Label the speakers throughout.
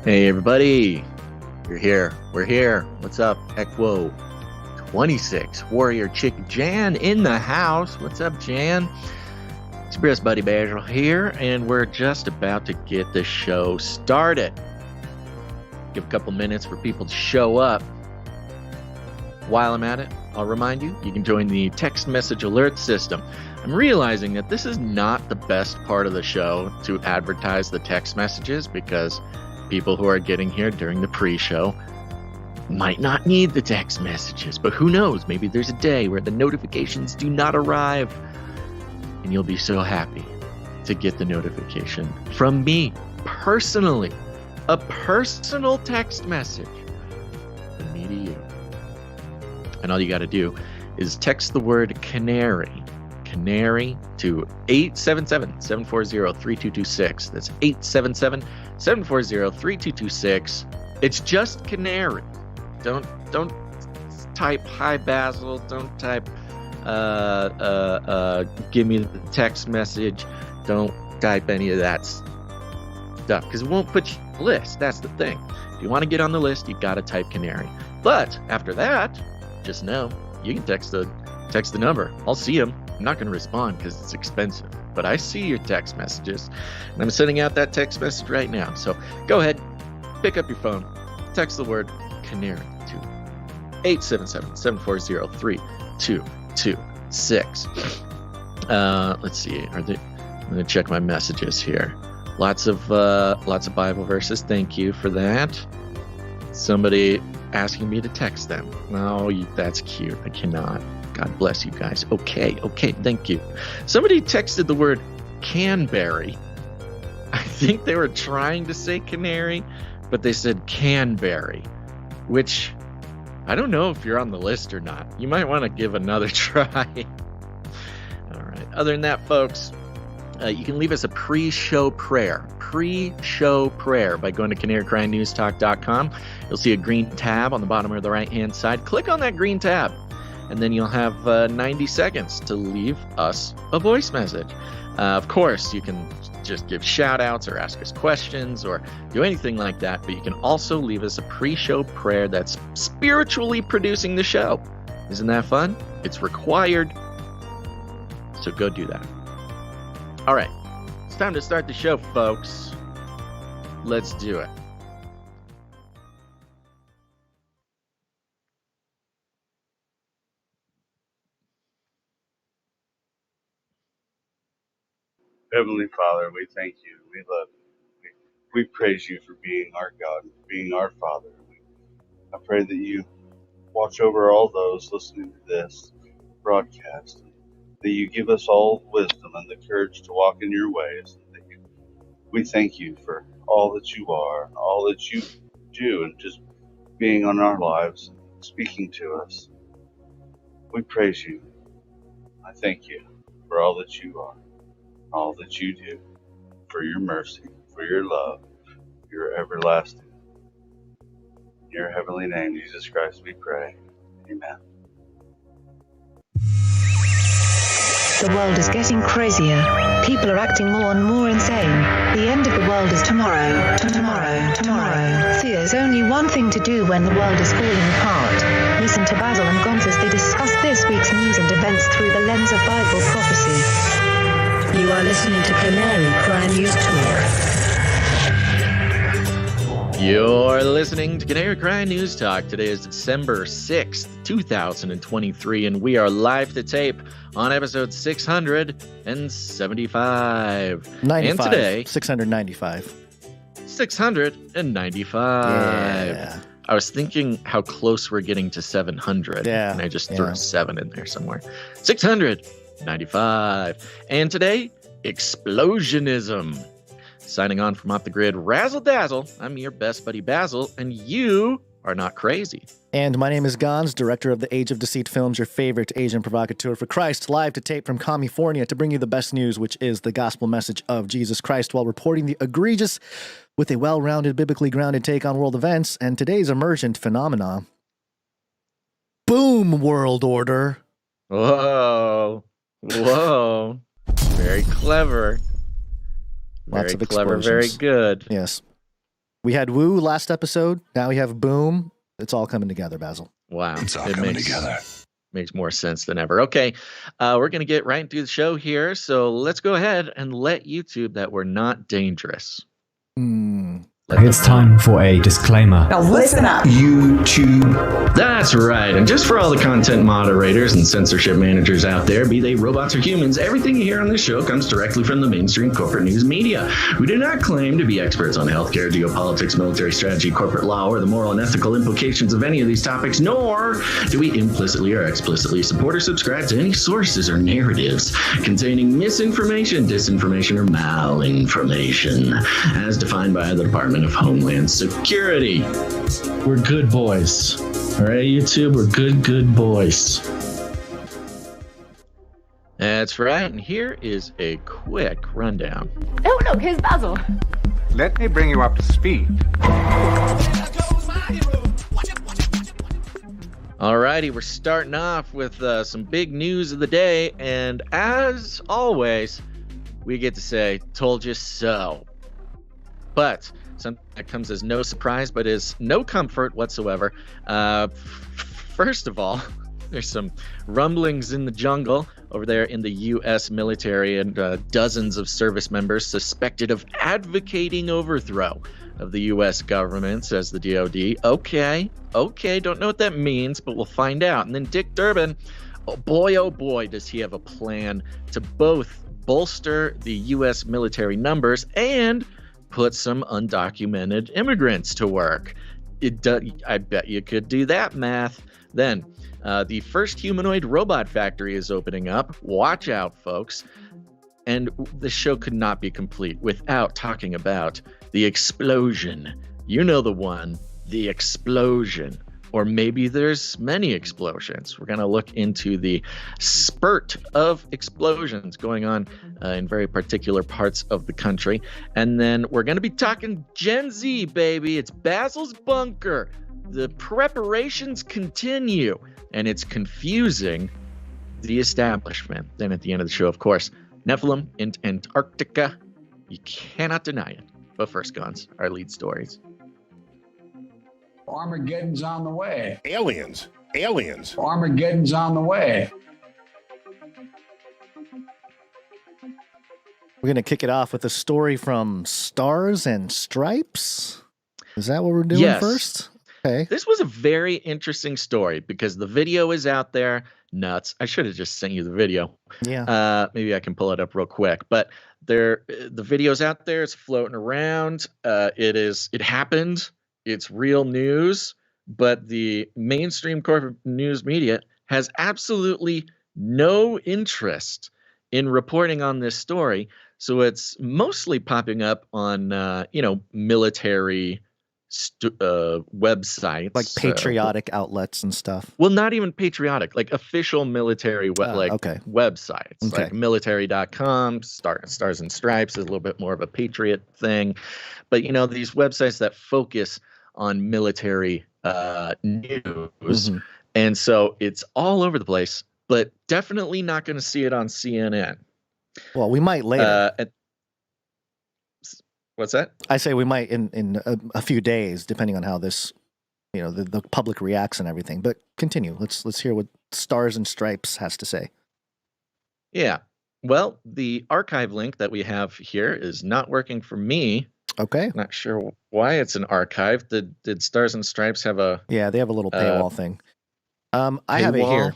Speaker 1: Hey everybody, you're here. We're here. What's up? Equo 26 Warrior Chick Jan in the house. What's up, Jan? It's your best buddy Basil here, and we're just about to get the show started. Give a couple minutes for people to show up. While I'm at it, I'll remind you, you can join the text message alert system. I'm realizing that this is not the best part of the show to advertise the text messages because people who are getting here during the pre-show might not need the text messages, but who knows? Maybe there's a day where the notifications do not arrive and you'll be so happy to get the notification from me personally, a personal text message from me to you. And all you got to do is text the word Canary to 877-740-3226. That's 877-740-3226. It's just Canary. Don't type hi Basil. Don't type give me the text message. Don't type any of that stuff because it won't put you on the list. That's the thing. If you want to get on the list, you got to type Canary. But after that, just know you can text the number. I'll see them. I'm not going to respond because it's expensive, but I see your text messages, and I'm sending out that text message right now. So go ahead, pick up your phone, text the word Canary to 877-740-3226. Let's see. I'm going to check my messages here. Lots of Bible verses. Thank you for that. Somebody asking me to text them. Oh, that's cute. I cannot. God bless you guys. Okay, thank you. Somebody texted the word Canberry. I think they were trying to say canary, but they said Canberry, which I don't know if you're on the list or not. You might want to give another try. All right. Other than that, folks, you can leave us a pre-show prayer by going to canarycrynewstalk.com. You'll see a green tab on the bottom of the right-hand side. Click on that green tab, and then you'll have 90 seconds to leave us a voice message. Of course, you can just give shout-outs or ask us questions or do anything like that, but you can also leave us a pre-show prayer that's spiritually producing the show. Isn't that fun? It's required, so go do that. All right, it's time to start the show, folks. Let's do it.
Speaker 2: Heavenly Father, we thank you. We love you. We praise you for being our God, being our Father. I pray that you watch over all those listening to this broadcast, that you give us all wisdom and the courage to walk in your ways. We thank you for all that you are, all that you do, and just being on our lives, speaking to us. We praise you. I thank you for all that you are, all that you do, for your mercy, for your love, your everlasting. In your heavenly name, Jesus Christ, we pray. Amen.
Speaker 3: The world is getting crazier. People are acting more and more insane. The end of the world is tomorrow. Tomorrow. There's only one thing to do when the world is falling apart. Listen to Basil and Gonz as they discuss this week's news and events through the lens of Bible prophecy. You are listening to Canary Cry News Talk.
Speaker 1: You're listening to Canary Cry News Talk. Today is December 6th, 2023, and we are live to tape on episode 675.
Speaker 4: 95.
Speaker 1: And today,
Speaker 4: 695.
Speaker 1: 695.
Speaker 4: Yeah.
Speaker 1: I was thinking how close we're getting to 700.
Speaker 4: Yeah.
Speaker 1: And I just threw a 7 in there somewhere. 695. And today, explosionism. Signing on from Off the Grid, Razzle Dazzle. I'm your best buddy Basil, and you are not crazy.
Speaker 4: And my name is Gonz, director of the Age of Deceit films, your favorite Asian provocateur for Christ, live to tape from California to bring you the best news, which is the gospel message of Jesus Christ, while reporting the egregious with a well-rounded, biblically grounded take on world events and today's emergent phenomena. Boom, world order.
Speaker 1: Whoa. Very clever.
Speaker 4: Lots of
Speaker 1: Very clever,
Speaker 4: explosions.
Speaker 1: very good.
Speaker 4: Yes. We had Woo last episode. Now we have Boom. It's all coming together, Basil.
Speaker 1: Wow.
Speaker 5: It's all coming together.
Speaker 1: Makes more sense than ever. Okay, we're going to get right into the show here. So let's go ahead and let YouTube that we're not dangerous.
Speaker 6: It's time for a disclaimer.
Speaker 7: Now listen up.
Speaker 5: YouTube.
Speaker 1: That's right. And just for all the content moderators and censorship managers out there, be they robots or humans, everything you hear on this show comes directly from the mainstream corporate news media. We do not claim to be experts on healthcare, geopolitics, military strategy, corporate law, or the moral and ethical implications of any of these topics, nor do we implicitly or explicitly support or subscribe to any sources or narratives containing misinformation, disinformation, or malinformation, as defined by the Department of Homeland Security. We're good boys. All right, YouTube, we're good boys. That's right, and here is a quick rundown.
Speaker 8: Oh, look, here's Basil.
Speaker 9: Let me bring you up to speed.
Speaker 1: Alrighty, we're starting off with some big news of the day, and as always, we get to say, told you so. But something that comes as no surprise, but is no comfort whatsoever. First of all, there's some rumblings in the jungle over there in the U.S. military, and dozens of service members suspected of advocating overthrow of the U.S. government, says the DoD. Okay, don't know what that means, but we'll find out. And then Dick Durbin, oh boy, does he have a plan to both bolster the U.S. military numbers and put some undocumented immigrants to work. I bet you could do that math. Then, the first humanoid robot factory is opening up. Watch out, folks. And the show could not be complete without talking about the explosion. You know the one, the explosion. Or maybe there's many explosions. We're going to look into the spurt of explosions going on in very particular parts of the country. And then we're going to be talking Gen Z, baby. It's Basil's Bunker. The preparations continue, and it's confusing the establishment. Then at the end of the show, of course, Nephilim Antarctica. You cannot deny it. But first, Guns, our lead stories.
Speaker 9: Armageddon's on the way.
Speaker 5: Aliens.
Speaker 9: Armageddon's on the way.
Speaker 4: We're going to kick it off with a story from Stars and Stripes. Is that what we're doing first? Okay.
Speaker 1: This was a very interesting story because the video is out there. Nuts. I should have just sent you the video.
Speaker 4: Yeah.
Speaker 1: Maybe I can pull it up real quick. But the video's out there. It's floating around. It happened. It's real news, but the mainstream corporate news media has absolutely no interest in reporting on this story. So it's mostly popping up on, military websites.
Speaker 4: Like patriotic outlets and stuff.
Speaker 1: Well, not even patriotic, like official military websites.
Speaker 4: Okay.
Speaker 1: Like military.com, Stars and Stripes is a little bit more of a patriot thing. But, these websites that focus on military news. Mm-hmm. And so it's all over the place, but definitely not going to see it on CNN.
Speaker 4: Well, we might later.
Speaker 1: What's that?
Speaker 4: I say we might in a few days, depending on how this, the public reacts and everything. But continue. Let's hear what Stars and Stripes has to say.
Speaker 1: Yeah. Well, the archive link that we have here is not working for me.
Speaker 4: Okay.
Speaker 1: Not sure why it's an archive. Did Stars and Stripes have a...
Speaker 4: Yeah, they have a little paywall thing. I have it here.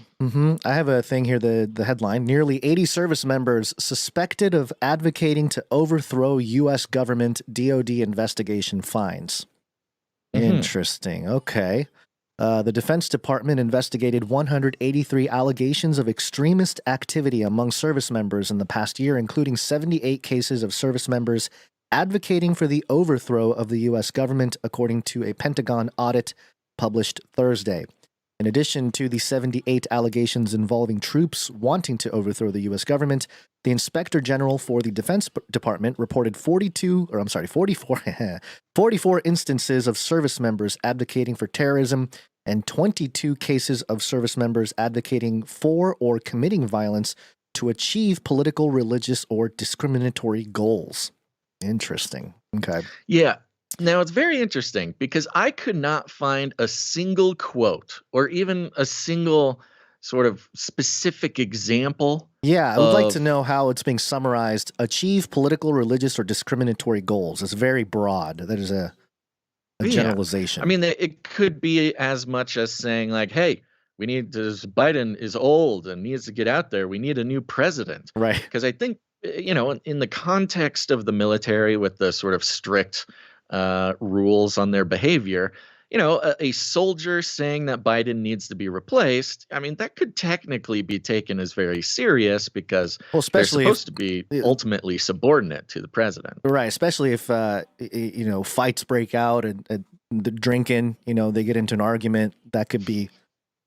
Speaker 4: I have a thing here, the headline. Nearly 80 service members suspected of advocating to overthrow U.S. government DOD investigation finds. Interesting. Okay. The Defense Department investigated 183 allegations of extremist activity among service members in the past year, including 78 cases of service members advocating for the overthrow of the U.S. government, according to a Pentagon audit published Thursday. In addition to the 78 allegations involving troops wanting to overthrow the U.S. government, the Inspector General for the Defense Department reported 44 instances of service members advocating for terrorism and 22 cases of service members advocating for or committing violence to achieve political, religious, or discriminatory goals. Interesting. Okay.
Speaker 1: Yeah. Now, it's very interesting because I could not find a single quote or even a single sort of specific example
Speaker 4: Yeah, I would like to
Speaker 1: of
Speaker 4: know how it's being summarized. Achieve political, religious, or discriminatory goals. It's very broad. That is a
Speaker 1: yeah.
Speaker 4: generalization.
Speaker 1: I mean, it could be as much as saying like, "Hey, we need to. Biden is old and needs to get out there. We need a new president."
Speaker 4: Right.
Speaker 1: Because I think in the context of the military with the sort of strict rules on their behavior, a soldier saying that Biden needs to be replaced, I mean, that could technically be taken as very serious because
Speaker 4: Well,
Speaker 1: they're
Speaker 4: especially
Speaker 1: supposed to be ultimately subordinate to the president.
Speaker 4: Right, especially if fights break out and the drinking, they get into an argument that could be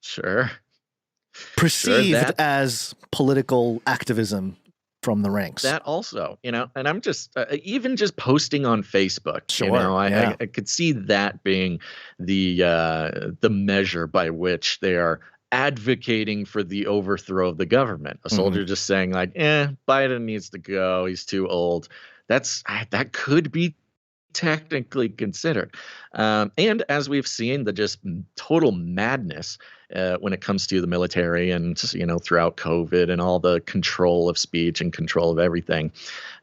Speaker 1: Sure.
Speaker 4: perceived as political activism from the ranks.
Speaker 1: That also, and I'm just even just posting on Facebook.
Speaker 4: Sure,
Speaker 1: I could see that being the measure by which they are advocating for the overthrow of the government. A soldier just saying like, Biden needs to go. He's too old. That could be technically considered. And as we've seen, the just total madness when it comes to the military and, throughout COVID and all the control of speech and control of everything.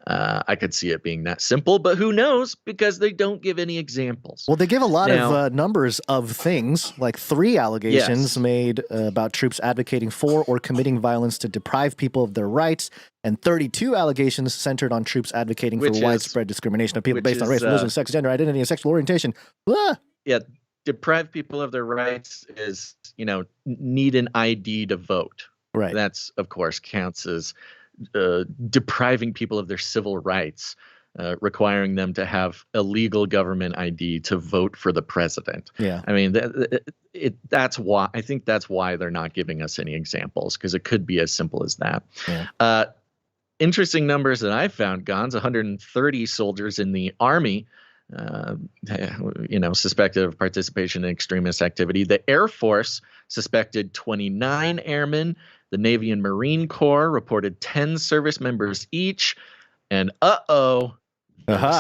Speaker 1: I could see it being that simple, but who knows, because they don't give any examples.
Speaker 4: Well, they give a lot of numbers of things, like 3 allegations made about troops advocating for or committing violence to deprive people of their rights, and 32 allegations centered on troops advocating for widespread discrimination of people based on race, religion, sex, gender, identity, and sexual orientation.
Speaker 1: Yeah, deprive people of their rights is, need an ID to vote.
Speaker 4: Right.
Speaker 1: That's, of course, counts as depriving people of their civil rights, requiring them to have a legal government ID to vote for the president.
Speaker 4: Yeah.
Speaker 1: I mean, that's why I think that's why they're not giving us any examples, because it could be as simple as that.
Speaker 4: Yeah.
Speaker 1: Interesting numbers that I found, Gons, 130 soldiers in the Army, suspected of participation in extremist activity. The Air Force suspected 29 airmen. The Navy and Marine Corps reported 10 service members each. And the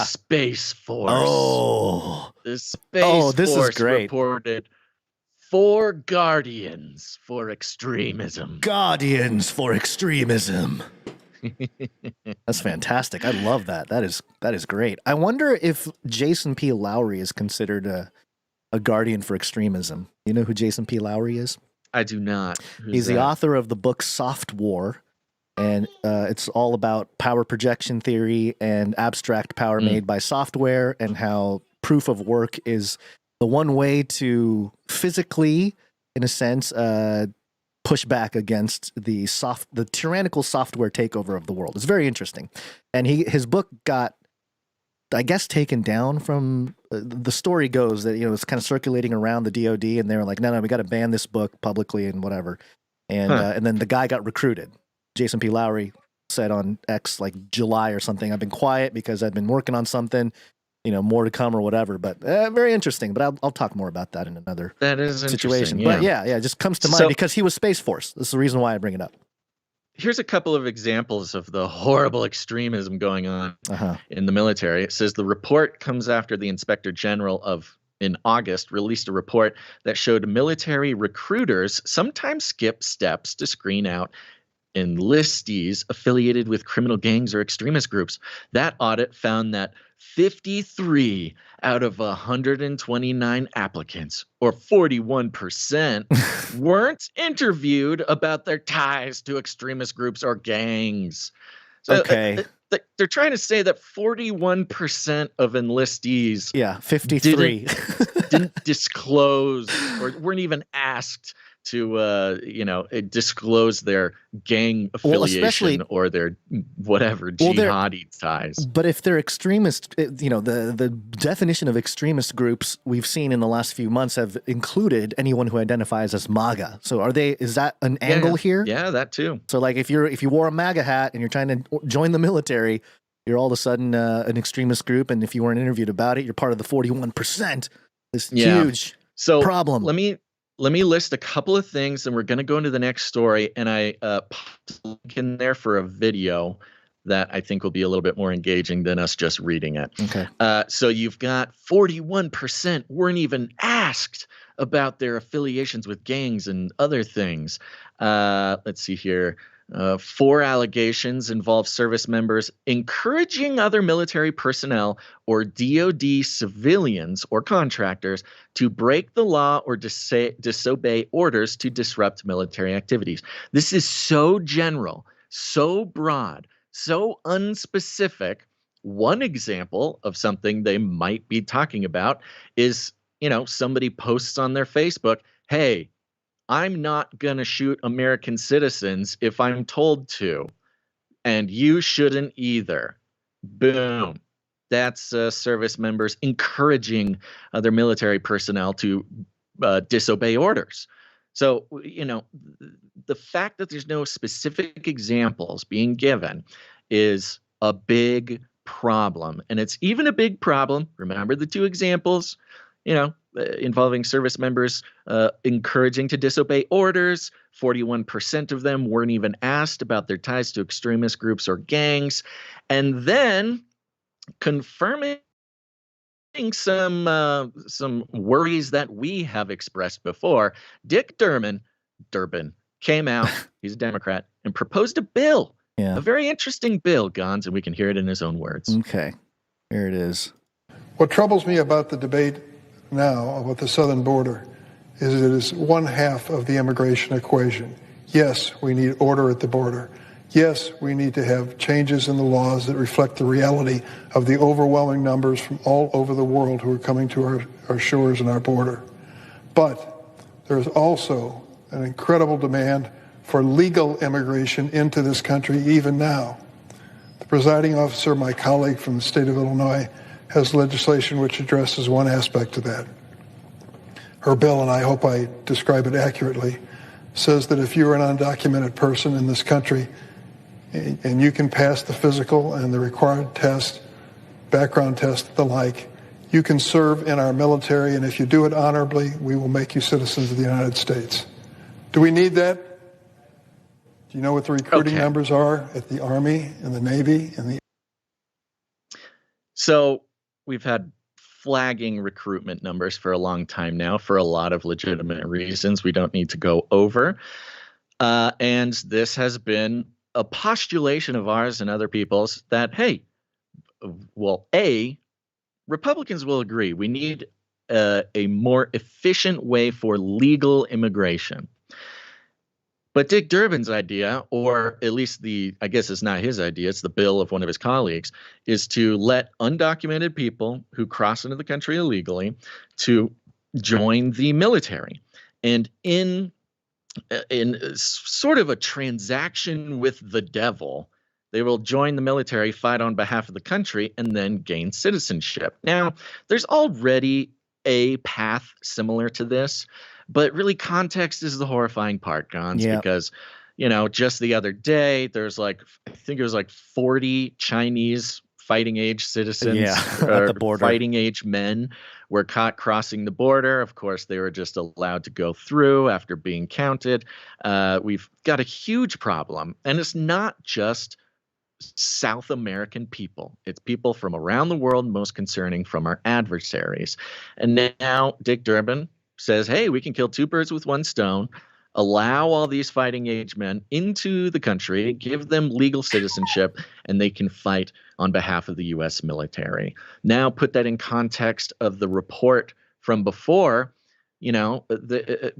Speaker 1: Space Force. The Space Force reported 4 guardians for extremism.
Speaker 4: Guardians for extremism. That's fantastic. I love that. That is great. I wonder if Jason P. Lowry is considered a guardian for extremism. You know who Jason P. Lowry is?
Speaker 1: I do not.
Speaker 4: He's the author of the book Soft War, and it's all about power projection theory and abstract power made by software, and how proof of work is the one way to physically, in a sense, push back against the tyrannical software takeover of the world. It's very interesting. And his book got, I guess, taken down from, the story goes that, it's kind of circulating around the DOD, and they were like, no, we got to ban this book publicly and whatever. And and then the guy got recruited. Jason P. Lowry said on X, like July or something, I've been quiet because I've been working on something, more to come or whatever. But very interesting. But I'll talk more about that in another situation.
Speaker 1: Yeah.
Speaker 4: But yeah, it just comes to mind because he was Space Force. This is the reason why I bring it up.
Speaker 1: Here's a couple of examples of the horrible extremism going on in the military. It says the report comes after the Inspector General in August released a report that showed military recruiters sometimes skip steps to screen out enlistees affiliated with criminal gangs or extremist groups. That audit found that 53 out of 129 applicants, or 41%, weren't interviewed about their ties to extremist groups or gangs. So they're trying to say that 41% of enlistees
Speaker 4: 53
Speaker 1: didn't disclose or weren't even asked to disclose their gang affiliation or their whatever jihadi ties.
Speaker 4: But if they're extremist, the definition of extremist groups we've seen in the last few months have included anyone who identifies as MAGA. So is that an angle here?
Speaker 1: Yeah, that too.
Speaker 4: So like if you wore a MAGA hat and you're trying to join the military, you're all of a sudden an extremist group, and if you weren't interviewed about it, you're part of the 41%. This huge problem.
Speaker 1: Let me list a couple of things, and we're going to go into the next story. And I popped a link in there for a video that I think will be a little bit more engaging than us just reading it.
Speaker 4: Okay.
Speaker 1: So you've got 41% weren't even asked about their affiliations with gangs and other things. Let's see here. 4 allegations involve service members encouraging other military personnel or DoD civilians or contractors to break the law or disobey orders to disrupt military activities. This is so general, so broad, so unspecific. One example of something they might be talking about is, somebody posts on their Facebook, hey, I'm not going to shoot American citizens if I'm told to, and you shouldn't either. Boom. That's service members encouraging other military personnel to disobey orders. So, the fact that there's no specific examples being given is a big problem. And it's even a big problem. Remember the 2 examples, involving service members encouraging to disobey orders. 41% of them weren't even asked about their ties to extremist groups or gangs. And then confirming some worries that we have expressed before, Dick Durbin came out, he's a Democrat, and proposed a bill.
Speaker 4: Yeah.
Speaker 1: A very interesting bill, Gons, and we can hear it in his own words.
Speaker 4: Okay. Here it is.
Speaker 7: What troubles me about the debate now about the southern border is it is one half of the immigration equation. Yes, we need order at the border. Yes, we need to have changes in the laws that reflect the reality of the overwhelming numbers from all over the world who are coming to our shores and our border. But there is also an incredible demand for legal immigration into this country even now. The presiding officer, my colleague from the state of Illinois, has legislation which addresses one aspect of that. Her bill, and I hope I describe it accurately, says that if you're an undocumented person in this country and you can pass the physical and the required test, background test, the like, you can serve in our military, and if you do it honorably, we will make you citizens of the United States. Do we need that? Do you know what the recruiting numbers are at the Army and the Navy and the...
Speaker 1: So we've had flagging recruitment numbers for a long time now for a lot of legitimate reasons we don't need to go over. And this has been a postulation of ours and other people's that, hey, well, Republicans will agree. We need a more efficient way for legal immigration. But Dick Durbin's idea, or at least I guess it's not his idea, it's the bill of one of his colleagues, is to let undocumented people who cross into the country illegally to join the military. And in sort of a transaction with the devil, they will join the military, fight on behalf of the country, and then gain citizenship. Now, there's already a path similar to this, but really context is the horrifying part, Gons, because, just the other day, there's I think it was 40 Chinese fighting age citizens
Speaker 4: at the border.
Speaker 1: Fighting age men were caught crossing the border. Of course, they were just allowed to go through after being counted. We've got a huge problem, and it's not just South American people. It's people from around the world, most concerning from our adversaries. And now Dick Durbin says, hey, we can kill 2 birds with 1 stone, allow all these fighting age men into the country, give them legal citizenship, and they can fight on behalf of the U.S. military. Now put that in context of the report from before, the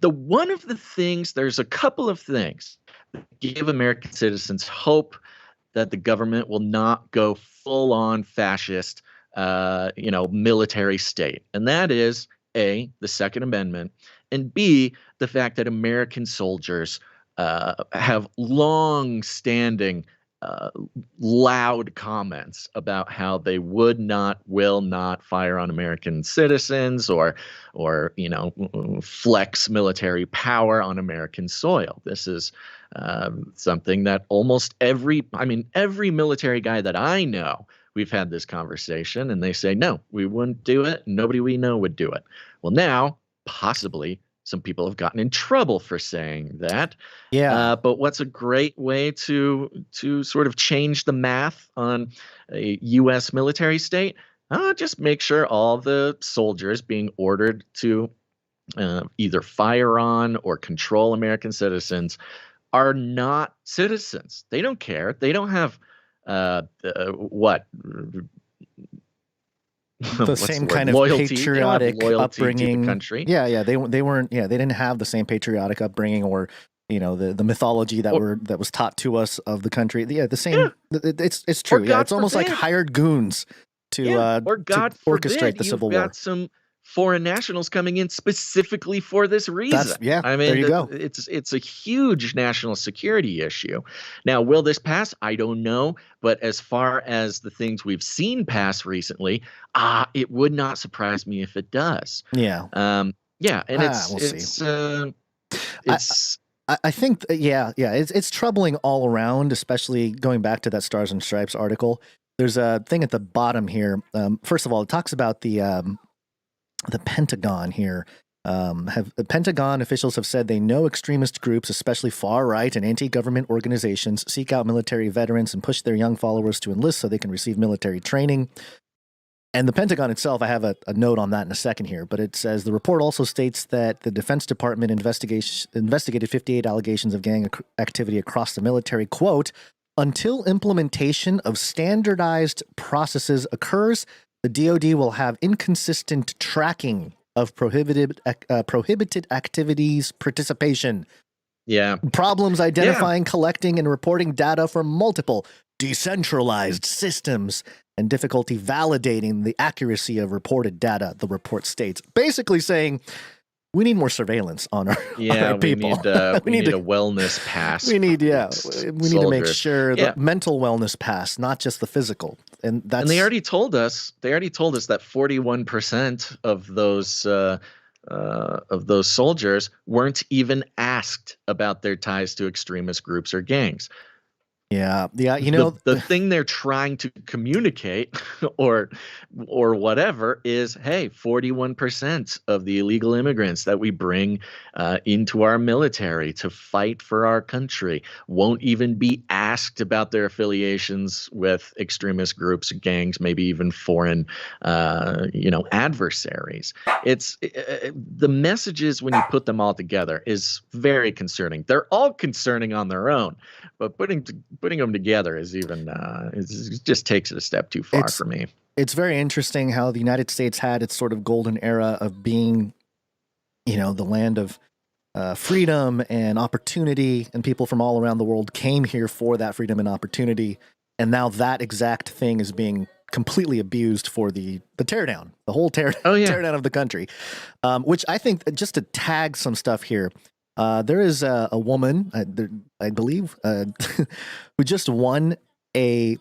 Speaker 1: one of the things, there's a couple of things that give American citizens hope that the government will not go full-on fascist, military state. And that is, A, the Second Amendment, and B, the fact that American soldiers have long-standing loud comments about how they will not fire on American citizens or flex military power on American soil. This is something that almost every military guy that I know, we've had this conversation, and they say, no, we wouldn't do it. Nobody we know would do it. Well, now, possibly, Some people have gotten in trouble for saying that.
Speaker 4: Yeah.
Speaker 1: But what's a great way to sort of change the math on a U.S. military state? Just make sure all the soldiers being ordered to either fire on or control American citizens are not citizens. They don't care. They don't have what?
Speaker 4: The same kind of
Speaker 1: loyalty.
Speaker 4: patriotic
Speaker 1: loyalty
Speaker 4: upbringing.
Speaker 1: to the country.
Speaker 4: Yeah, they weren't. Yeah, they didn't have the same patriotic upbringing or the mythology that was taught to us of the country. Yeah, the same. Yeah. It's true. Yeah, it's almost like hired goons to
Speaker 1: or God
Speaker 4: to orchestrate the Civil War.
Speaker 1: Got some foreign nationals coming in specifically for this reason.
Speaker 4: I mean, there you go.
Speaker 1: It's a huge national security issue. Now, will this pass? I don't know. But as far as the things we've seen pass recently, it would not surprise me if it does.
Speaker 4: Yeah.
Speaker 1: Yeah, and
Speaker 4: I think, it's troubling all around, especially going back to that Stars and Stripes article. There's a thing at the bottom here. First of all, it talks about the Pentagon here. The Pentagon officials have said they know extremist groups, especially far-right and anti-government organizations, seek out military veterans and push their young followers to enlist so they can receive military training. And the Pentagon itself, I have a note on that in a second here, but it says the report also states that the Defense Department investigated 58 allegations of gang activity across the military, quote, until implementation of standardized processes occurs, the DoD will have inconsistent tracking of prohibited activities participation.
Speaker 1: Yeah.
Speaker 4: Problems identifying, collecting, and reporting data from multiple decentralized systems and difficulty validating the accuracy of reported data, the report states. Basically saying, we need more surveillance on our people.
Speaker 1: We need a wellness pass.
Speaker 4: We need to make sure the mental wellness pass, not just the physical. And
Speaker 1: they already told us. They already told us that 41% of those soldiers weren't even asked about their ties to extremist groups or gangs.
Speaker 4: Yeah.
Speaker 1: The thing they're trying to communicate or whatever is, hey, 41% of the illegal immigrants that we bring into our military to fight for our country won't even be asked about their affiliations with extremist groups, gangs, maybe even foreign adversaries. It's the messages when you put them all together is very concerning. They're all concerning on their own, but putting them together is even it just takes it a step too far for me.
Speaker 4: It's very interesting how the United States had its sort of golden era of being, the land of freedom and opportunity, and people from all around the world came here for that freedom and opportunity. And now that exact thing is being completely abused for the teardown, the whole teardown of the country, which I think, just to tag some stuff here, there is a woman, I believe, who just won a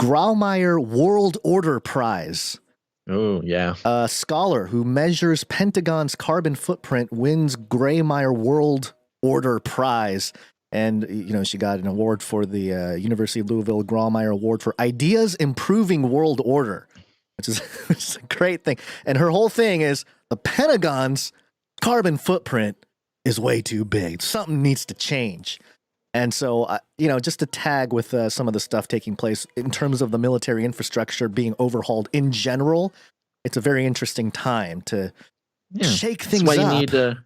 Speaker 4: Grawemeyer World Order Prize.
Speaker 1: Oh, yeah.
Speaker 4: A scholar who measures Pentagon's carbon footprint wins Grawemeyer World Order Prize. And, she got an award for the University of Louisville Grawemeyer Award for Ideas Improving World Order, which is a great thing. And her whole thing is the Pentagon's carbon footprint is way too big. Something needs to change. And so, just to tag with some of the stuff taking place in terms of the military infrastructure being overhauled in general, it's a very interesting time to shake things up.
Speaker 1: That's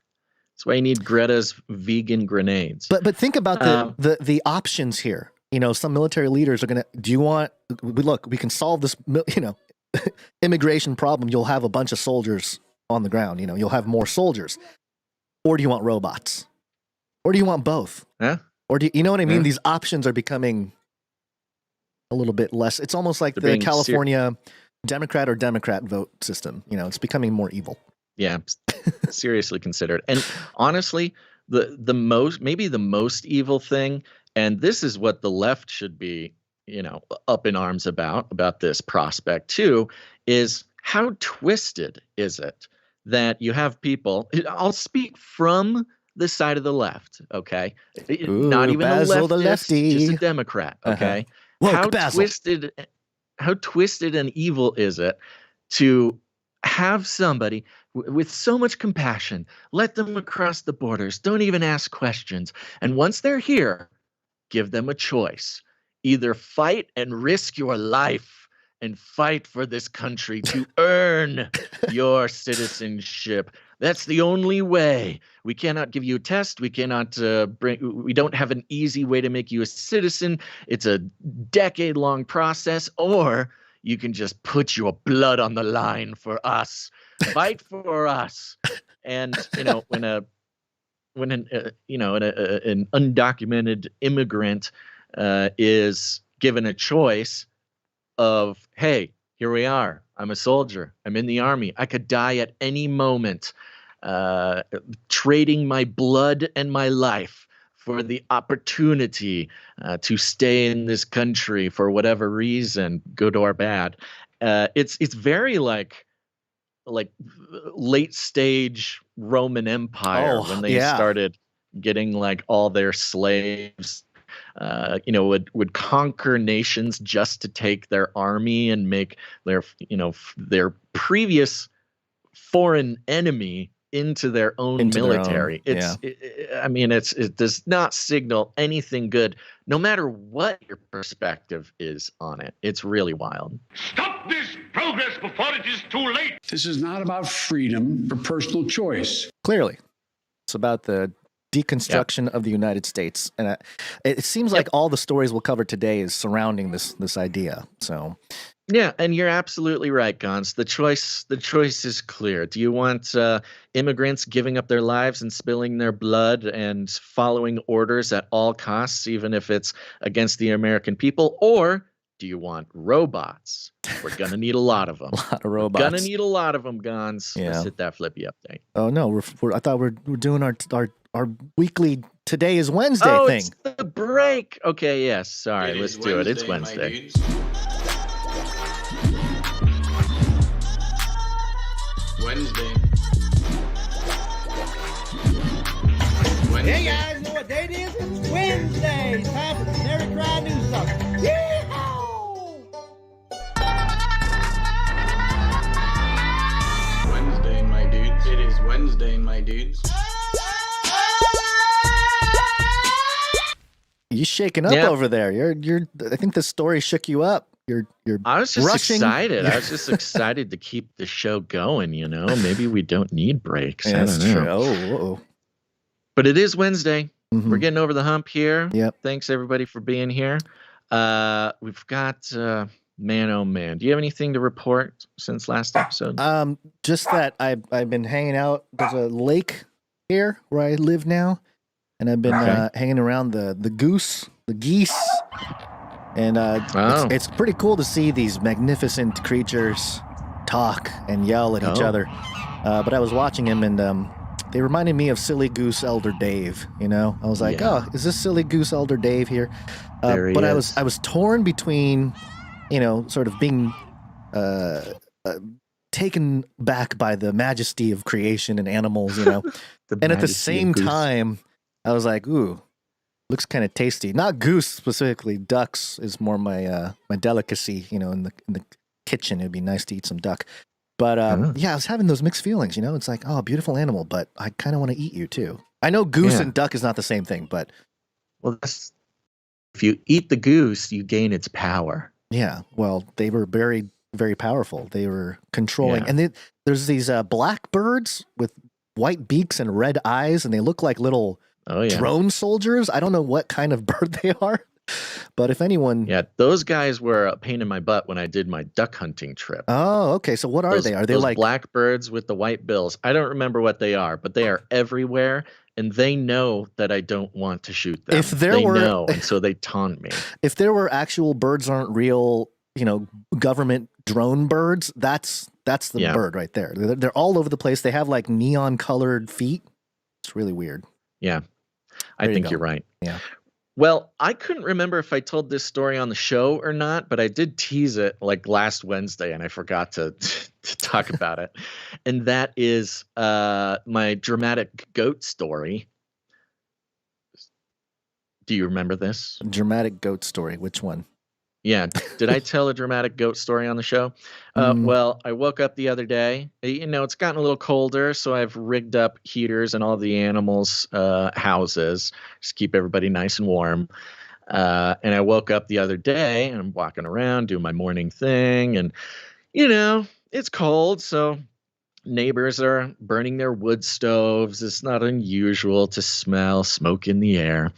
Speaker 1: why you need Greta's vegan grenades.
Speaker 4: But think about the options here. Some military leaders are going to, we can solve this, immigration problem. You'll have a bunch of soldiers on the ground. You'll have more soldiers. Or do you want robots? Or do you want both?
Speaker 1: Yeah.
Speaker 4: Or do you know what I mean? Yeah. These options are becoming a little bit less. It's almost like the California Democrat vote system. It's becoming more evil.
Speaker 1: Yeah, seriously considered. And honestly, the most evil thing, and this is what the left should be, up in arms about this prospect too, is how twisted is it that you have people, I'll speak from the side of the left, okay?
Speaker 4: Ooh,
Speaker 1: not even
Speaker 4: Basil,
Speaker 1: a leftist, just a Democrat, okay? How twisted and evil is it to have somebody with so much compassion. Let them across the borders. Don't even ask questions. And once they're here, give them a choice. Either fight and risk your life and fight for this country to earn your citizenship. That's the only way. We cannot give you a test. We cannot we don't have an easy way to make you a citizen. It's a decade-long process, or you can just put your blood on the line for us. Fight for us. And, when an undocumented immigrant is given a choice of, hey, here we are. I'm a soldier. I'm in the army. I could die at any moment, trading my blood and my life for the opportunity to stay in this country for whatever reason, good or bad. It's very like late stage Roman Empire when they started getting like all their slaves. Would conquer nations just to take their army and make their previous foreign enemy into their own military. It does not signal anything good, no matter what your perspective is on it. It's really wild.
Speaker 8: Stop this progress before it is too late.
Speaker 9: This is not about freedom for personal choice.
Speaker 4: Clearly, it's about the deconstruction of the United States, and it seems like all the stories we'll cover today is surrounding this idea. So,
Speaker 1: yeah, and you're absolutely right, Gons. The choice is clear. Do you want immigrants giving up their lives and spilling their blood and following orders at all costs, even if it's against the American people, or do you want robots? We're gonna need a lot of them.
Speaker 4: A lot of robots.
Speaker 1: Gonna need a lot of them, Gons.
Speaker 4: Yeah.
Speaker 1: Let's hit that flippy update.
Speaker 4: Oh no, I thought we're doing our weekly Today is Wednesday thing.
Speaker 1: It's the break. Okay, yes. Sorry, let's do it. It's Wednesday.
Speaker 10: Wednesday. Hey guys, know what date it is? It's Wednesday. It's time for the Canary Cry News Talk. Yeehaw! Wednesday, my dudes. It is Wednesday, my dudes.
Speaker 4: You shaking up over there? You're. I think the story shook you up.
Speaker 1: I was just
Speaker 4: rushing.
Speaker 1: excited. I was just excited to keep the show going. Maybe we don't need breaks.
Speaker 4: Yeah, that's
Speaker 1: I don't
Speaker 4: true.
Speaker 1: know.
Speaker 4: Oh.
Speaker 1: But it is Wednesday.
Speaker 4: Mm-hmm.
Speaker 1: We're getting over the hump here.
Speaker 4: Yep.
Speaker 1: Thanks everybody for being here. We've got man, oh man. Do you have anything to report since last episode?
Speaker 4: Just that I've been hanging out. There's a lake here where I live now, and I've been hanging around the geese, and it's pretty cool to see these magnificent creatures talk and yell at each other. But I was watching him, and they reminded me of Silly Goose Elder Dave. I was like, oh, is this Silly Goose Elder Dave here? But I was torn between, sort of being taken back by the majesty of creation and animals, and at the same time, I was like, ooh, looks kind of tasty. Not goose specifically. Ducks is more my delicacy. In the kitchen, it'd be nice to eat some duck. But I was having those mixed feelings. It's like, oh, beautiful animal, but I kind of want to eat you too. I know goose and duck is not the same thing, but
Speaker 1: if you eat the goose, you gain its power.
Speaker 4: Yeah, well, they were very, very powerful. They were controlling, and there's these black birds with white beaks and red eyes, and they look like little drone soldiers. I don't know what kind of bird they are, but if anyone...
Speaker 1: Yeah, those guys were a pain in my butt when I did my duck hunting trip.
Speaker 4: Oh, okay. So what are they? Are they
Speaker 1: those
Speaker 4: like...
Speaker 1: black birds with the white bills? I don't remember what they are, but they are everywhere, and they know that I don't want to shoot them. They know, and so they taunt me.
Speaker 4: If there were actual birds aren't real, government drone birds, that's the bird right there. They're all over the place. They have like neon colored feet. It's really weird.
Speaker 1: Yeah. I think you're right.
Speaker 4: Yeah.
Speaker 1: Well, I couldn't remember if I told this story on the show or not, but I did tease it like last Wednesday, and I forgot to talk about it. And that is my dramatic goat story. Do you remember this?
Speaker 4: Dramatic goat story. Which one?
Speaker 1: Yeah. Did I tell a dramatic goat story on the show? Well, I woke up the other day. It's gotten a little colder, so I've rigged up heaters in all the animals' houses just keep everybody nice and warm. And I woke up the other day, and I'm walking around doing my morning thing, and it's cold, so neighbors are burning their wood stoves. It's not unusual to smell smoke in the air.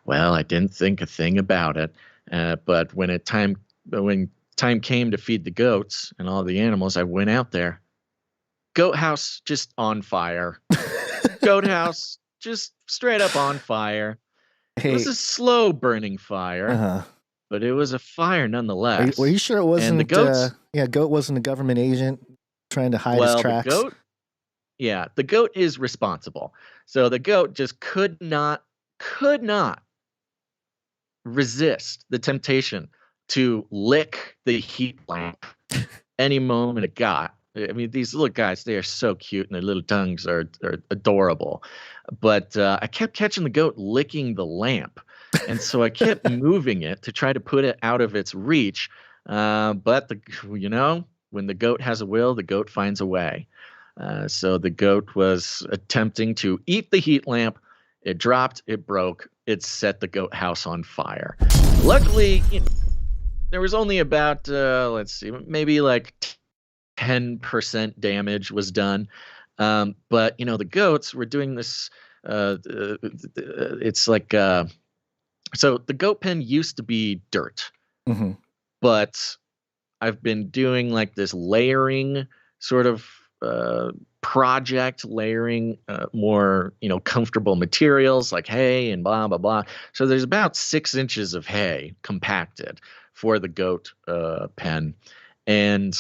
Speaker 1: Well, I didn't think a thing about it. But when time came to feed the goats and all the animals, I went out there. Goat house just on fire. Goat house just straight up on fire. It was a slow burning fire, but it was a fire nonetheless.
Speaker 4: Were you sure it wasn't?
Speaker 1: And the goats,
Speaker 4: goat wasn't a government agent trying to hide his tracks.
Speaker 1: The goat is responsible. So the goat just could not resist the temptation to lick the heat lamp any moment it got. I mean, these little guys, they are so cute, and their little tongues are adorable. But I kept catching the goat licking the lamp. And so I kept moving it to try to put it out of its reach. But, when the goat has a will, the goat finds a way. So the goat was attempting to eat the heat lamp. It dropped, it broke, it set the goat house on fire. Luckily, there was only about, maybe like 10% damage was done. But, the goats were doing this. It's like, so the goat pen used to be dirt.
Speaker 4: Mm-hmm.
Speaker 1: But I've been doing like this layering sort of project, layering more, comfortable materials like hay and blah, blah, blah. So there's about 6 inches of hay compacted for the goat pen. And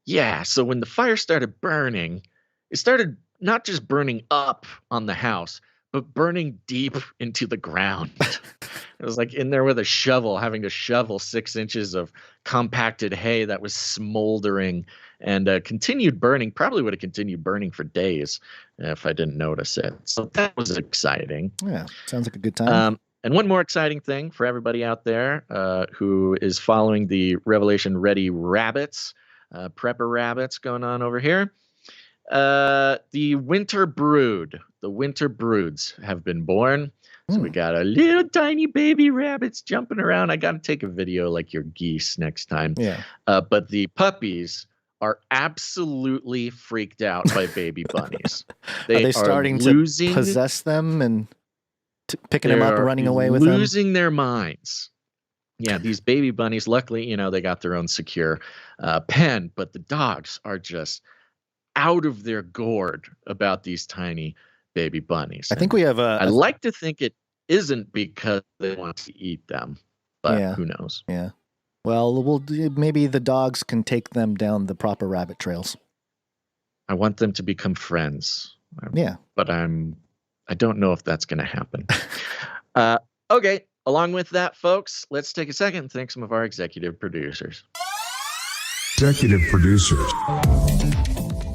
Speaker 1: yeah, so when the fire started burning, it started not just burning up on the house, but burning deep into the ground. It was like in there with a shovel, having to shovel 6 inches of compacted hay that was smoldering and continued burning. Probably would have continued burning for days if I didn't notice it. So that was exciting.
Speaker 4: Yeah, sounds like a good time.
Speaker 1: And one more exciting thing for everybody out there who is following the Revelation Ready Rabbits, prepper rabbits going on over here. The winter broods have been born. So we got a little tiny baby rabbits jumping around. I got to take a video like your geese next time.
Speaker 4: Yeah.
Speaker 1: But the puppies are absolutely freaked out by baby bunnies.
Speaker 4: Are they starting to possess them and picking them up and running away with them?
Speaker 1: Losing their minds. Yeah, these baby bunnies, luckily, they got their own secure pen, but the dogs are just out of their gourd about these tiny baby bunnies.
Speaker 4: I think we have
Speaker 1: I like to think it isn't because they want to eat them, but who knows?
Speaker 4: Yeah. Well, maybe the dogs can take them down the proper rabbit trails.
Speaker 1: I want them to become friends.
Speaker 4: Yeah.
Speaker 1: But I don't know if that's going to happen. Okay. Along with that, folks, let's take a second and thank some of our executive producers.
Speaker 5: Executive producers.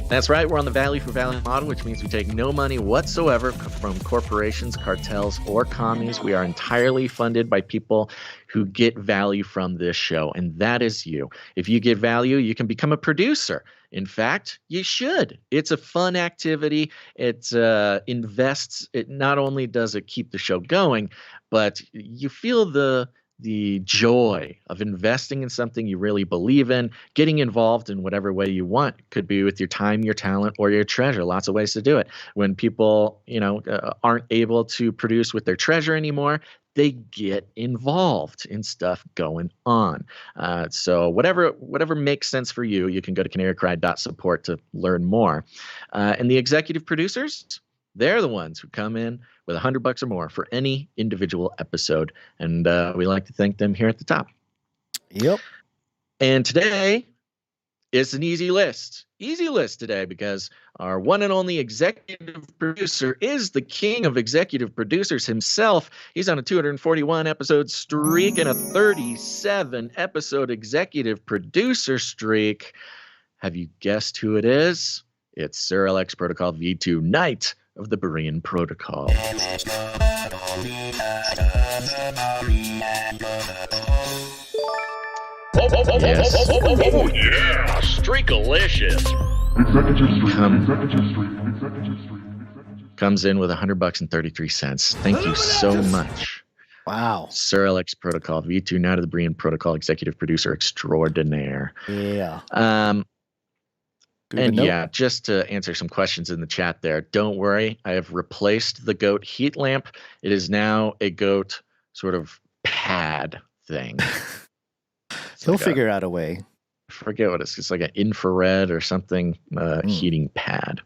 Speaker 1: That's right. We're on the value for value model, which means we take no money whatsoever from corporations, cartels, or commies. We are entirely funded by people who get value from this show, and that is you. If you get value, you can become a producer. In fact, you should. It's a fun activity. It invests. It not only does it keep the show going, but you feel the joy of investing in something you really believe in, getting involved in whatever way you want. Could be with your time, your talent, or your treasure. Lots of ways to do it. When people, aren't able to produce with their treasure anymore, they get involved in stuff going on. So whatever makes sense for you, you can go to canarycry.support to learn more. And the executive producers, they're the ones who come in with $100 or more for any individual episode. And we like to thank them here at the top.
Speaker 4: Yep.
Speaker 1: And today is an easy list. Easy list today because our one and only executive producer is the king of executive producers himself. He's on a 241 episode streak and a 37 episode executive producer streak. Have you guessed who it is? It's Sir LX Protocol V2, Knight of the Berean Protocol. Yes.
Speaker 8: Oh, yeah. Streakalicious.
Speaker 1: Comes in with $100.33. Thank you so much.
Speaker 4: Wow.
Speaker 1: Sir Alex Protocol, V2 now to the Brian Protocol, executive producer extraordinaire.
Speaker 4: Yeah.
Speaker 1: And yeah, just to answer some questions in the chat there, don't worry. I have replaced the goat heat lamp. It is now a goat sort of pad thing.
Speaker 4: He'll figure out a way.
Speaker 1: I forget what it's like an infrared or something heating pad.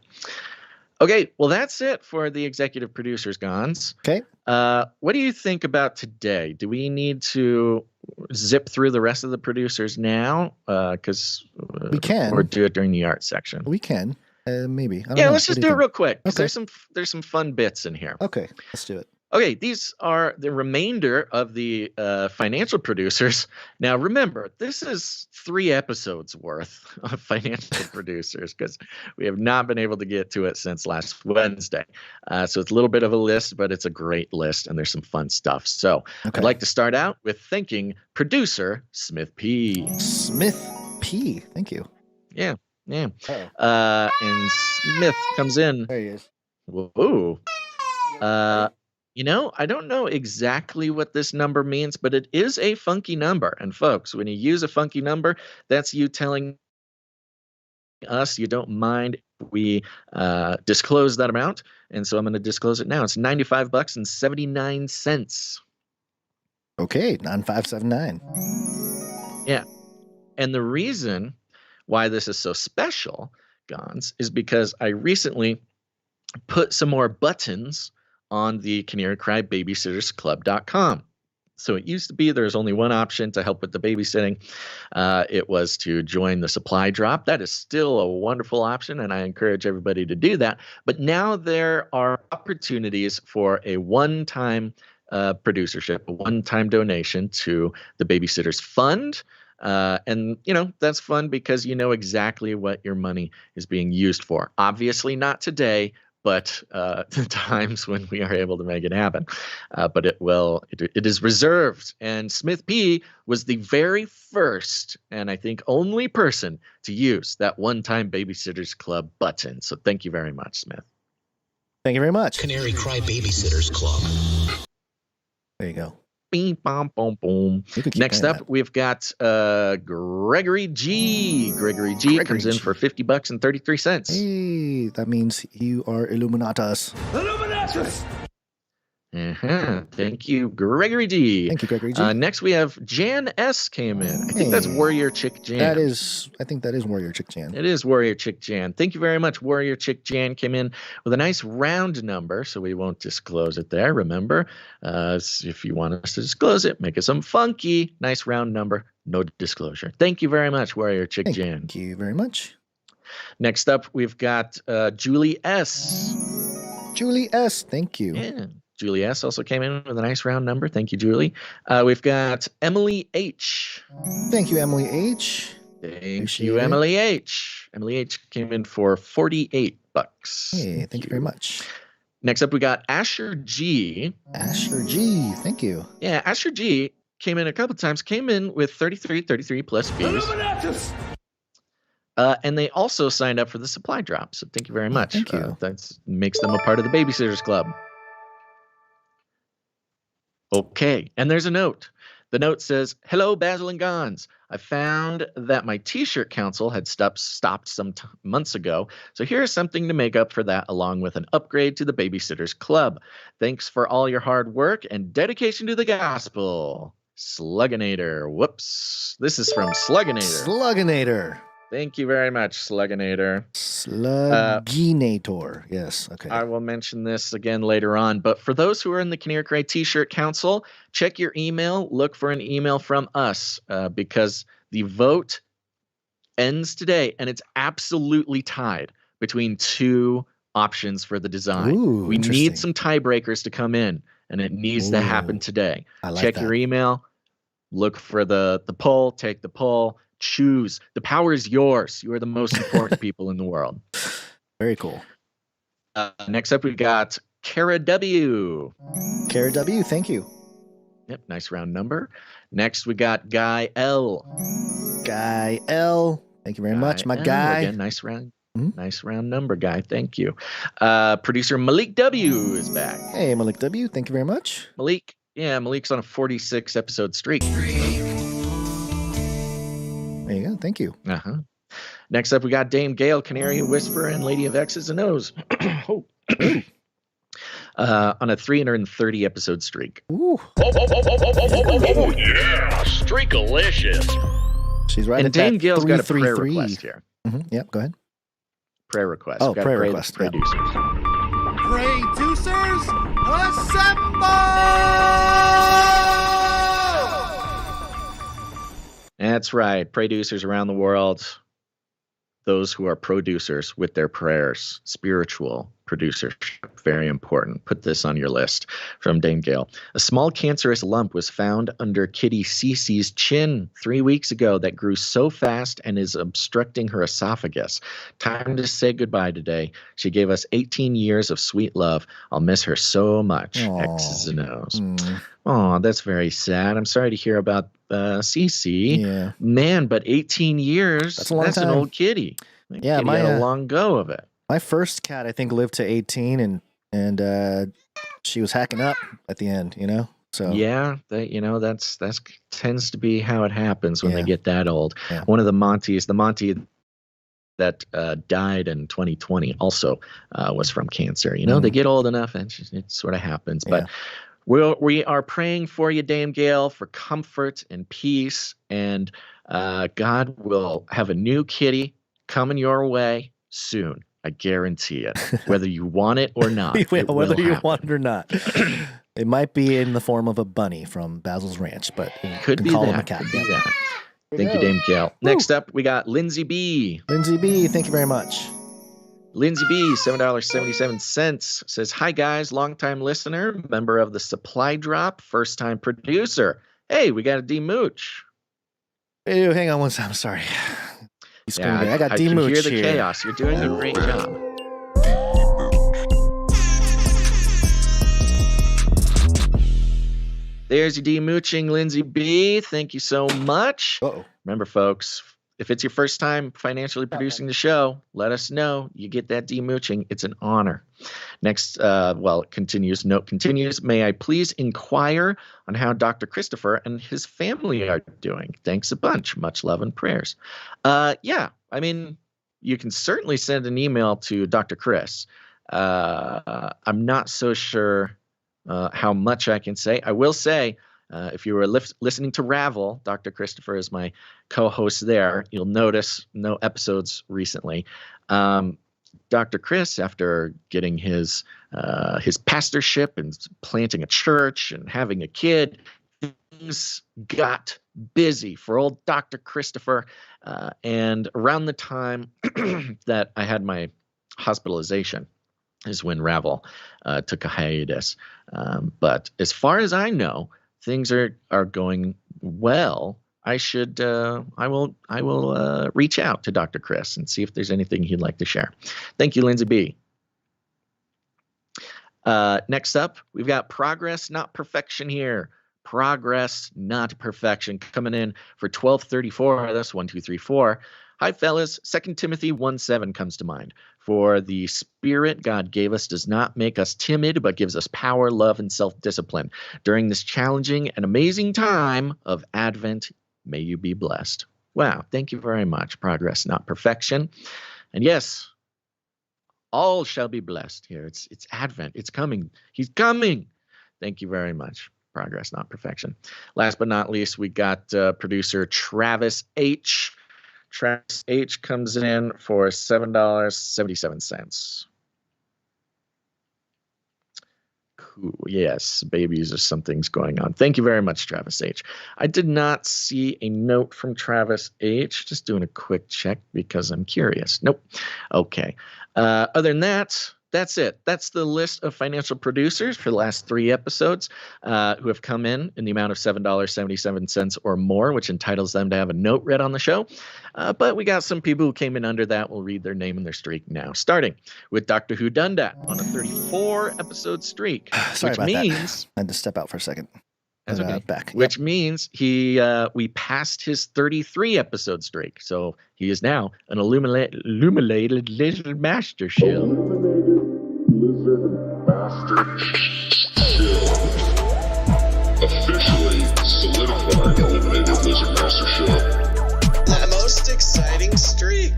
Speaker 1: Okay, well, that's it for the executive producers, Gons.
Speaker 4: Okay.
Speaker 1: What do you think about today? Do we need to zip through the rest of the producers now? Because
Speaker 4: we can,
Speaker 1: or do it during the art section.
Speaker 4: We can, maybe. I don't
Speaker 1: yeah,
Speaker 4: know.
Speaker 1: let's just do it real quick.
Speaker 4: Okay.
Speaker 1: There's some fun bits in here.
Speaker 4: Okay, let's do it.
Speaker 1: Okay, these are the remainder of the financial producers. Now, remember, this is 3 episodes worth of financial producers because we have not been able to get to it since last Wednesday. So it's a little bit of a list, but it's a great list, and there's some fun stuff. So I'd like to start out with thanking producer Smith P.
Speaker 4: Smith P. Thank you.
Speaker 1: Yeah. And Smith comes in.
Speaker 4: There he is.
Speaker 1: Whoa. You know, I don't know exactly what this number means, but it is a funky number. And folks, when you use a funky number, that's you telling us you don't mind if we disclose that amount. And so I'm going to disclose it now. It's $95.79.
Speaker 4: Okay, 9579.
Speaker 1: Yeah. And the reason why this is so special, Gons, is because I recently put some more buttons on the Canary Cry babysittersclub.com. So it used to be there's only one option to help with the babysitting. It was to join the supply drop. That is still a wonderful option, and I encourage everybody to do that. But now there are opportunities for a one-time producership, a one-time donation to the Babysitters Fund. And, you know, that's fun because you know exactly what your money is being used for. Obviously not today, but the times when we are able to make it happen. But it is reserved. And Smith P was the very first and I think only person to use that one-time Babysitters Club button. So thank you very much, Smith.
Speaker 4: Thank you very much.
Speaker 11: Canary Cry Babysitters Club.
Speaker 4: There you go.
Speaker 1: Bing, bom, boom, boom. Next up, we've got Gregory G. Gregory G comes in for $50.33.
Speaker 4: Hey, that means you are Illuminatus.
Speaker 10: Illuminatus!
Speaker 1: Thank you, Gregory G.
Speaker 4: Thank you, Gregory G.
Speaker 1: Next, we have Jan S. came in. I think that's Warrior Chick Jan.
Speaker 4: I think that is Warrior Chick Jan.
Speaker 1: It is Warrior Chick Jan. Thank you very much. Warrior Chick Jan came in with a nice round number, so we won't disclose it there. Remember, if you want us to disclose it, make it some funky, nice round number, no disclosure. Thank you very much, Warrior Chick Jan.
Speaker 4: Thank you very much.
Speaker 1: Next up, we've got Julie S.
Speaker 4: Julie S. Thank you.
Speaker 1: Yeah. Julie S. also came in with a nice round number. Thank you, Julie. We've got Emily H.
Speaker 4: Thank you, Emily H.
Speaker 1: Thank you, Emily H. Emily H. came in for $48.
Speaker 4: Hey, thank you very much.
Speaker 1: Next up, we got Asher G.
Speaker 4: Asher G. Thank you.
Speaker 1: Yeah, Asher G. came in a couple times. Came in with 33 plus fees. And they also signed up for the supply drop. So thank you very much.
Speaker 4: Thank you.
Speaker 1: That makes them a part of the Babysitters Club. Okay, and there's a note. The note says, "Hello, Basil and Gons. I found that my T-shirt council had stopped some months ago, so here's something to make up for that, along with an upgrade to the Babysitters Club. Thanks for all your hard work and dedication to the gospel. Slugginator." Whoops. This is from Slugginator.
Speaker 4: Slugginator.
Speaker 1: Thank you very much, Slugginator.
Speaker 4: Slugginator. Yes. Okay.
Speaker 1: I will mention this again later on. But for those who are in the Canary Cry T-shirt Council, check your email. Look for an email from us because the vote ends today, and it's absolutely tied between 2 options for the design.
Speaker 4: Ooh,
Speaker 1: we need some tiebreakers to come in, and it needs to happen today. Check your email. Look for the poll. Take the poll. Choose. The power is yours. You are the most important people in the world.
Speaker 4: Very cool.
Speaker 1: Next up, we've got KARE W.
Speaker 4: KARE W, thank you.
Speaker 1: Yep, nice round number. Next, we got Guy L.
Speaker 4: Guy L. Thank you very much, my
Speaker 1: L.
Speaker 4: guy.
Speaker 1: Again, nice round. Nice round number, Guy. Thank you. Producer Malik W. is back.
Speaker 4: Hey, Malik W. Thank you very much.
Speaker 1: Malik. Yeah, Malik's on a 46 episode streak.
Speaker 4: There you go. Thank you.
Speaker 1: Uh-huh. Next up, we got Dame Gale, Canary, Whisper, and Lady of X's and O's. On a 330 episode streak.
Speaker 4: Ooh.
Speaker 8: Oh yeah, streakalicious.
Speaker 4: She's right.
Speaker 1: And Dame Gale's got a prayer request here.
Speaker 4: Yep, go ahead.
Speaker 1: Prayer request.
Speaker 4: Oh, prayer
Speaker 1: pray
Speaker 4: request.
Speaker 1: Yep.
Speaker 10: Producers, assemble!
Speaker 1: That's right. Producers around the world, those who are producers with their prayers, spiritual producers, very important. Put this on your list from Dame Gale. A small cancerous lump was found under Kitty Cece's chin 3 weeks ago that grew so fast and is obstructing her esophagus. Time to say goodbye today. She gave us 18 years of sweet love. I'll miss her so much. X's and O's. Oh, that's very sad. I'm sorry to hear about Cece.
Speaker 4: Yeah.
Speaker 1: Man, but 18 years,
Speaker 4: that's a long time.
Speaker 1: An old kitty.
Speaker 4: Yeah,
Speaker 1: kitty had a long go of it.
Speaker 4: My first cat, I think, lived to 18, and she was hacking up at the end, you know? So
Speaker 1: yeah, that's tends to be how it happens when they get that old. Yeah. One of the Monty that died in 2020 also was from cancer. You know, they get old enough and it sort of happens. But we are praying for you, Dame Gale, for comfort and peace, and God will have a new kitty coming your way soon. I guarantee it, whether you want it or not.
Speaker 4: Whether you want it or not. It might be in the form of a bunny from Basil's Ranch, but
Speaker 1: could be that. Could be that. Thank you, Dame Gale. Next up, we got Lindsay B.
Speaker 4: Lindsay B, thank you very much.
Speaker 1: Lindsay B, $7.77, says, hi, guys, longtime listener, member of the Supply Drop, first-time producer. Hey, we got a D-Mooch.
Speaker 4: Hey, hang on one second. I'm sorry. I got D-Mooch here. I can hear the
Speaker 1: chaos. You're doing a great job. There's your D-Mooching, Lindsay B. Thank you so much.
Speaker 4: Uh-oh.
Speaker 1: Remember, folks, if it's your first time financially producing the show, let us know. You get that D-Mooching. It's an honor. Next, it continues. Note continues. May I please inquire on how Dr. Christopher and his family are doing? Thanks a bunch. Much love and prayers. Yeah, I mean, you can certainly send an email to Dr. Chris. I'm not so sure how much I can say. I will say, if you were listening to Ravel, Dr. Christopher is my co-host there. You'll notice no episodes recently. Dr. Chris, after getting his pastorship and planting a church and having a kid, things got busy for old Dr. Christopher. And around the time that I had my hospitalization is when Ravel took a hiatus. But as far as I know, things are going well. I will reach out to Dr. Chris and see if there's anything he'd like to share. Thank you, Lindsay B. Next up, we've got Progress, Not Perfection here. Progress, Not Perfection, coming in for 1234. That's 1234. Hi, fellas. 2 Timothy 1:7 comes to mind. For the Spirit God gave us does not make us timid, but gives us power, love, and self-discipline. During this challenging and amazing time of Advent, may you be blessed. Wow. Thank you very much. Progress, not perfection. And yes, all shall be blessed here. It's Advent. It's coming. He's coming. Thank you very much. Progress, not perfection. Last but not least, we got producer Travis H. Travis H comes in for $7.77. Cool. Yes, babies or something's going on. Thank you very much, Travis H. I did not see a note from Travis H. Just doing a quick check because I'm curious. Nope. Okay. Other than that, that's it. That's the list of financial producers for the last 3 episodes who have come in the amount of $7.77 or more, which entitles them to have a note read on the show. But we got some people who came in under that. We'll read their name and their streak now, starting with Doctor Who Dundat on a 34-episode streak.
Speaker 4: Sorry
Speaker 1: which
Speaker 4: about
Speaker 1: means
Speaker 4: that. I had to step out for a second.
Speaker 1: That's okay.
Speaker 4: Back.
Speaker 1: Which means we passed his 33 episode streak. So he is now an illuminated lizard master shield.
Speaker 12: Officially solidified illuminated lizard master shield.
Speaker 13: The most exciting streak.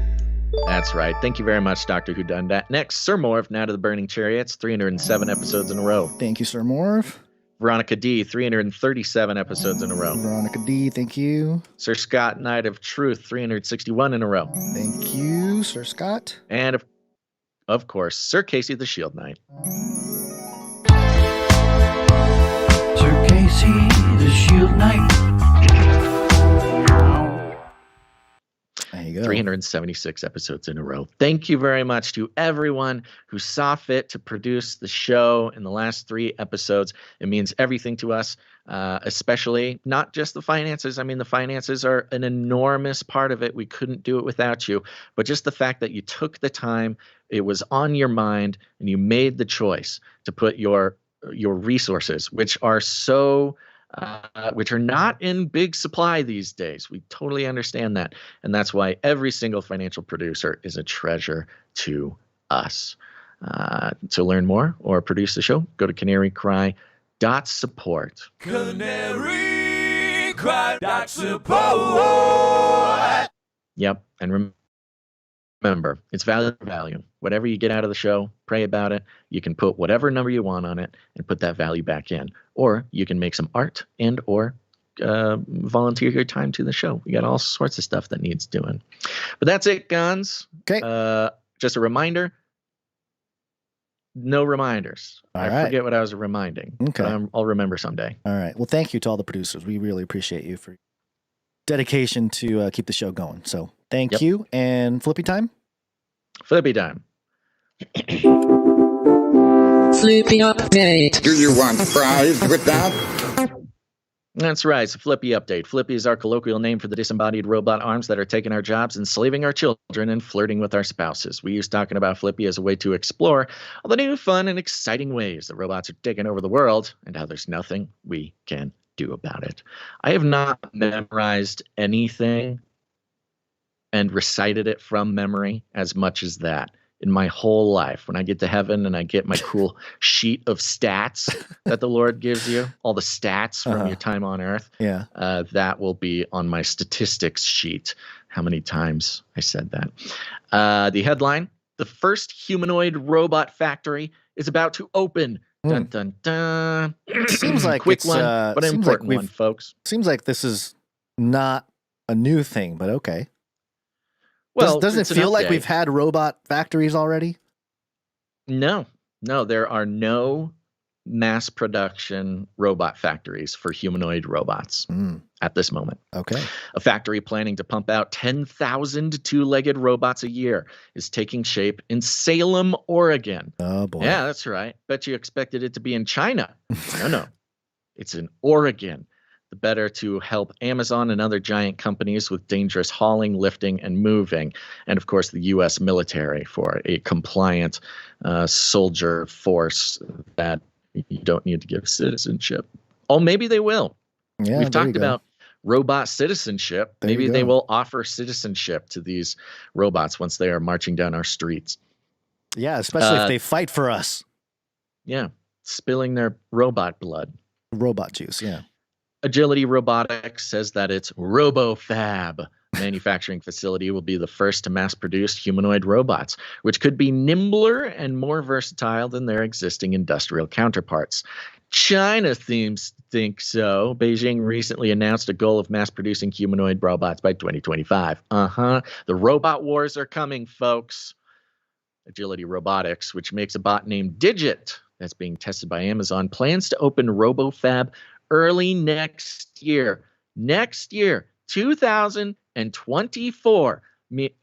Speaker 1: That's right. Thank you very much, Dr. Who Done That. Next, Sir Morv, Now to the Burning Chariots, 307 episodes in a row.
Speaker 4: Thank you, Sir Morv.
Speaker 1: Veronica D, 337 episodes in a row.
Speaker 4: Veronica D, thank you.
Speaker 1: Sir Scott, Knight of Truth, 361 in a row.
Speaker 4: Thank you, Sir Scott.
Speaker 1: And, of course, Sir Casey the Shield Knight.
Speaker 14: Sir Casey the Shield Knight.
Speaker 4: There you go.
Speaker 1: 376 episodes in a row. Thank you very much to everyone who saw fit to produce the show in the last 3 episodes. It means everything to us, especially not just the finances. I mean, the finances are an enormous part of it. We couldn't do it without you. But just the fact that you took the time, it was on your mind, and you made the choice to put your resources, which are not in big supply these days. We totally understand that. And that's why every single financial producer is a treasure to us. To learn more or produce the show, go to canarycry.support.
Speaker 14: Canarycry.support.
Speaker 1: Yep. And remember, it's value. Whatever you get out of the show, pray about it. You can put whatever number you want on it and put that value back in. Or you can make some art and or volunteer your time to the show. We got all sorts of stuff that needs doing. But that's it, Guns.
Speaker 4: Okay.
Speaker 1: Just a reminder. No reminders.
Speaker 4: All
Speaker 1: I
Speaker 4: right.
Speaker 1: forget what I was reminding.
Speaker 4: Okay.
Speaker 1: But I'll remember someday.
Speaker 4: All right. Well, thank you to all the producers. We really appreciate you for dedication to keep the show going. So thank you. And Flippy time?
Speaker 1: Flippy time.
Speaker 15: Flippy update.
Speaker 16: Do you want fries with that?
Speaker 1: That's right. It's a Flippy update. Flippy is our colloquial name for the disembodied robot arms that are taking our jobs, enslaving our children, and flirting with our spouses. We use talking about Flippy as a way to explore all the new, fun, and exciting ways that robots are taking over the world and how there's nothing we can do about it. I have not memorized anything and recited it from memory as much as that in my whole life. When I get to heaven and I get my cool sheet of stats that the Lord gives you, all the stats from your time on Earth, that will be on my statistics sheet, how many times I said that. The headline, the first humanoid robot factory is about to open. Dun, dun, dun.
Speaker 4: Seems like
Speaker 1: quick
Speaker 4: it's,
Speaker 1: one, but an important
Speaker 4: like
Speaker 1: one, folks.
Speaker 4: Seems like this is not a new thing, but okay.
Speaker 1: Well,
Speaker 4: doesn't it
Speaker 1: it's an
Speaker 4: feel like
Speaker 1: update.
Speaker 4: we've had robot factories already?
Speaker 1: No, there are no mass production robot factories for humanoid robots at this moment.
Speaker 4: Okay.
Speaker 1: A factory planning to pump out 10,000 two-legged robots a year is taking shape in Salem, Oregon.
Speaker 4: Oh, boy.
Speaker 1: Yeah, that's right. Bet you expected it to be in China. No. It's in Oregon. The better to help Amazon and other giant companies with dangerous hauling, lifting, and moving. And, of course, the U.S. military for a compliant soldier force that you don't need to give citizenship. Oh, maybe they will.
Speaker 4: Yeah,
Speaker 1: We've talked about robot citizenship. Maybe they will offer citizenship to these robots once they are marching down our streets.
Speaker 4: Yeah, especially if they fight for us.
Speaker 1: Yeah, spilling their robot blood.
Speaker 4: Robot juice, yeah.
Speaker 1: Agility Robotics says that its RoboFab manufacturing facility will be the first to mass-produce humanoid robots, which could be nimbler and more versatile than their existing industrial counterparts. China think so. Beijing recently announced a goal of mass-producing humanoid robots by 2025. The robot wars are coming, folks. Agility Robotics, which makes a bot named Digit that's being tested by Amazon, plans to open RoboFab early next year. 2024.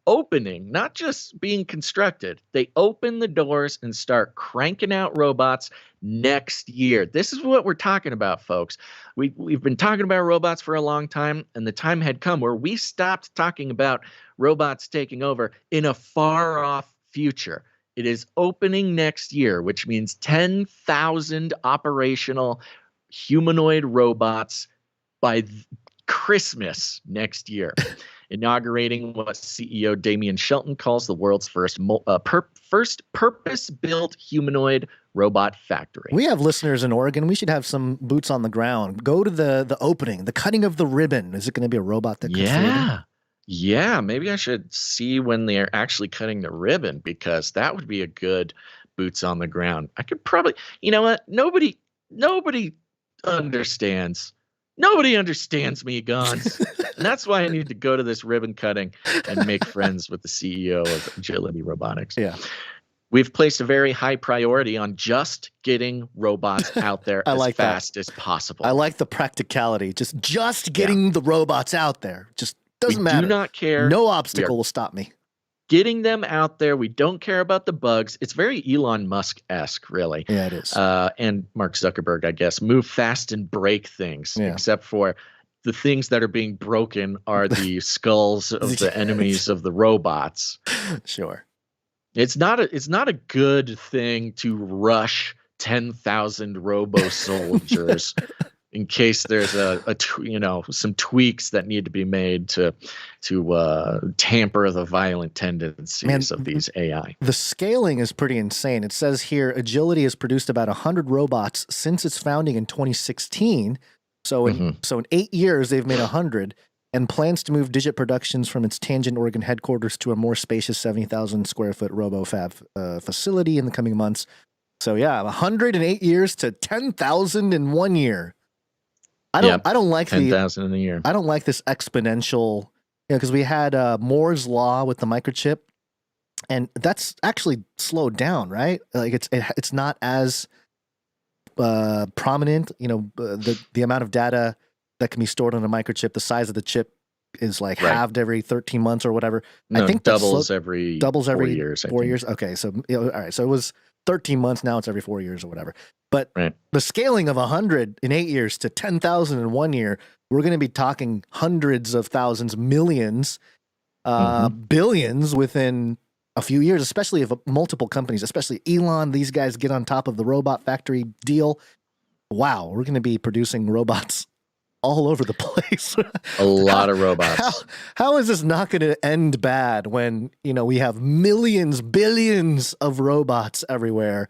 Speaker 1: Opening, not just being constructed. They open the doors and start cranking out robots next year. This is what we're talking about, folks. We've been talking about robots for a long time, and the time had come where we stopped talking about robots taking over in a far-off future. It is opening next year, which means 10,000 operational humanoid robots by Christmas next year, inaugurating what CEO Damien Shelton calls the world's first purpose-built humanoid robot factory.
Speaker 4: We have listeners in Oregon. We should have some boots on the ground. Go to the opening, the cutting of the ribbon. Is it going to be a robot that cuts the ribbon?
Speaker 1: Yeah, maybe I should see when they're actually cutting the ribbon, because that would be a good boots on the ground. I could probably, you know what? Nobody understands. Nobody understands me, Gons. And that's why I need to go to this ribbon cutting and make friends with the CEO of Agility Robotics.
Speaker 4: Yeah.
Speaker 1: We've placed a very high priority on just getting robots out there as fast as possible.
Speaker 4: I like the practicality. Just getting the robots out there. Just doesn't matter.
Speaker 1: We do not care.
Speaker 4: No obstacle will stop me.
Speaker 1: Getting them out there. We don't care about the bugs. It's very Elon Musk-esque, really.
Speaker 4: Yeah, it is.
Speaker 1: And Mark Zuckerberg, I guess. Move fast and break things, except for the things that are being broken are the skulls of the enemies of the robots.
Speaker 4: Sure.
Speaker 1: It's not a good thing to rush 10,000 robo soldiers in case there's some tweaks that need to be made to tamper the violent tendencies of these AI.
Speaker 4: The scaling is pretty insane. It says here Agility has produced about 100 robots since its founding in 2016. So in 8 years they've made 100, and plans to move Digit Productions from its Tangent, Oregon headquarters to a more spacious 70,000 square foot RoboFab facility in the coming months. So yeah, 100 in 8 years to 10,000 in 1 year. I don't like
Speaker 1: 10,000 in a year.
Speaker 4: I don't like this exponential, because we had Moore's law with the microchip, and that's actually slowed down, right? Like it's not as prominent. The amount of data that can be stored on a microchip, the size of the chip is like halved every 13 months or whatever.
Speaker 1: No,
Speaker 4: I think
Speaker 1: doubles every
Speaker 4: 4
Speaker 1: years.
Speaker 4: 4 years. Okay, so all right, so it was 13 months. Now it's every 4 years or whatever. But the scaling of 100 in 8 years to 10,000 in 1 year, we're going to be talking hundreds of thousands, millions, billions within a few years, especially if multiple companies, especially Elon, these guys get on top of the robot factory deal. Wow, we're going to be producing robots all over the place.
Speaker 1: A lot of robots.
Speaker 4: How is this not going to end bad when, we have millions, billions of robots everywhere?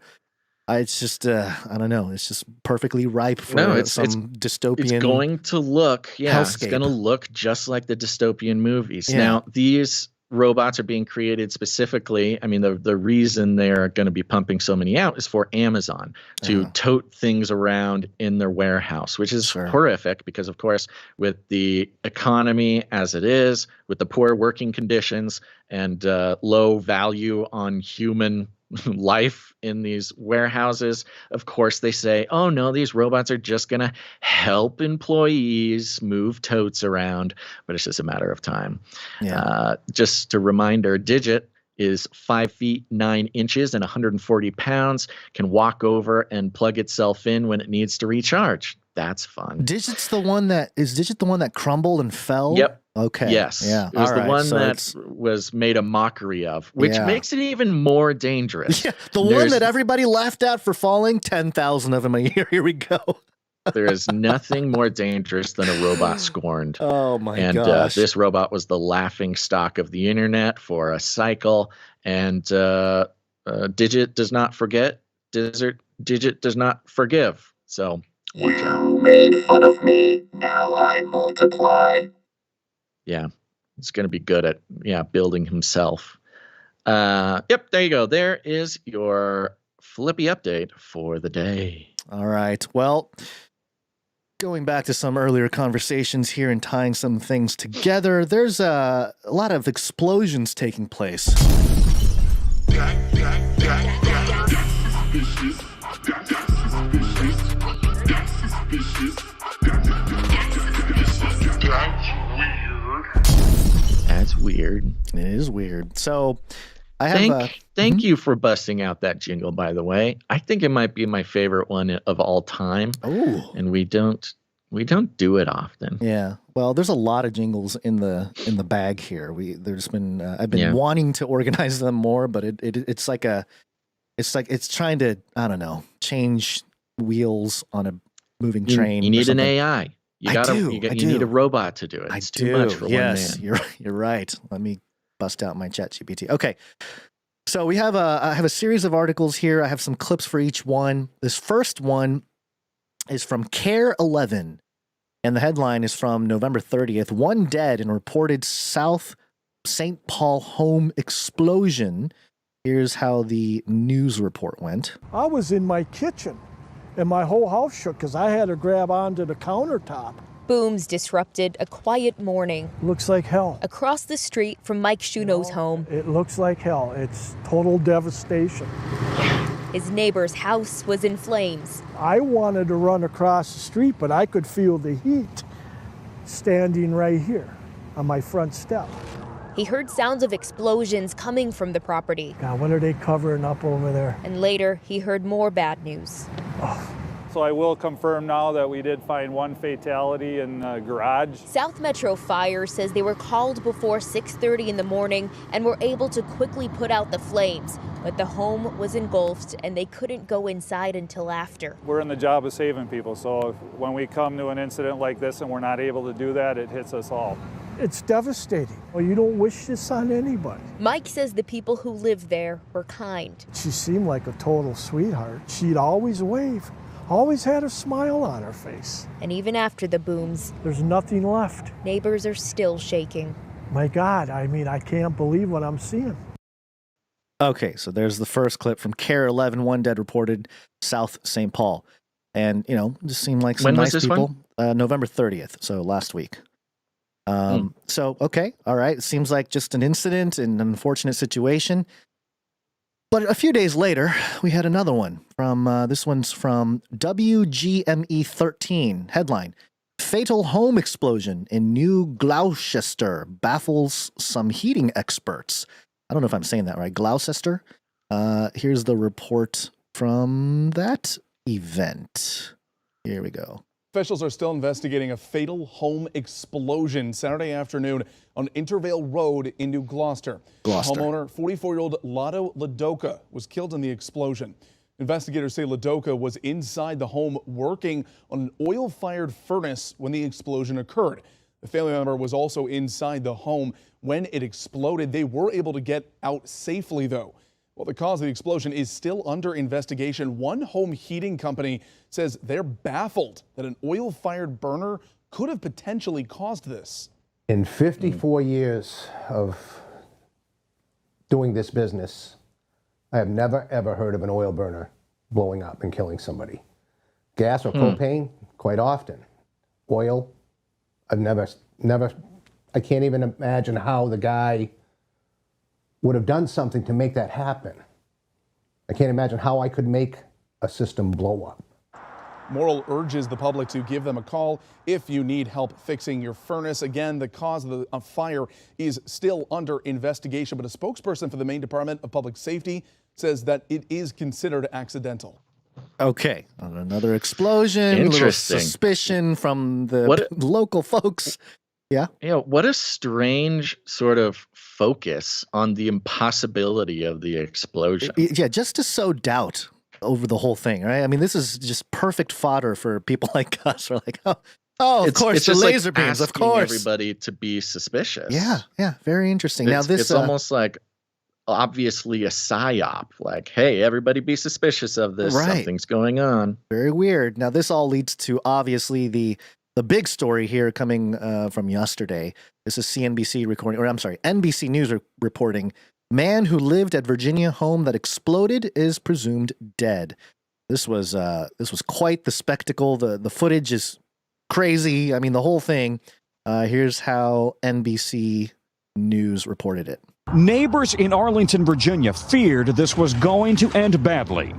Speaker 4: It's just, I don't know. It's just perfectly ripe for some dystopian.
Speaker 1: It's going to look,
Speaker 4: hellscape.
Speaker 1: It's going to look just like the dystopian movies.
Speaker 4: Yeah.
Speaker 1: Now, these robots are being created specifically. I mean, the reason they're going to be pumping so many out is for Amazon to tote things around in their warehouse, which is horrific because, of course, with the economy as it is, with the poor working conditions and low value on human life in these warehouses, of course they say, oh no, these robots are just going to help employees move totes around, but it's just a matter of time. Just a reminder, Digit is 5 feet 9 inches and 140 pounds, can walk over and plug itself in when it needs to recharge. That's fun.
Speaker 4: Digit the one that crumbled and fell?
Speaker 1: Yep.
Speaker 4: Okay.
Speaker 1: Yes.
Speaker 4: Yeah.
Speaker 1: It was the one that was made a mockery of, which makes it even more dangerous.
Speaker 4: Yeah. The one that everybody laughed at for falling, 10,000 of them a year. Here we go.
Speaker 1: There is nothing more dangerous than a robot scorned.
Speaker 4: Oh my
Speaker 1: And
Speaker 4: gosh.
Speaker 1: this robot was the laughing stock of the internet for a cycle. And Digit does not forget. Digit does not forgive. So
Speaker 12: you made fun of me. Now I multiply.
Speaker 1: Yeah, it's going to be good at building himself. Yep, there you go. There is your Flippy update for the day.
Speaker 4: All right. Well, going back to some earlier conversations here and tying some things together, there's a lot of explosions taking place.
Speaker 1: That's weird.
Speaker 4: It is weird. So I have
Speaker 1: thank you for busting out that jingle, by the way. I think it might be my favorite one of all time.
Speaker 4: Oh.
Speaker 1: And we don't do it often.
Speaker 4: Yeah. Well, there's a lot of jingles in the bag here. I've been wanting to organize them more, but it's trying to, I don't know, change wheels on moving train.
Speaker 1: You need an AI. You need a robot to do it. It's too much for one man.
Speaker 4: You're right. Let me bust out my ChatGPT. Okay. So I have a series of articles here. I have some clips for each one. This first one is from KARE 11, and the headline is from November 30th. 1 dead in reported South St. Paul home explosion. Here's how the news report went.
Speaker 17: I was in my kitchen, and my whole house shook because I had to grab onto the countertop.
Speaker 18: Booms disrupted a quiet morning.
Speaker 17: Looks like hell.
Speaker 18: Across the street from Mike Shuno's home.
Speaker 17: It looks like hell. It's total devastation.
Speaker 18: His neighbor's house was in flames.
Speaker 17: I wanted to run across the street, but I could feel the heat standing right here on my front step.
Speaker 18: He heard sounds of explosions coming from the property.
Speaker 17: God, what are they covering up over there?
Speaker 18: And later, he heard more bad news.
Speaker 17: Oh.
Speaker 19: So I will confirm now that we did find 1 fatality in the garage.
Speaker 18: South Metro Fire says they were called before 6:30 in the morning and were able to quickly put out the flames. But the home was engulfed and they couldn't go inside until after.
Speaker 19: We're in the job of saving people, so when we come to an incident like this and we're not able to do that, it hits us all.
Speaker 17: It's devastating. Well, you don't wish this on anybody.
Speaker 18: Mike says the people who lived there were kind.
Speaker 17: She seemed like a total sweetheart. She'd always wave. Always had a smile on her face.
Speaker 18: And even after the booms,
Speaker 17: there's nothing left.
Speaker 18: Neighbors are still shaking.
Speaker 17: My God, I mean, I can't believe what I'm seeing.
Speaker 4: Okay, so there's the first clip from KARE 11, 1 dead reported, South St. Paul. And, just seemed like some nice people. November 30th, so last week. So, okay, all right. It seems like just an incident and an unfortunate situation. But a few days later, we had another one from, this one's from WGME 13, headline, Fatal Home Explosion in New Gloucester Baffles Some Heating Experts. I don't know if I'm saying that right, Gloucester. Here's the report from that event. Here we go.
Speaker 20: Officials are still investigating a fatal home explosion Saturday afternoon on Intervale Road in New Gloucester. Homeowner 44-year-old Lotto Ladoka was killed in the explosion. Investigators say Ladoka was inside the home working on an oil-fired furnace when the explosion occurred. The family member was also inside the home when it exploded. They were able to get out safely, though. Well, the cause of the explosion is still under investigation. One home heating company says they're baffled that an oil-fired burner could have potentially caused this.
Speaker 21: In 54 years of doing this business, I have never, ever heard of an oil burner blowing up and killing somebody. Gas or propane, quite often. Oil, I've never, I can't even imagine how the guy would have done something to make that happen. I can't imagine how I could make a system blow up.
Speaker 20: Morrill urges the public to give them a call if you need help fixing your furnace. Again, the cause of the fire is still under investigation, but a spokesperson for the Maine Department of Public Safety says that it is considered accidental.
Speaker 4: Okay, another explosion, a little suspicion from the local folks. Yeah.
Speaker 1: What a strange sort of focus on the impossibility of the explosion.
Speaker 4: Yeah, just to sow doubt over the whole thing, right? I mean, this is just perfect fodder for people like us. We're like, of course,
Speaker 1: it's
Speaker 4: the
Speaker 1: just
Speaker 4: laser
Speaker 1: like
Speaker 4: beams, of
Speaker 1: asking
Speaker 4: course.
Speaker 1: Everybody to be suspicious.
Speaker 4: Yeah, very interesting. Now
Speaker 1: It's almost like obviously a psyop. Like, hey, everybody be suspicious of this.
Speaker 4: Right.
Speaker 1: Something's going on.
Speaker 4: Very weird. Now, this all leads to obviously the big story here coming from yesterday. This is NBC News reporting. Man who lived at Virginia home that exploded is presumed dead. This was quite the spectacle. The footage is crazy. I mean, the whole thing. Here's how NBC News reported it.
Speaker 22: Neighbors in Arlington, Virginia feared this was going to end badly.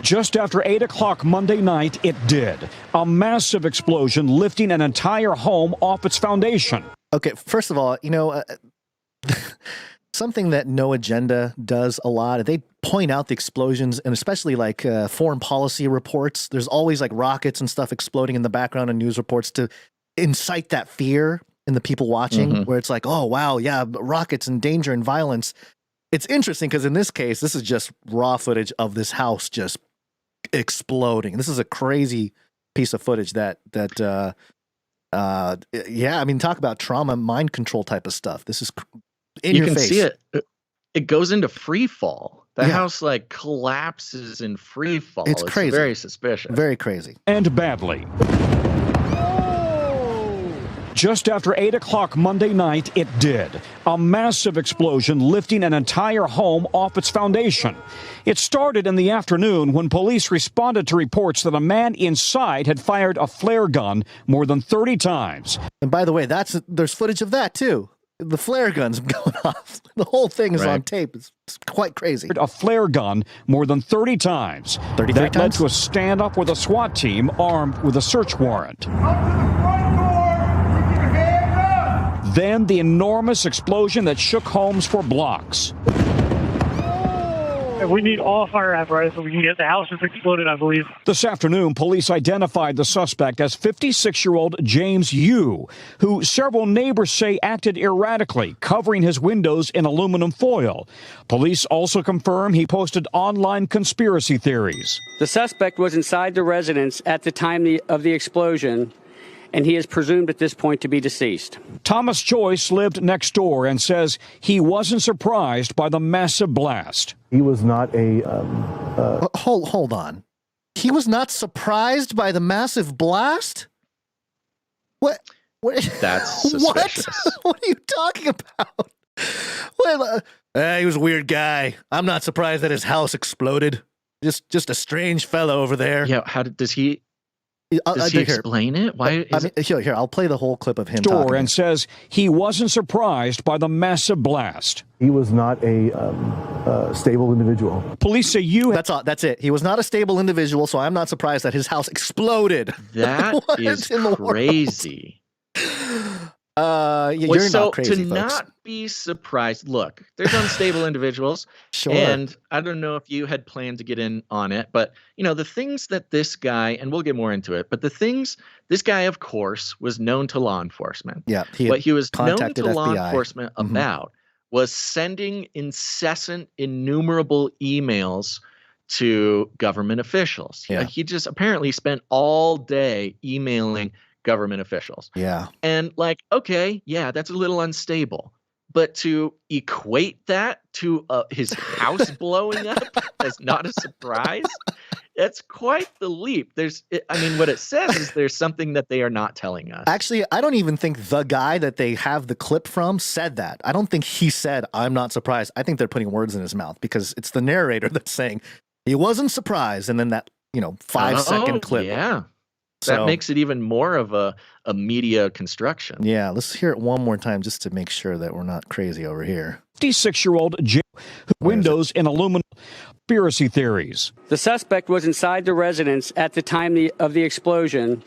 Speaker 22: Just after 8 o'clock Monday night, it did. A massive explosion lifting an entire home off its foundation.
Speaker 4: Okay, first of all, something that No Agenda does a lot, they point out the explosions, and especially like foreign policy reports. There's always like rockets and stuff exploding in the background in news reports to incite that fear in the people watching, where it's like, oh, wow, yeah, rockets and danger and violence. It's interesting because in this case, this is just raw footage of this house just exploding. This is a crazy piece of footage that yeah, I mean, talk about trauma, mind control type of stuff. This is in your face.
Speaker 1: You can see it. It goes into free fall. The house like collapses in free fall.
Speaker 4: It's crazy.
Speaker 1: Very suspicious.
Speaker 4: Very crazy.
Speaker 22: And badly. Just after 8 o'clock Monday night, it did. A massive explosion lifting an entire home off its foundation. It started in the afternoon when police responded to reports that a man inside had fired a flare gun more than 30 times.
Speaker 4: And by the way, there's footage of that too. The flare guns going off. The whole thing is on tape. It's quite crazy.
Speaker 22: A flare gun more than 30 times.
Speaker 4: 33
Speaker 22: that led
Speaker 4: times?
Speaker 22: to a standoff with a SWAT team armed with a search warrant. Then the enormous explosion that shook homes for blocks.
Speaker 2: We need all fire apparatus so we can get the house has exploded, I believe.
Speaker 22: This afternoon, police identified the suspect as 56-year-old James Yu, who several neighbors say acted erratically, covering his windows in aluminum foil. Police also confirm he posted online conspiracy theories.
Speaker 3: The suspect was inside the residence at the time of the explosion, and he is presumed at this point to be deceased.
Speaker 22: Thomas Joyce lived next door and says he wasn't surprised by the massive blast.
Speaker 23: He was not a...
Speaker 4: Hold on. He was not surprised by the massive blast? What?
Speaker 1: That's suspicious.
Speaker 4: What are you talking about? He was a weird guy. I'm not surprised that his house exploded. Just a strange fellow over there.
Speaker 1: Yeah, does he explain it? Why?
Speaker 4: Here, I'll play the whole clip of him
Speaker 22: Door
Speaker 4: talking.
Speaker 22: And says he wasn't surprised by the massive blast.
Speaker 23: He was not a stable individual.
Speaker 22: Police say
Speaker 4: That's it. He was not a stable individual, so I'm not surprised that his house exploded.
Speaker 1: That is crazy.
Speaker 4: You're not crazy,
Speaker 1: to
Speaker 4: folks.
Speaker 1: not be surprised. Look, there's unstable individuals,
Speaker 4: Sure.
Speaker 1: And I don't know if you had planned to get in on it, but the things that this guy, and we'll get more into it, but this guy, of course, was known to law enforcement.
Speaker 4: Yeah,
Speaker 1: what he was known to
Speaker 4: contacted
Speaker 1: law
Speaker 4: FBI.
Speaker 1: enforcement about was sending incessant, innumerable emails to government officials.
Speaker 4: Yeah.
Speaker 1: He just apparently spent all day emailing government officials.
Speaker 4: Yeah.
Speaker 1: And okay, yeah, that's a little unstable. But to equate that to his house blowing up as not a surprise, that's quite the leap. What it says is there's something that they are not telling us.
Speaker 4: Actually, I don't even think the guy that they have the clip from said that. I don't think he said, I'm not surprised. I think they're putting words in his mouth because it's the narrator that's saying he wasn't surprised. And then that, 5-second clip.
Speaker 1: Yeah.
Speaker 4: So,
Speaker 1: that makes it even more of a media construction.
Speaker 4: Yeah, let's hear it one more time just to make sure that we're not crazy over here.
Speaker 22: 56-year-old James, windows in aluminum, conspiracy theories.
Speaker 3: The suspect was inside the residence at the time of the explosion,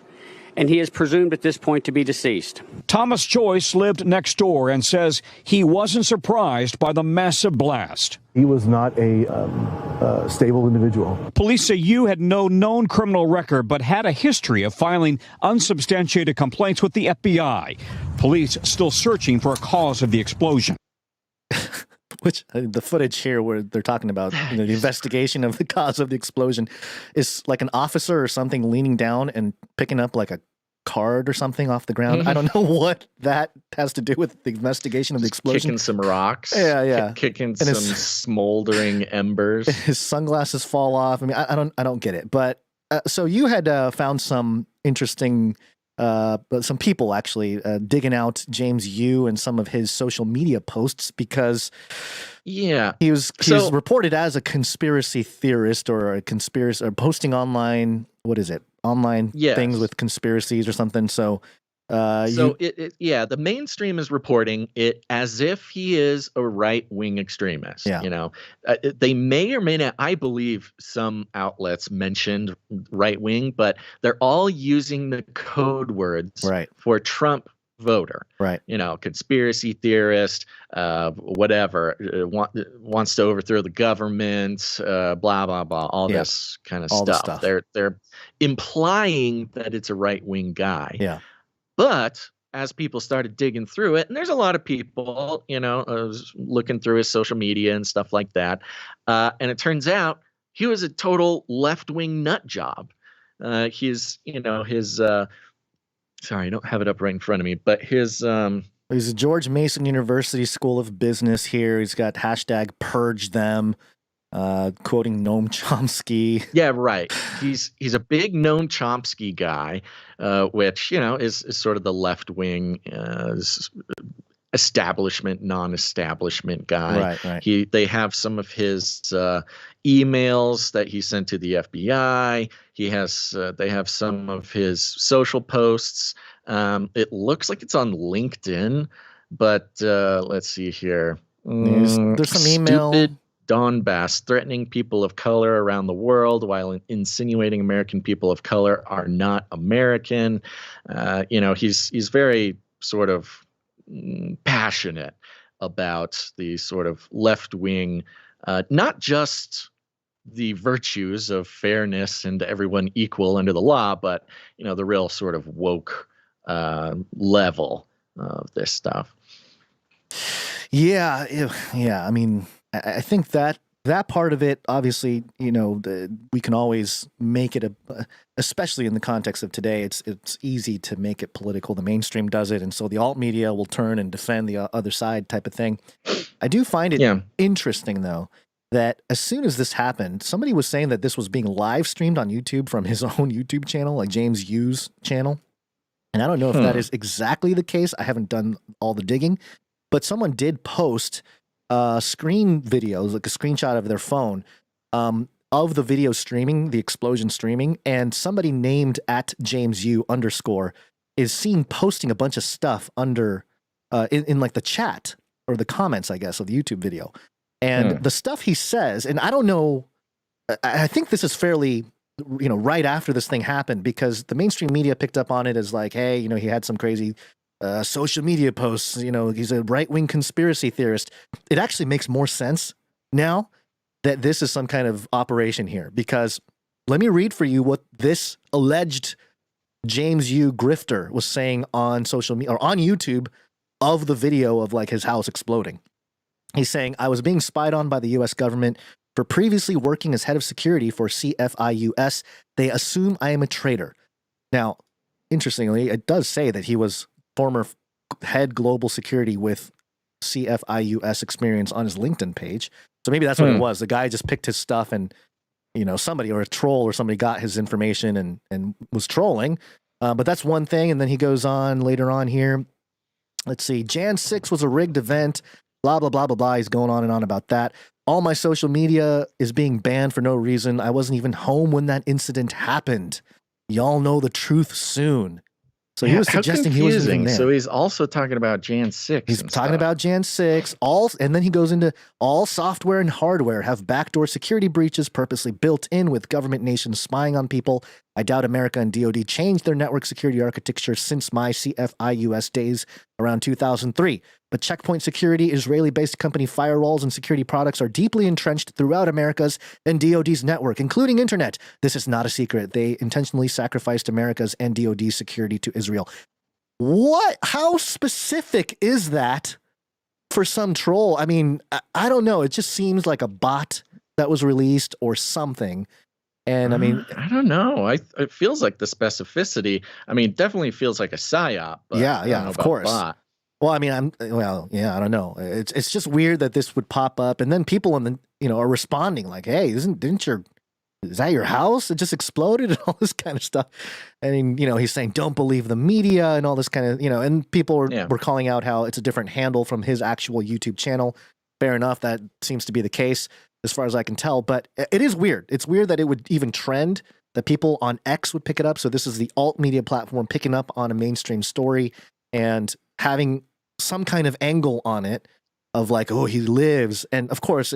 Speaker 3: and he is presumed at this point to be deceased.
Speaker 22: Thomas Joyce lived next door and says he wasn't surprised by the massive blast.
Speaker 23: He was not a stable individual.
Speaker 22: Police say Yu had no known criminal record, but had a history of filing unsubstantiated complaints with the FBI. Police still searching for a cause of the explosion.
Speaker 4: Which the footage here where they're talking about the investigation of the cause of the explosion is like an officer or something leaning down and picking up like a card or something off the ground. I don't know what that has to do with the investigation of the explosion.
Speaker 1: Kicking some rocks.
Speaker 4: Yeah.
Speaker 1: Kicking some smoldering embers.
Speaker 4: His sunglasses fall off. I don't get it. But so you had found some interesting. Some people actually digging out James Yu and some of his social media posts because he was reported as a conspiracy theorist or posting online. What is it? Online things with conspiracies or something. So
Speaker 1: the mainstream is reporting it as if he is a right-wing extremist.
Speaker 4: Yeah.
Speaker 1: They may or may not, I believe some outlets mentioned right-wing, but they're all using the code words for Trump voter.
Speaker 4: Right.
Speaker 1: Conspiracy theorist, whatever, wants to overthrow the government, blah, blah, blah, all this kind of stuff. They're implying that it's a right-wing guy.
Speaker 4: Yeah.
Speaker 1: But as people started digging through it, and there's a lot of people, looking through his social media and stuff like that, and it turns out he was a total left-wing nut job. His sorry, I don't have it up right in front of me, but his
Speaker 4: he's a George Mason University School of Business here. He's got hashtag purge them, quoting Noam Chomsky.
Speaker 1: Yeah, right. He's a big Noam Chomsky guy, which, is sort of the left-wing establishment, non-establishment guy.
Speaker 4: Right.
Speaker 1: They have some of his emails that he sent to the FBI. They have some of his social posts. It looks like it's on LinkedIn, but let's see here.
Speaker 4: There's some email.
Speaker 1: Stupid Donbass threatening people of color around the world while insinuating American people of color are not American. He's very sort of passionate about the sort of left-wing, not just the virtues of fairness and everyone equal under the law, but the real sort of woke level of this stuff.
Speaker 4: Yeah. I mean, I think that part of it, obviously, we can always make it especially in the context of today, it's easy to make it political. The mainstream does it, and so the alt media will turn and defend the other side type of thing. I do find it interesting, though, that as soon as this happened, somebody was saying that this was being live streamed on YouTube from his own YouTube channel, like James Yu's channel. And I don't know if that is exactly the case. I haven't done all the digging, but someone did post screen videos, like a screenshot of their phone, of the video streaming, the explosion streaming, and somebody named @JamesU_ is seen posting a bunch of stuff under in like the chat or the comments, I guess, of the YouTube video. And the stuff he says, and I don't know, I think this is fairly, right after this thing happened, because the mainstream media picked up on it as like, hey, he had some crazy social media posts, he's a right-wing conspiracy theorist. It actually makes more sense now that this is some kind of operation here, because let me read for you what this alleged James Yu grifter was saying on social media or on YouTube of the video of like his house exploding. He's saying, I was being spied on by the U.S. government for previously working as head of security for CFIUS. They assume I am a traitor. Now, interestingly, it does say that he was former head global security with CFIUS experience on his LinkedIn page. So maybe that's what it was. The guy just picked his stuff and, somebody or a troll or somebody got his information and was trolling. But that's one thing. And then he goes on later on here. Let's see. Jan 6 was a rigged event. Blah, blah, blah, blah, blah. He's going on and on about that. All my social media is being banned for no reason. I wasn't even home when that incident happened. Y'all know the truth soon. So he was suggesting he wasn't even there.
Speaker 1: So he's also talking about Jan 6.
Speaker 4: He's talking about Jan 6. And then he goes into all software and hardware have backdoor security breaches purposely built in with government nations spying on people. I doubt America and DoD changed their network security architecture since my CFIUS days around 2003. But Checkpoint Security, Israeli-based company firewalls and security products are deeply entrenched throughout America's and DoD's network, including internet. This is not a secret. They intentionally sacrificed America's and DoD's security to Israel. What? How specific is that for some troll? I mean, I don't know. It just seems like a bot that was released or something. And I mean,
Speaker 1: I don't know. It feels like the specificity. I mean, definitely feels like a psyop. But
Speaker 4: yeah, of course.
Speaker 1: Bot.
Speaker 4: Well, I mean, I don't know. It's just weird that this would pop up, and then people in the are responding like, "Hey, is that your house? It just exploded," and all this kind of stuff. I mean, he's saying, "Don't believe the media," and all this kind of and people were calling out how it's a different handle from his actual YouTube channel. Fair enough, that seems to be the case as far as I can tell. But it is weird. It's weird that it would even trend. That people on X would pick it up. So this is the alt media platform picking up on a mainstream story and having some kind of angle on it of like, oh, he lives. And of course,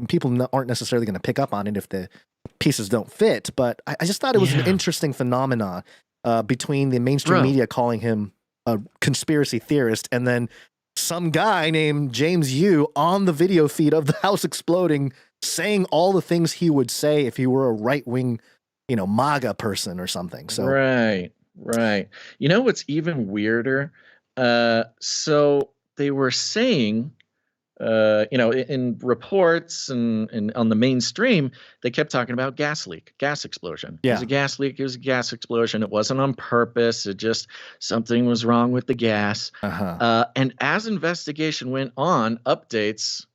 Speaker 4: people aren't necessarily going to pick up on it if the pieces don't fit. But I just thought it was an interesting phenomenon between the mainstream media calling him a conspiracy theorist and then some guy named James Yu on the video feed of the house exploding saying all the things he would say if he were a right-wing, MAGA person or something. So
Speaker 1: Right. What's even weirder? So they were saying in reports and on the mainstream, they kept talking about gas leak, gas explosion. It was a gas leak. It was a gas explosion. It wasn't on purpose. It just something was wrong with the gas. And as investigation went on, updates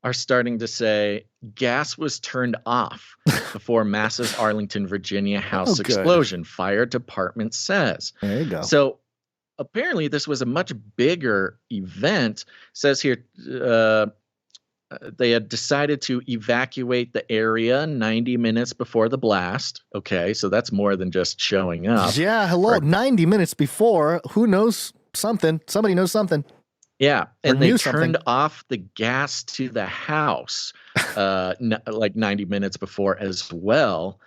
Speaker 1: are starting to say gas was turned off before massive Arlington, Virginia house explosion. Fire department says.
Speaker 4: There you go.
Speaker 1: So apparently this was a much bigger event. Says here they had decided to evacuate the area 90 minutes before the blast. Okay, so that's more than just showing up.
Speaker 4: Yeah, hello. 90 minutes before. Who knows something? Somebody knows something.
Speaker 1: Yeah, and they turned off the gas to the house like 90 minutes before as well.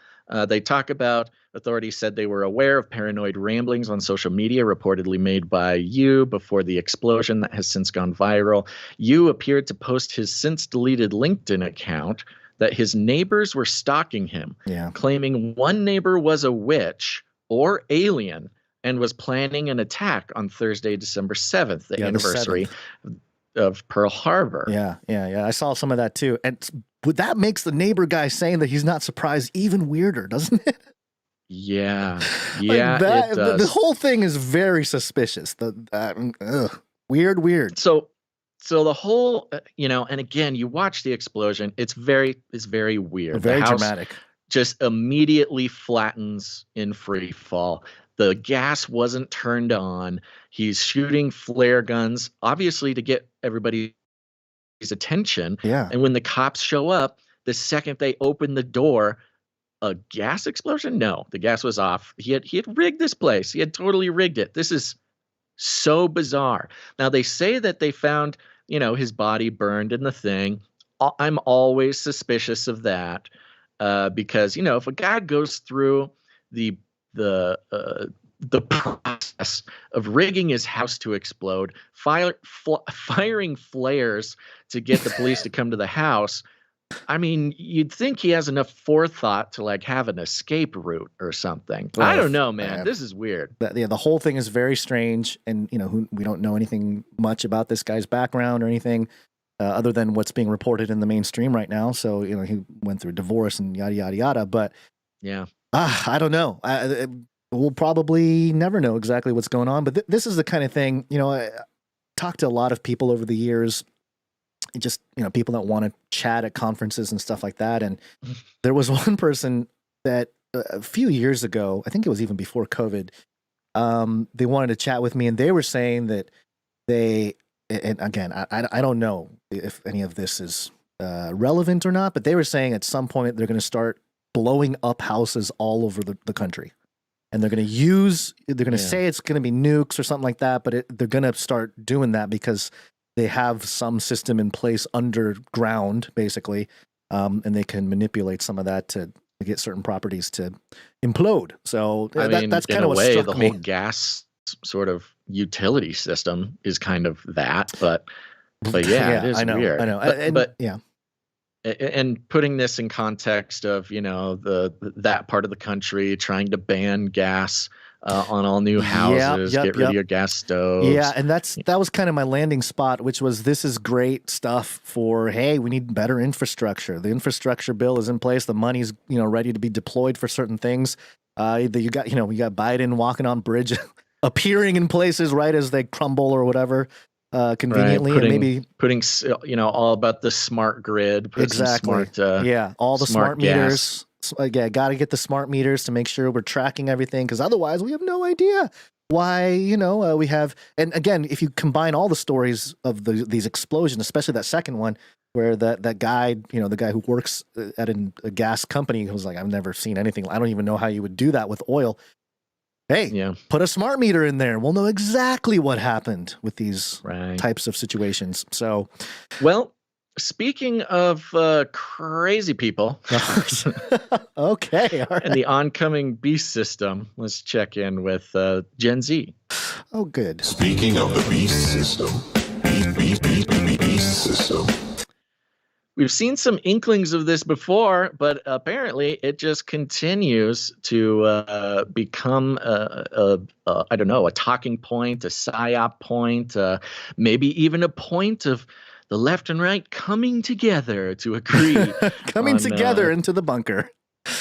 Speaker 1: They talk about, authorities said they were aware of paranoid ramblings on social media reportedly made by Yu before the explosion that has since gone viral. Yu appeared to post his since deleted LinkedIn account that his neighbors were stalking him, claiming one neighbor was a witch or alien and was planning an attack on Thursday, December 7th, the anniversary of Pearl Harbor.
Speaker 4: Yeah. I saw some of that too. And that makes the neighbor guy saying that he's not surprised even weirder, doesn't it?
Speaker 1: Yeah.
Speaker 4: It does. The whole thing is very suspicious. Weird.
Speaker 1: So the whole, and again, you watch the explosion. It's very weird.
Speaker 4: Very dramatic.
Speaker 1: Just immediately flattens in free fall. The gas wasn't turned on. He's shooting flare guns, obviously to get everybody's attention.
Speaker 4: Yeah.
Speaker 1: And when the cops show up, the second they open the door, a gas explosion? No, the gas was off. He had rigged this place. He had totally rigged it. This is so bizarre. Now they say that they found, his body burned in the thing. I'm always suspicious of that because, if a guy goes through the process of rigging his house to explode, firing flares to get the police to come to the house, I mean, you'd think he has enough forethought to have an escape route or something. I don't know, man. This is weird.
Speaker 4: The whole thing is very strange, and we don't know anything much about this guy's background or anything other than what's being reported in the mainstream right now. So he went through divorce and yada yada yada. But
Speaker 1: yeah.
Speaker 4: I don't know. We'll probably never know exactly what's going on. But this is the kind of thing, I talked to a lot of people over the years, just, people that want to chat at conferences and stuff like that. And there was one person that a few years ago, I think it was even before COVID, they wanted to chat with me, and they were saying that and again, I don't know if any of this is relevant or not, but they were saying at some point they're going to start blowing up houses all over the country. And they're going to say it's going to be nukes or something like that, but they're going to start doing that because they have some system in place underground, basically, and they can manipulate some of that to get certain properties to implode. So that's kind of what struck me.
Speaker 1: The whole gas sort of utility system is kind of that, but yeah, it is weird.
Speaker 4: I know,
Speaker 1: but yeah. And putting this in context of, that part of the country trying to ban gas on all new houses, get rid of your gas stoves.
Speaker 4: Yeah, and that was kind of my landing spot, which was this is great stuff for, hey, we need better infrastructure. The infrastructure bill is in place. The money's, ready to be deployed for certain things. You got Biden walking on bridge, appearing in places right as they crumble or whatever. Conveniently,
Speaker 1: right.
Speaker 4: And maybe
Speaker 1: putting all about the smart grid.
Speaker 4: Exactly. All the smart meters. Got to get the smart meters to make sure we're tracking everything, because otherwise we have no idea why. We have. And again, if you combine all the stories of these explosions, especially that second one, where that guy, the guy who works at a gas company, who was like, I've never seen anything. I don't even know how you would do that with oil. Hey, put a smart meter in there. We'll know exactly what happened with these types of situations. So,
Speaker 1: well, speaking of crazy people,
Speaker 4: okay, all right.
Speaker 1: And the oncoming beast system, let's check in with Gen Z.
Speaker 4: Oh, good.
Speaker 5: Speaking of the beast system, beast system.
Speaker 1: We've seen some inklings of this before, but apparently it just continues to become a talking point, a psyop point, maybe even a point of the left and right coming together to agree.
Speaker 4: Coming together into the bunker.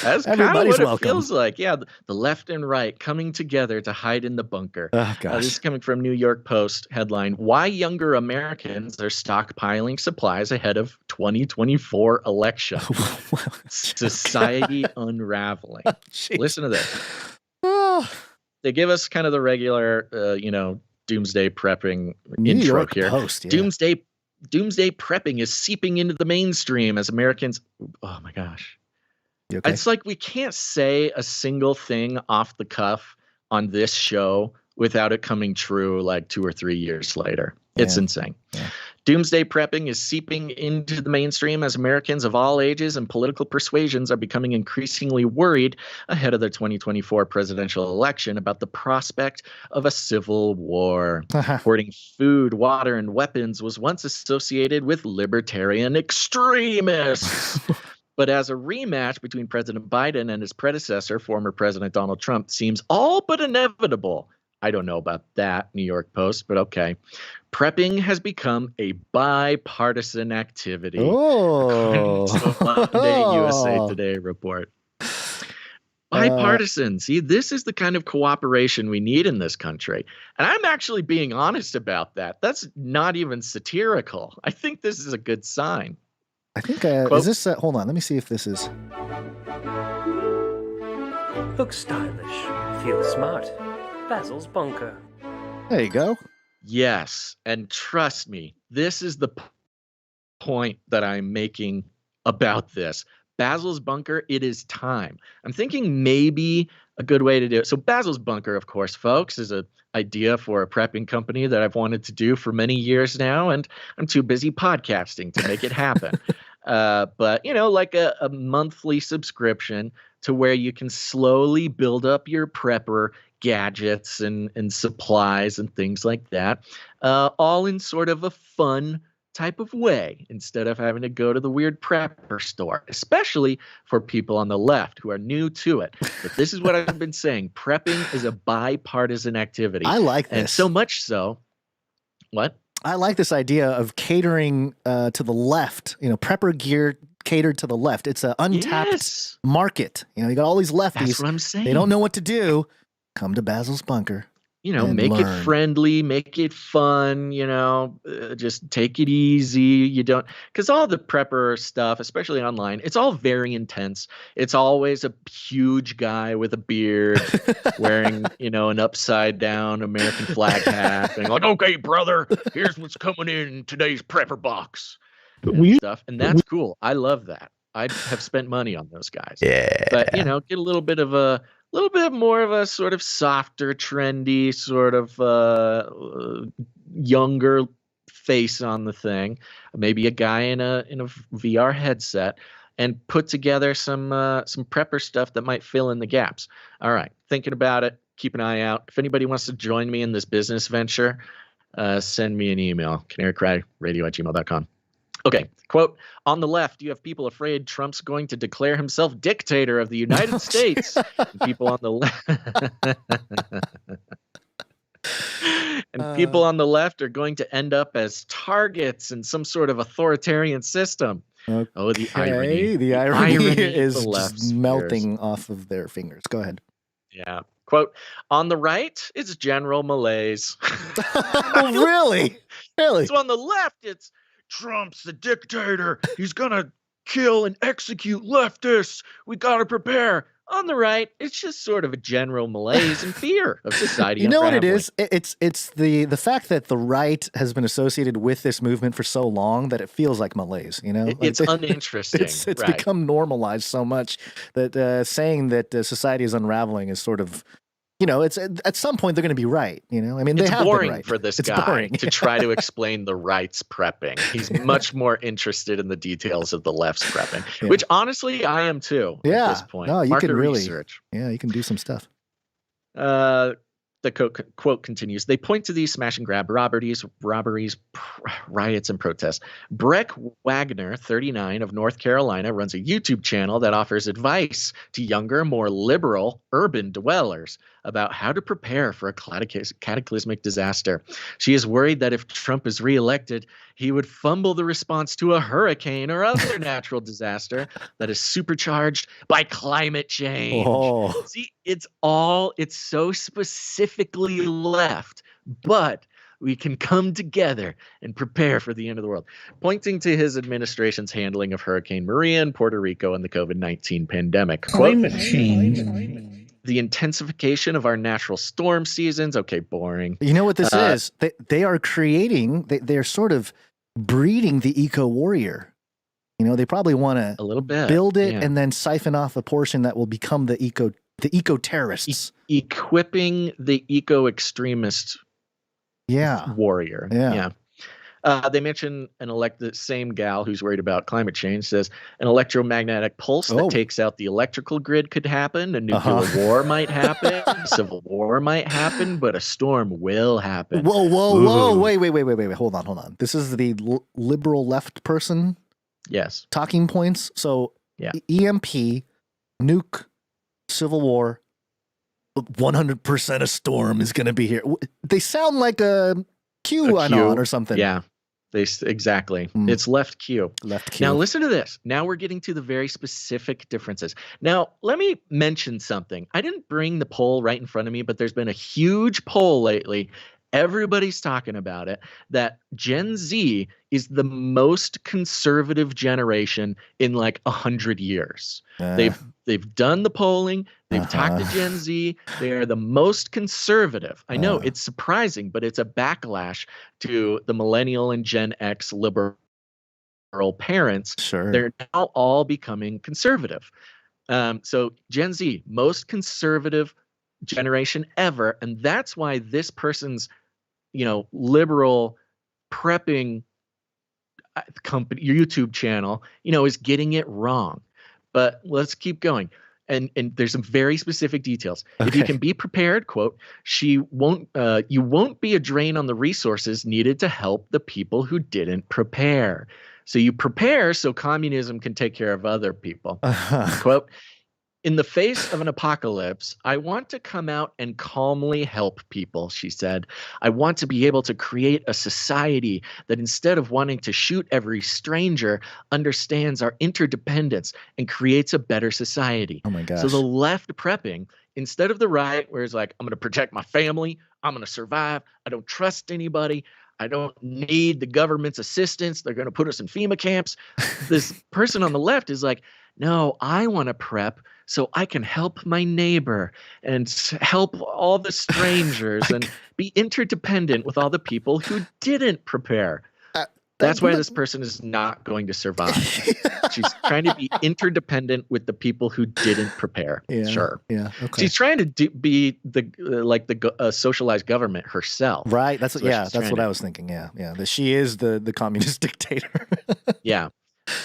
Speaker 1: That's kind of
Speaker 4: Everybody's
Speaker 1: what
Speaker 4: welcome.
Speaker 1: it feels like. Yeah, the left and right coming together to hide in the bunker.
Speaker 4: Oh, gosh.
Speaker 1: This is coming from New York Post headline: Why younger Americans are stockpiling supplies ahead of 2024 election. Society unraveling. Listen to this. They give us kind of the regular, doomsday prepping
Speaker 4: New
Speaker 1: intro
Speaker 4: York
Speaker 1: here.
Speaker 4: Post, yeah.
Speaker 1: Doomsday prepping is seeping into the mainstream as Americans. Oh my gosh.
Speaker 4: Okay?
Speaker 1: It's like we can't say a single thing off the cuff on this show without it coming true like 2 or 3 years later. It's insane.
Speaker 4: Yeah.
Speaker 1: Doomsday prepping is seeping into the mainstream as Americans of all ages and political persuasions are becoming increasingly worried ahead of the 2024 presidential election about the prospect of a civil war. Hoarding food, water, and weapons was once associated with libertarian extremists. But as a rematch between President Biden and his predecessor, former President Donald Trump, seems all but inevitable. I don't know about that, New York Post, but okay. Prepping has become a bipartisan activity.
Speaker 4: Oh.
Speaker 1: According to a Monday USA Today report. Bipartisan. See, this is the kind of cooperation we need in this country. And I'm actually being honest about that. That's not even satirical. I think this is a good sign.
Speaker 4: I think, is this, hold on, let me see if this is.
Speaker 6: Look stylish, feel smart. Basil's bunker.
Speaker 4: There you go.
Speaker 1: Yes, and trust me, this is the point that I'm making about this. Basil's bunker, it is time. I'm thinking maybe a good way to do it. So Basil's bunker, of course, folks, is an idea for a prepping company that I've wanted to do for many years now, and I'm too busy podcasting to make it happen. But, like a monthly subscription to where you can slowly build up your prepper gadgets and supplies and things like that, all in sort of a fun type of way instead of having to go to the weird prepper store, especially for people on the left who are new to it. But this is what I've been saying. Prepping is a bipartisan activity.
Speaker 4: I like this.
Speaker 1: And so much so. What?
Speaker 4: I like this idea of catering to the left, prepper gear catered to the left. It's an untapped market. You got all these lefties.
Speaker 1: That's what I'm saying.
Speaker 4: They don't know what to do. Come to Basil's bunker.
Speaker 1: Make it friendly, make it fun, just take it easy. You don't, because all the prepper stuff, especially online, it's all very intense. It's always a huge guy with a beard wearing, an upside down American flag hat and like, okay, brother, here's what's coming in today's prepper box and stuff. And that's cool. I love that. I have spent money on those guys.
Speaker 4: Yeah.
Speaker 1: But, get a little bit more of a sort of softer, trendy, sort of younger face on the thing. Maybe a guy in a VR headset, and put together some prepper stuff that might fill in the gaps. All right, thinking about it. Keep an eye out. If anybody wants to join me in this business venture, send me an email, canarycryradio@gmail.com. Okay, quote, on the left, you have people afraid Trump's going to declare himself dictator of the United States. And people on the people on the left are going to end up as targets in some sort of authoritarian system.
Speaker 4: Okay.
Speaker 1: Oh, the irony.
Speaker 4: The irony is
Speaker 1: the
Speaker 4: just melting off of their fingers. Go ahead.
Speaker 1: Yeah. Quote, on the right, it's general malaise.
Speaker 4: Oh, really? Really?
Speaker 1: So on the left, it's Trump's the dictator. He's going to kill and execute leftists. We got to prepare. On the right, it's just sort of a general malaise and fear of society.
Speaker 4: You know what it is? It's the fact that the right has been associated with this movement for so long that it feels like malaise,
Speaker 1: It's uninteresting.
Speaker 4: It's become normalized so much that saying that society is unraveling is sort of, it's at some point they're going to be right. I mean, they have
Speaker 1: boring
Speaker 4: been right.
Speaker 1: for this guy to try to explain the right's prepping. He's much more interested in the details of the left's prepping, which honestly I am too. At this point,
Speaker 4: no, you can really
Speaker 1: research.
Speaker 4: Yeah, you can do some stuff.
Speaker 1: The quote continues. They point to these smash and grab robberies, riots, and protests. Breck Wagner, 39, of North Carolina, runs a YouTube channel that offers advice to younger, more liberal urban dwellers about how to prepare for a cataclysmic disaster. She is worried that if Trump is reelected, he would fumble the response to a hurricane or other natural disaster that is supercharged by climate change.
Speaker 4: Oh.
Speaker 1: See, it's so specifically left, but we can come together and prepare for the end of the world, pointing to his administration's handling of Hurricane Maria in Puerto Rico and the COVID-19 pandemic.
Speaker 14: Climate change.
Speaker 1: The intensification of our natural storm seasons. Okay, boring.
Speaker 4: You know what this is? They are creating, they're sort of breeding the eco-warrior. You know, they probably want to
Speaker 1: a little bit
Speaker 4: build it and then siphon off a portion that will become the eco-terrorists.
Speaker 1: Equipping the eco-extremist warrior. Yeah. They mention the same gal who's worried about climate change says an electromagnetic pulse that takes out the electrical grid could happen. A nuclear war might happen. Civil war might happen, but a storm will happen.
Speaker 4: Whoa. Wait. Hold on. This is the liberal left person?
Speaker 1: Yes.
Speaker 4: Talking points. So EMP, nuke, civil war, 100% a storm is going to be here. They sound like a QAnon or something.
Speaker 1: Yeah, exactly. It's left Q.
Speaker 4: Left Q.
Speaker 1: Now listen to this. Now we're getting to the very specific differences. Now let me mention something. I didn't bring the poll right in front of me, but there's been a huge poll lately. Everybody's talking about it, that Gen Z is the most conservative generation in like 100 years. They've done the polling. They've talked to Gen Z. They are the most conservative. I know it's surprising, but it's a backlash to the millennial and Gen X liberal parents.
Speaker 4: Sure.
Speaker 1: They're now all becoming conservative. So Gen Z, most conservative generation ever. And that's why this person's, liberal prepping company, YouTube channel, is getting it wrong. But let's keep going. And there's some very specific details. Okay. If you can be prepared, quote, you won't be a drain on the resources needed to help the people who didn't prepare. So you prepare so communism can take care of other people. Quote, in the face of an apocalypse, I want to come out and calmly help people, she said. I want to be able to create a society that instead of wanting to shoot every stranger, understands our interdependence and creates a better society.
Speaker 4: Oh my gosh.
Speaker 1: So the left prepping, instead of the right, where it's like, I'm going to protect my family, I'm going to survive, I don't trust anybody, I don't need the government's assistance, they're going to put us in FEMA camps. This person on the left is like, no, I want to prep so I can help my neighbor and help all the strangers and be interdependent with all the people who didn't prepare. That's why this person is not going to survive. She's trying to be interdependent with the people who didn't prepare.
Speaker 4: Yeah,
Speaker 1: sure.
Speaker 4: Yeah. Okay.
Speaker 1: She's trying to be the socialized government herself.
Speaker 4: Right. That's what I was thinking. Yeah. Yeah. That she is the communist dictator.
Speaker 1: Yeah.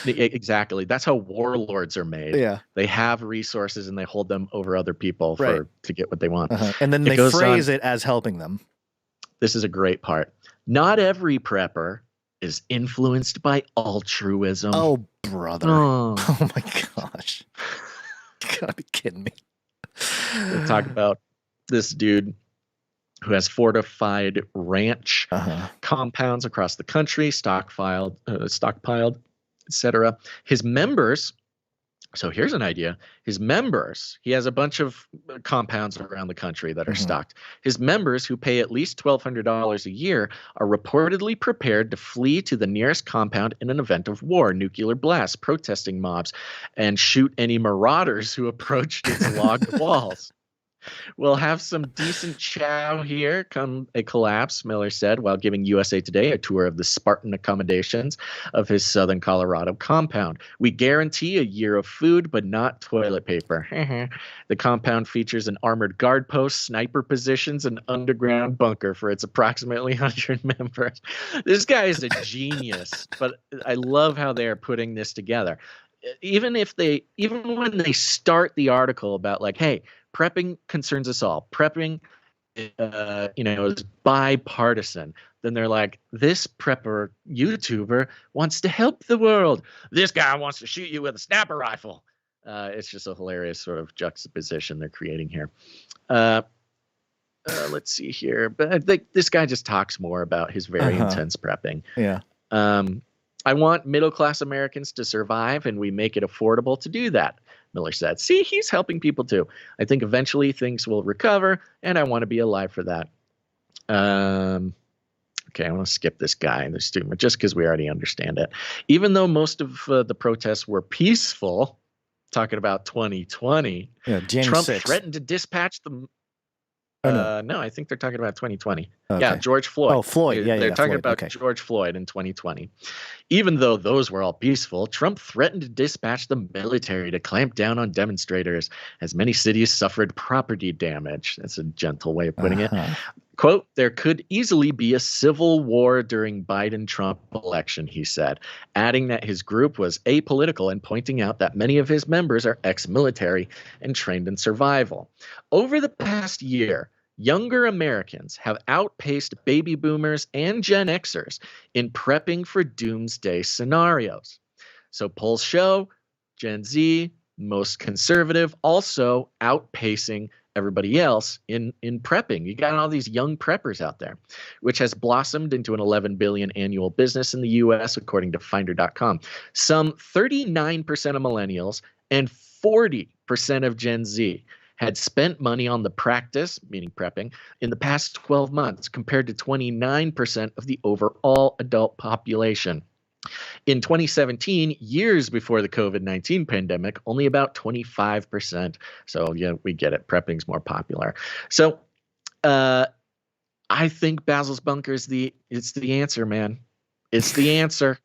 Speaker 1: Exactly. That's how warlords are made.
Speaker 4: Yeah.
Speaker 1: They have resources and they hold them over other people to get what they want.
Speaker 4: And then they phrase it as helping them.
Speaker 1: This is a great part. Not every prepper is influenced by altruism.
Speaker 4: Oh, brother. Oh my gosh. You gotta be kidding me.
Speaker 1: We'll talk about this dude who has fortified ranch compounds across the country, stockpiled, etc. His members, so here's an idea. His members, he has a bunch of compounds around the country that are stocked. His members, who pay at least $1,200 a year, are reportedly prepared to flee to the nearest compound in an event of war, nuclear blasts, protesting mobs, and shoot any marauders who approached its logged walls. We'll have some decent chow here come a collapse, Miller said, while giving USA Today a tour of the Spartan accommodations of his southern Colorado compound. We guarantee a year of food, but not toilet paper. The compound features an armored guard post, sniper positions, and underground bunker for its approximately 100 members. This guy is a genius, but I love how they are putting this together. Even when they start the article about like, hey, prepping concerns us all. Prepping, is bipartisan. Then they're like, this prepper YouTuber wants to help the world. This guy wants to shoot you with a sniper rifle. It's just a hilarious sort of juxtaposition they're creating here. let's see here. But I think this guy just talks more about his very intense prepping.
Speaker 4: Yeah.
Speaker 1: I want middle-class Americans to survive, and we make it affordable to do that, Miller said. See, he's helping people too. I think eventually things will recover, and I want to be alive for that. Okay, I want to skip this guy, this student, just because we already understand it. Even though most of the protests were peaceful, talking about 2020, Trump
Speaker 4: 6th.
Speaker 1: threatened to dispatch them. No, I think they're talking about 2020.
Speaker 4: Okay.
Speaker 1: Yeah, George Floyd.
Speaker 4: Oh, Floyd.
Speaker 1: They're talking
Speaker 4: Floyd.
Speaker 1: about George Floyd in 2020. Even though those were all peaceful, Trump threatened to dispatch the military to clamp down on demonstrators as many cities suffered property damage. That's a gentle way of putting it. Quote, there could easily be a civil war during Biden-Trump election, he said, adding that his group was apolitical and pointing out that many of his members are ex-military and trained in survival. Over the past year, younger Americans have outpaced baby boomers and Gen Xers in prepping for doomsday scenarios. So polls show Gen Z, most conservative, also outpacing everybody else in prepping. You got all these young preppers out there, which has blossomed into an 11 billion annual business in the U.S., according to Finder.com. Some 39% of millennials and 40% of Gen Z had spent money on the practice, meaning prepping, in the past 12 months, compared to 29% of the overall adult population. In 2017, years before the COVID-19 pandemic, only about 25%. So, yeah, we get it. Prepping's more popular. So I think Basil's bunker is the answer, man. It's the answer.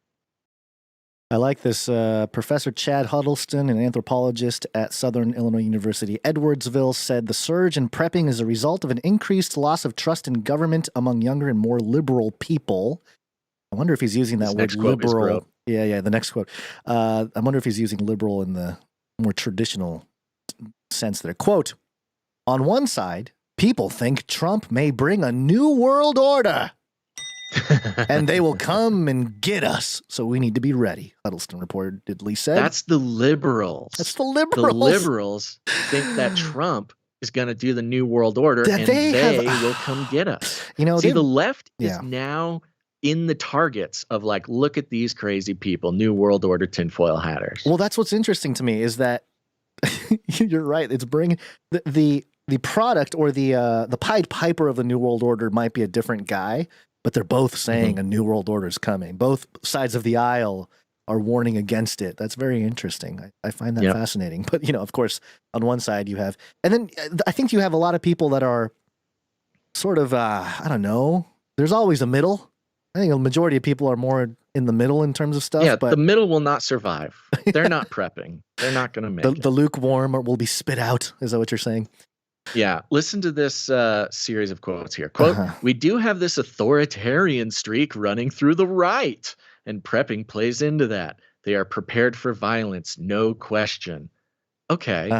Speaker 4: I like this. Professor Chad Huddleston, an anthropologist at Southern Illinois University, Edwardsville, said the surge in prepping is a result of an increased loss of trust in government among younger and more liberal people. I wonder if he's using that word liberal. Yeah, the next quote. I wonder if he's using liberal in the more traditional sense there. Quote, on one side, people think Trump may bring a new world order. And they will come and get us. So we need to be ready, Huddleston reportedly said.
Speaker 1: That's the liberals.
Speaker 4: That's the liberals.
Speaker 1: The liberals think that Trump is going to do the new world order and they will come get us.
Speaker 4: You know,
Speaker 1: see, the left is now in the targets of like, look at these crazy people, new world order tinfoil hatters.
Speaker 4: Well, that's what's interesting to me is that you're right. It's bringing the product or the Pied Piper of the new world order might be a different guy, but they're both saying a new world order is coming. Both sides of the aisle are warning against it. That's very interesting. I find that fascinating. But, you know, of course, on one side you have, and then I think you have a lot of people that are sort of, I don't know, there's always a middle. I think a majority of people are more in the middle in terms of stuff.
Speaker 1: Yeah,
Speaker 4: but
Speaker 1: the middle will not survive. They're not prepping. They're not going to make it.
Speaker 4: The lukewarm will be spit out. Is that what you're saying?
Speaker 1: Yeah. Listen to this series of quotes here. Quote, we do have this authoritarian streak running through the right, and prepping plays into that. They are prepared for violence, no question. Okay.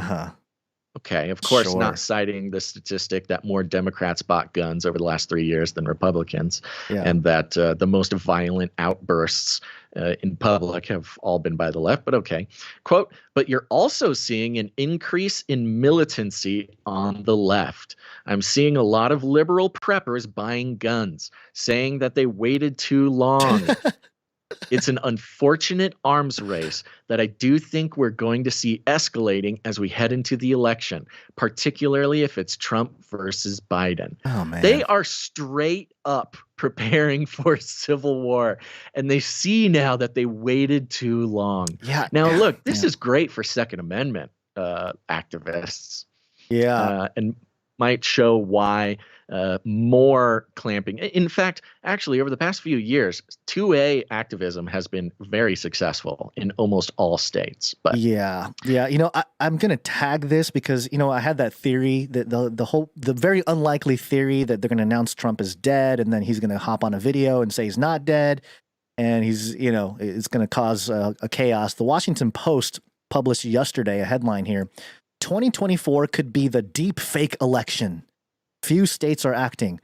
Speaker 1: Okay, of course, not citing the statistic that more Democrats bought guns over the last 3 years than Republicans, and that the most violent outbursts in public have all been by the left, but okay. Quote, but you're also seeing an increase in militancy on the left. I'm seeing a lot of liberal preppers buying guns, saying that they waited too long. It's an unfortunate arms race that I do think we're going to see escalating as we head into the election, particularly if it's Trump versus Biden.
Speaker 4: Oh, man.
Speaker 1: They are straight up preparing for civil war, and they see now that they waited too long.
Speaker 4: Yeah.
Speaker 1: Now, look, this is great for Second Amendment activists.
Speaker 4: Yeah.
Speaker 1: And might show why more clamping. In fact, actually, over the past few years, 2A activism has been very successful in almost all states. But
Speaker 4: yeah. You know, I'm going to tag this because, you know, I had that theory that the very unlikely theory that they're going to announce Trump is dead and then he's going to hop on a video and say he's not dead. And he's, you know, it's going to cause a chaos. The Washington Post published yesterday a headline here. 2024 could be the deep fake election. Few states are acting.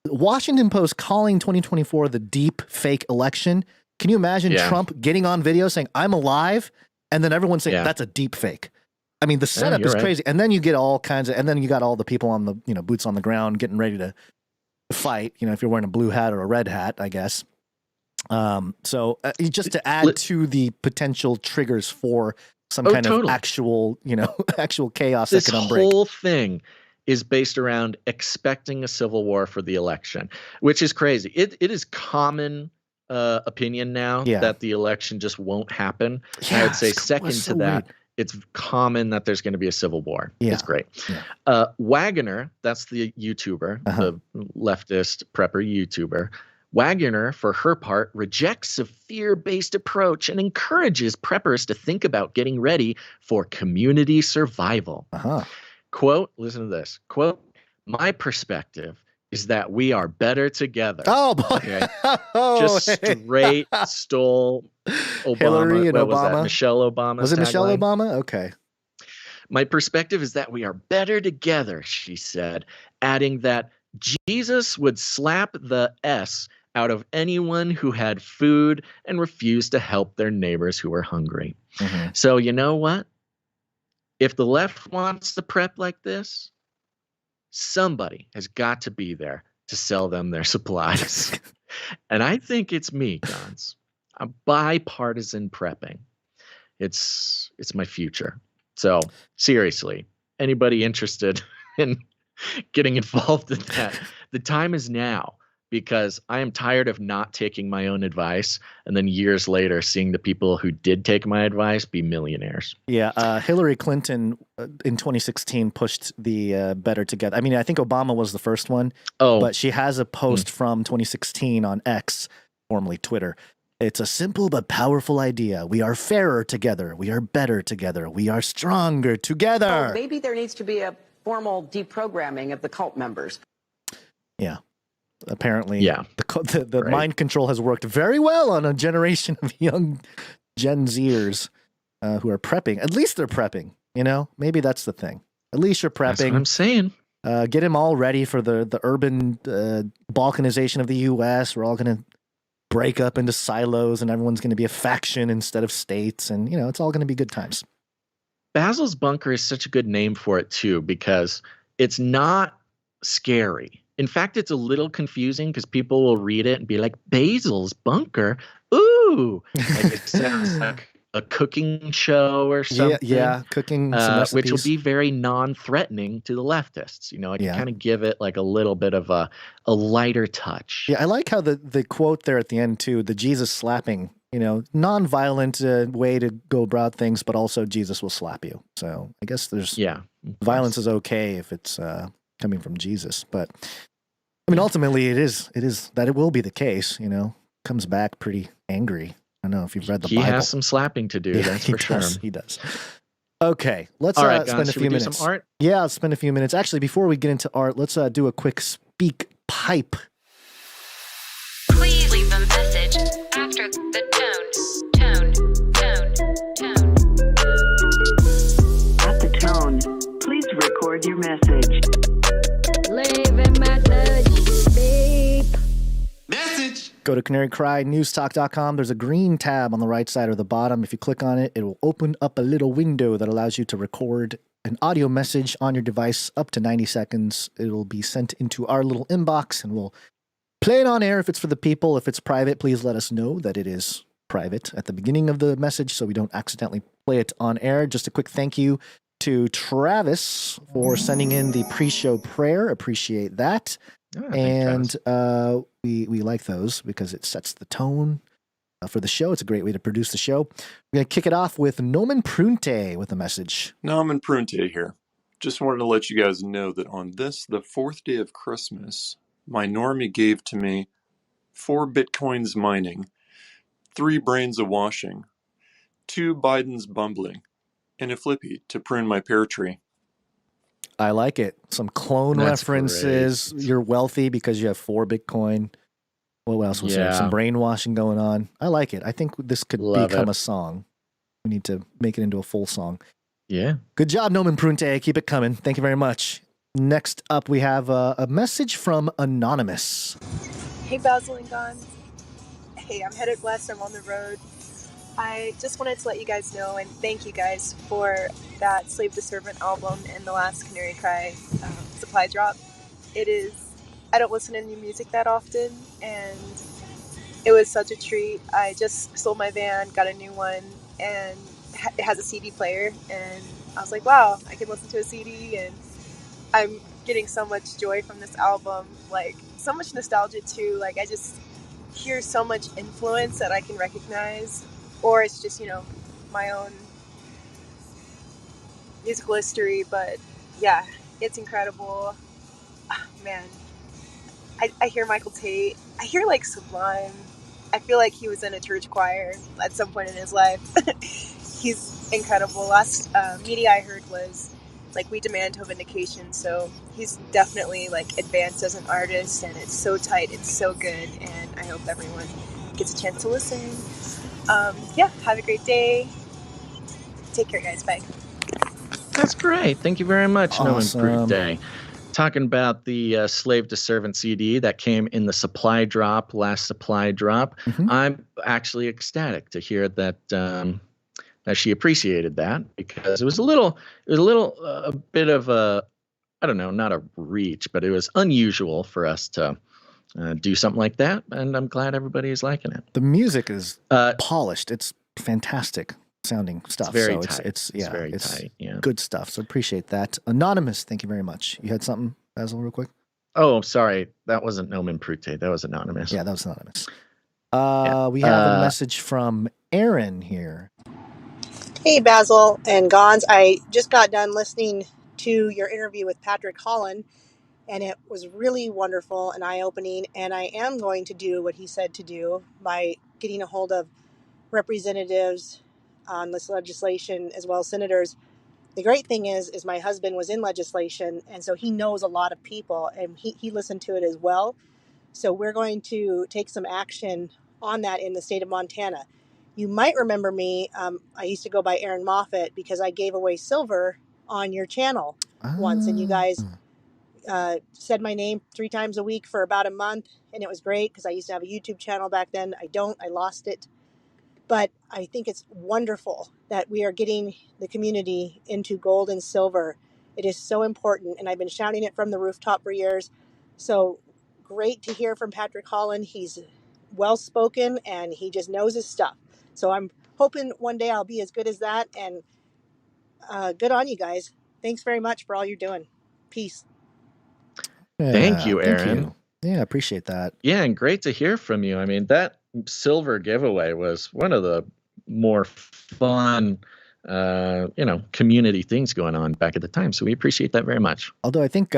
Speaker 4: Washington Post calling 2024 the deep fake election. Can you imagine Trump getting on video saying, I'm alive? And then everyone saying, that's a deep fake. I mean, the setup is
Speaker 1: right.
Speaker 4: crazy. And then you get all kinds of, and then you got all the people on the, boots on the ground getting ready to fight, if you're wearing a blue hat or a red hat, I guess. So just to add to the potential triggers for some kind of actual, actual chaos that could unbreak.
Speaker 1: This whole thing is based around expecting a civil war for the election, which is crazy. It is common opinion now that the election just won't happen.
Speaker 4: Yeah,
Speaker 1: I would say second to that, it's common that there's going to be a civil war.
Speaker 4: Yeah.
Speaker 1: It's great.
Speaker 4: Yeah.
Speaker 1: Wagner, that's the YouTuber, the leftist prepper YouTuber. Wagner, for her part, rejects a fear-based approach and encourages preppers to think about getting ready for community survival. Quote, listen to this. Quote, my perspective is that we are better together.
Speaker 4: Oh, boy.
Speaker 1: Okay. Just straight stole Obama.
Speaker 4: Hillary and
Speaker 1: what
Speaker 4: Obama.
Speaker 1: Was that? Michelle Obama.
Speaker 4: Was it Michelle Obama? Okay.
Speaker 1: My perspective is that we are better together, she said, adding that Jesus would slap the S out of anyone who had food and refused to help their neighbors who were hungry. So you know what? If the left wants to prep like this, somebody has got to be there to sell them their supplies. And I think it's me, Gons. I'm bipartisan prepping. It's my future. So seriously, anybody interested in getting involved in that, the time is now, because I am tired of not taking my own advice and then years later seeing the people who did take my advice be millionaires.
Speaker 4: Yeah, Hillary Clinton in 2016 pushed the better together. I mean, I think Obama was the first one, but she has a post from 2016 on X, formerly Twitter. It's a simple but powerful idea. We are fairer together. We are better together. We are stronger together.
Speaker 7: Oh, maybe there needs to be a formal deprogramming of the cult members.
Speaker 4: Yeah. Apparently, the mind control has worked very well on a generation of young Gen Zers who are prepping. At least they're prepping, Maybe that's the thing. At least you're prepping.
Speaker 1: That's what I'm saying.
Speaker 4: Get them all ready for the urban balkanization of the U.S. We're all going to break up into silos and everyone's going to be a faction instead of states. And, it's all going to be good times.
Speaker 1: Basil's Bunker is such a good name for it, too, because it's not scary. In fact, it's a little confusing because people will read it and be like, Basil's Bunker? Ooh! Like it sounds like a cooking show or something.
Speaker 4: Yeah, cooking some recipes.
Speaker 1: Which will be very non-threatening to the leftists. It can kind of give it like a little bit of a lighter touch.
Speaker 4: Yeah, I like how the quote there at the end, too, the Jesus slapping, non-violent way to go about things, but also Jesus will slap you. So I guess there's violence is okay if it's coming from Jesus, but I mean, ultimately, it is that it will be the case. Comes back pretty angry. I don't know if you've read the Bible.
Speaker 1: He has some slapping to do. That's for sure.
Speaker 4: He does. Okay, let's
Speaker 1: spend
Speaker 4: a few minutes.
Speaker 1: Do some art?
Speaker 4: Yeah, let's spend a few minutes. Actually, before we get into art, let's do a quick speak pipe.
Speaker 9: Please leave a message after the tone.
Speaker 11: At the tone, please record your message.
Speaker 9: Leave a message, beep.
Speaker 11: Message.
Speaker 4: Go to canarycrynewstalk.com. There's a green tab on the right side or the bottom. If you click on it, it will open up a little window that allows you to record an audio message on your device up to 90 seconds. It'll be sent into our little inbox, and we'll play it on air if it's for the people. If it's private, please let us know that it is private at the beginning of the message so we don't accidentally play it on air. Just a quick thank you to Travis for sending in the pre-show prayer. Appreciate that. And we like those because it sets the tone for the show. It's a great way to produce the show. We're going to kick it off with Nomen Prunte with a message.
Speaker 24: Nomen Prunte here. Just wanted to let you guys know that on this, the fourth day of Christmas, my normie gave to me 4 Bitcoins mining, 3 brains a washing, 2 Bidens bumbling, and a flippy to prune my pear tree.
Speaker 4: I like it. Some clone references. Great. You're wealthy because you have 4 Bitcoin. What else was there? Some brainwashing going on. I like it. I think this could become a song. We need to make it into a full song.
Speaker 1: Yeah.
Speaker 4: Good job, Nomen Prunte. Keep it coming. Thank you very much. Next up, we have a message from Anonymous.
Speaker 25: Hey, Basil and Gons. Hey, I'm headed west. I'm on the road.
Speaker 8: I just wanted to let you guys know and thank you guys for that Slave to Servant album and the last Canary Cry supply drop. It is, I don't listen to new music that often, and it was such a treat. I just sold my van, got a new one, and it has a CD player, and I was like, wow, I can listen to a CD, and I'm getting so much joy from this album, like so much nostalgia too. Like I just hear so much influence that I can recognize, or it's just, my own musical history. But yeah, it's incredible. Man, I hear Michael Tate. I hear like Sublime. I feel like he was in a church choir at some point in his life. He's incredible. Last media I heard was like We Demand No Vindication. So he's definitely like advanced as an artist, and it's so tight. It's so good, and I hope everyone gets a chance to listen. Yeah, have a great day. Take care, guys. Bye.
Speaker 1: That's great. Thank you very much. No
Speaker 4: Awesome.
Speaker 1: Improved Day. Talking about the Slave to Servant CD that came in the supply drop, last supply drop. I'm actually ecstatic to hear that that she appreciated that, because it was a bit of a, I don't know, not a reach, but it was unusual for us to do something like that, and I'm glad everybody is liking it.
Speaker 4: The music is polished. It's fantastic sounding stuff.
Speaker 1: It's very
Speaker 4: so
Speaker 1: tight.
Speaker 4: It's
Speaker 1: very tight. Yeah.
Speaker 4: Good stuff. So appreciate that. Anonymous, thank you very much. You had something, Basil, real quick?
Speaker 1: Oh, sorry. That wasn't Nomen Prute. That was Anonymous.
Speaker 4: Yeah, that was Anonymous. We have a message from Aaron here.
Speaker 10: Hey, Basil and Gons. I just got done listening to your interview with Patrick Holland, and it was really wonderful and eye-opening, and I am going to do what he said to do by getting a hold of representatives on this legislation as well as senators. The great thing is my husband was in legislation, and so he knows a lot of people, and he listened to it as well. So we're going to take some action on that in the state of Montana. You might remember me. I used to go by Aaron Moffat because I gave away silver on your channel once, and you guys said my name 3 times a week for about a month, and it was great because I used to have a YouTube channel back then. I lost it. But I think it's wonderful that we are getting the community into gold and silver. It is so important, and I've been shouting it from the rooftop for years. So great to hear from Patrick Holland. He's well-spoken, and he just knows his stuff. So I'm hoping one day I'll be as good as that, and good on you guys. Thanks very much for all you're doing. Peace.
Speaker 4: Yeah,
Speaker 1: Thank you, Aaron.
Speaker 4: Thank you. Yeah, appreciate that.
Speaker 1: Yeah, and great to hear from you. I mean, that silver giveaway was one of the more fun, community things going on back at the time. So we appreciate that very much.
Speaker 4: Although I think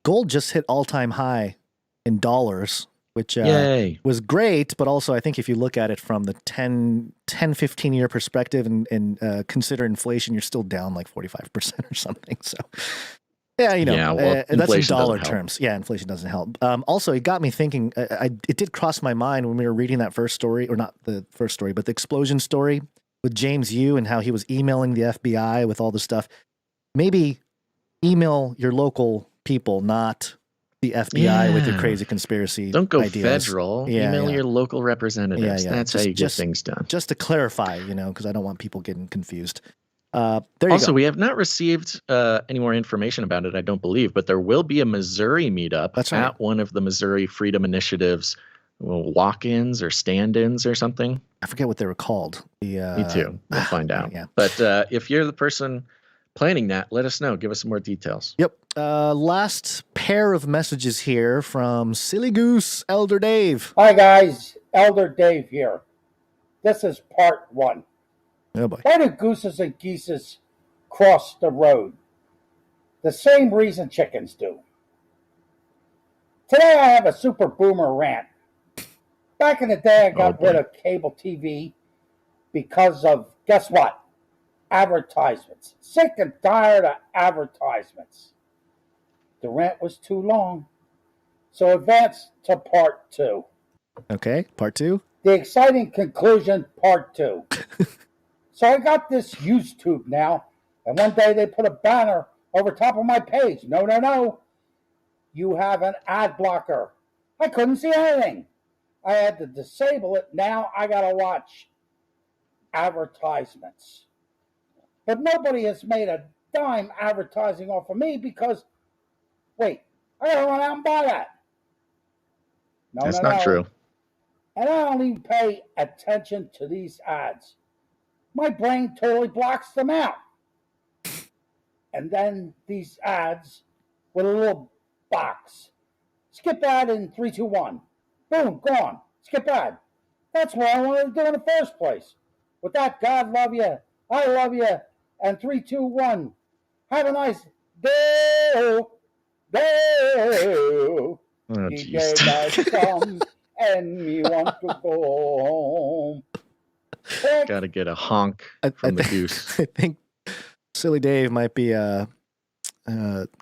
Speaker 4: gold just hit all-time high in dollars, which was great. But also I think if you look at it from the 10, 15-year perspective and consider inflation, you're still down like 45% or something. So... yeah, that's in dollar terms. Yeah, inflation doesn't help. Also, it got me thinking, it did cross my mind when we were reading that first story, or not the first story, but the explosion story with James Yu and how he was emailing the FBI with all the stuff. Maybe email your local people, not the FBI with your crazy conspiracy
Speaker 1: Don't go
Speaker 4: ideas.
Speaker 1: federal. Email your local representatives. That's how you get things done.
Speaker 4: Just to clarify, because I don't want people getting confused. There you
Speaker 1: also,
Speaker 4: go.
Speaker 1: we have not received any more information about it, I don't believe, but there will be a Missouri meetup at one of the Missouri Freedom Initiative's walk-ins or stand-ins or something.
Speaker 4: I forget what they were called.
Speaker 1: Me too. We'll find out. Yeah. But if you're the person planning that, let us know. Give us some more details.
Speaker 4: Yep. Last pair of messages here from Silly Goose, Elder Dave.
Speaker 13: Hi, guys. Elder Dave here. This is part 1.
Speaker 4: Oh boy.
Speaker 13: Why do gooses and geeses cross the road? The same reason chickens do. Today I have a super boomer rant. Back in the day, I got rid of cable TV because of, guess what? Advertisements. Sick and tired of advertisements. The rant was too long. So advance to part 2.
Speaker 4: Okay, part 2.
Speaker 13: The exciting conclusion, part 2. So I got this YouTube now, and one day they put a banner over top of my page. No. You have an ad blocker. I couldn't see anything. I had to disable it. Now I got to watch advertisements. But nobody has made a dime advertising off of me because, wait, I gotta run out and buy that. No,
Speaker 1: That's not true.
Speaker 13: And I don't even pay attention to these ads. My brain totally blocks them out. And then these ads with a little box. Skip ad in 3, 2, 1. Boom, gone. Skip ad. That's what I wanted to do in the first place. With that, God love you, I love you, and 3, 2, 1. Have a nice day.
Speaker 1: Oh,
Speaker 13: He gave us some, and we want to go home.
Speaker 1: Got to get a honk from the goose.
Speaker 4: I think Silly Dave might be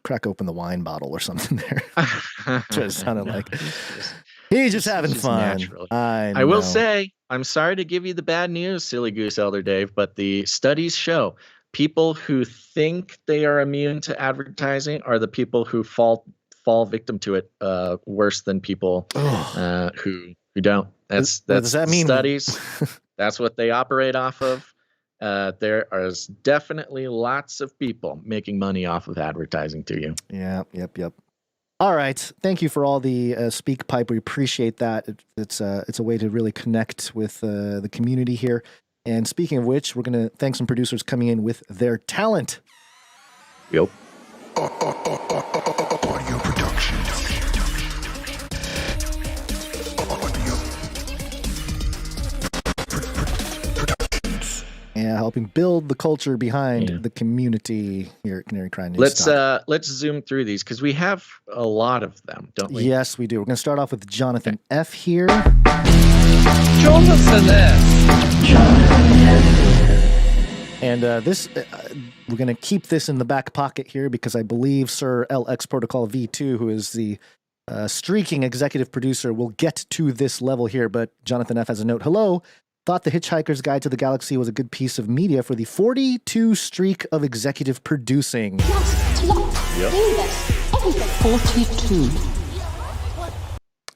Speaker 4: crack open the wine bottle or something there. Just sounded like he's just having fun.
Speaker 1: I will say, I'm sorry to give you the bad news, Silly Goose Elder Dave, but the studies show people who think they are immune to advertising are the people who fall victim to it worse than people who don't. That's
Speaker 4: what does that mean?
Speaker 1: Studies. That's what they operate off of. There is definitely lots of people making money off of advertising to you.
Speaker 4: Yeah, yep. All right. Thank you for all the speak pipe. We appreciate that. It's a way to really connect with the community here. And speaking of which, we're going to thank some producers coming in with their talent.
Speaker 1: Yep.
Speaker 5: Audio production.
Speaker 4: Yeah, helping build the culture behind the community here at Canary Cry News.
Speaker 1: Let's zoom through these because we have a lot of them, don't we?
Speaker 4: Yes, we do. We're going to start off with Jonathan F. here.
Speaker 14: Jonathan F.
Speaker 4: And this, we're going to keep this in the back pocket here because I believe Sir LX Protocol V2, who is the streaking executive producer, will get to this level here. But Jonathan F. has a note. Hello. Thought The Hitchhiker's Guide to the Galaxy was a good piece of media for the 42 streak of executive producing.
Speaker 14: Yep. 42.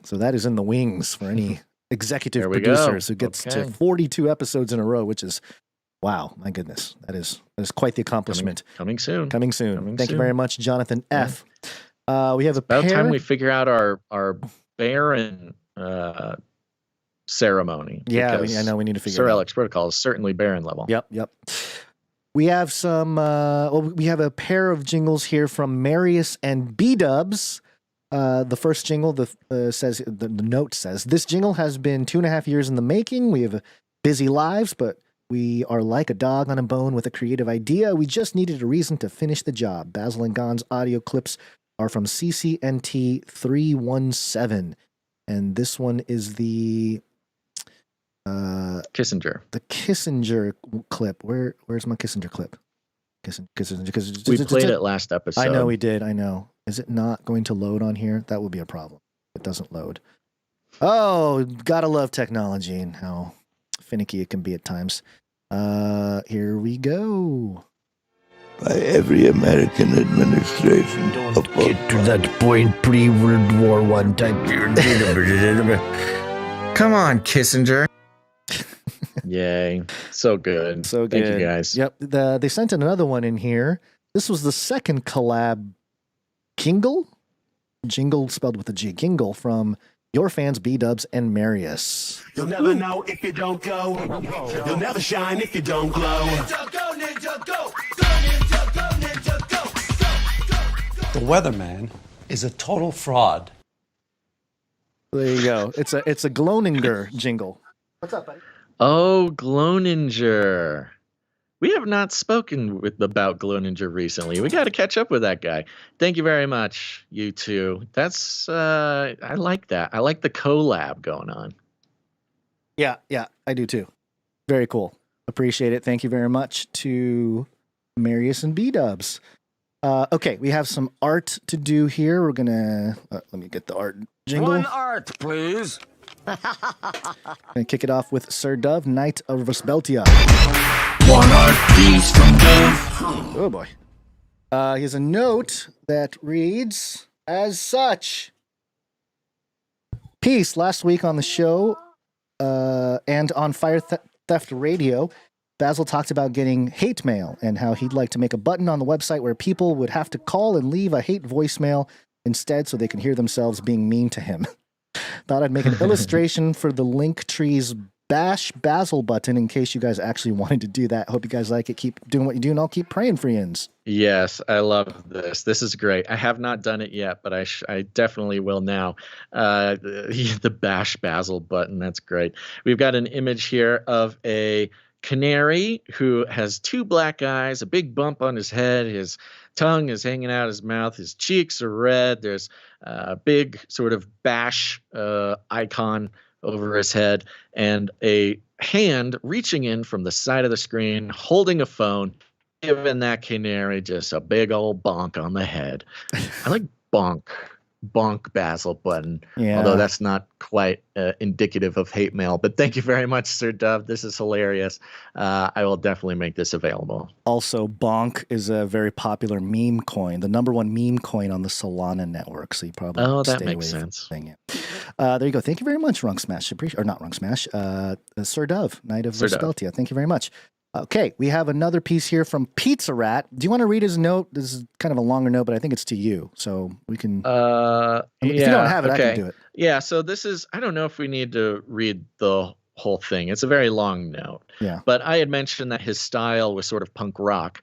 Speaker 4: So that is in the wings for any executive
Speaker 1: There we
Speaker 4: producers
Speaker 1: go.
Speaker 4: who gets
Speaker 1: Okay.
Speaker 4: to 42 episodes in a row, which is, wow, my goodness. That is quite the accomplishment.
Speaker 1: Coming soon.
Speaker 4: Thank you very much, Jonathan F. We have
Speaker 1: About
Speaker 4: pair.
Speaker 1: time we figure out our Baron ceremony.
Speaker 4: Yeah,
Speaker 1: because
Speaker 4: I know we need to figure
Speaker 1: Sir
Speaker 4: it out.
Speaker 1: Alex Protocol is certainly Baron level.
Speaker 4: Yep. We have some, we have a pair of jingles here from Marius and B-Dubs. The first jingle says, the note says, this jingle has been 2.5 years in the making. We have busy lives, but we are like a dog on a bone with a creative idea. We just needed a reason to finish the job. Basil and Gon's audio clips are from CCNT 317. And this one is the
Speaker 1: Kissinger.
Speaker 4: The Kissinger clip. Where's my Kissinger clip? Kissinger.
Speaker 1: We played it last episode.
Speaker 4: I know we did. I know. Is it not going to load on here? That would be a problem. It doesn't load. Oh, gotta love technology and how finicky it can be at times. Here we go.
Speaker 5: By every American administration.
Speaker 14: Don't get to that point pre-World War I type.
Speaker 1: Come on, Kissinger. Yay. So good.
Speaker 4: So good.
Speaker 1: Thank you, guys.
Speaker 4: Yep. They sent another one in here. This was the second collab jingle spelled with a G. Jingle from your fans B-Dubs and Marius.
Speaker 14: You'll never know if you don't go. You'll never shine if you don't glow.
Speaker 12: The weatherman is a total fraud.
Speaker 4: There you go. It's a Gloninger jingle. What's up, buddy?
Speaker 1: Oh, Gloninger. We have not spoken about Gloninger recently. We got to catch up with that guy. Thank you very much, you two. That's I like that. I like the collab going on.
Speaker 4: Yeah, I do too. Very cool. Appreciate it. Thank you very much to Marius and B-Dubs. Okay, we have some art to do here. We're gonna let me get the art jingle.
Speaker 14: One art, please.
Speaker 4: Gonna kick it off with Sir Dove, Knight of Vesbeltia.
Speaker 14: One art, please, from Dove.
Speaker 4: Oh boy. He has a note that reads as such. Peace. Last week on the show and on Fire Theft Radio, Basil talked about getting hate mail and how he'd like to make a button on the website where people would have to call and leave a hate voicemail instead so they can hear themselves being mean to him. Thought I'd make an illustration for the Linktree's Bash Basil button in case you guys actually wanted to do that. Hope you guys like it. Keep doing what you do, and I'll keep praying for yins.
Speaker 1: Yes, I love this. This is great. I have not done it yet, but I definitely will now. The Bash Basil button, that's great. We've got an image here of a canary who has two black eyes, a big bump on his head, his tongue is hanging out his mouth, his cheeks are red, there's a big sort of bash icon over his head, and a hand reaching in from the side of the screen, holding a phone, giving that canary just a big old bonk on the head. I like bonk Basil button, although that's not quite indicative of hate mail. But thank you very much, Sir Dove. This is hilarious. I will definitely make this available.
Speaker 4: Also, bonk is a very popular meme coin, the #1 meme coin on the Solana network. So you probably
Speaker 1: that makes sense.
Speaker 4: There you go. Thank you very much, Runk Smash. Or not Runk Smash. Sir Dove, Knight of Versatility. Thank you very much. Okay, we have another piece here from Pizza Rat. Do you want to read his note? This is kind of a longer note, but I think it's to you, so we can. If you don't have it, I can do it.
Speaker 1: Yeah. So this is. I don't know if we need to read the whole thing. It's a very long note.
Speaker 4: Yeah.
Speaker 1: But I had mentioned that his style was sort of punk rock.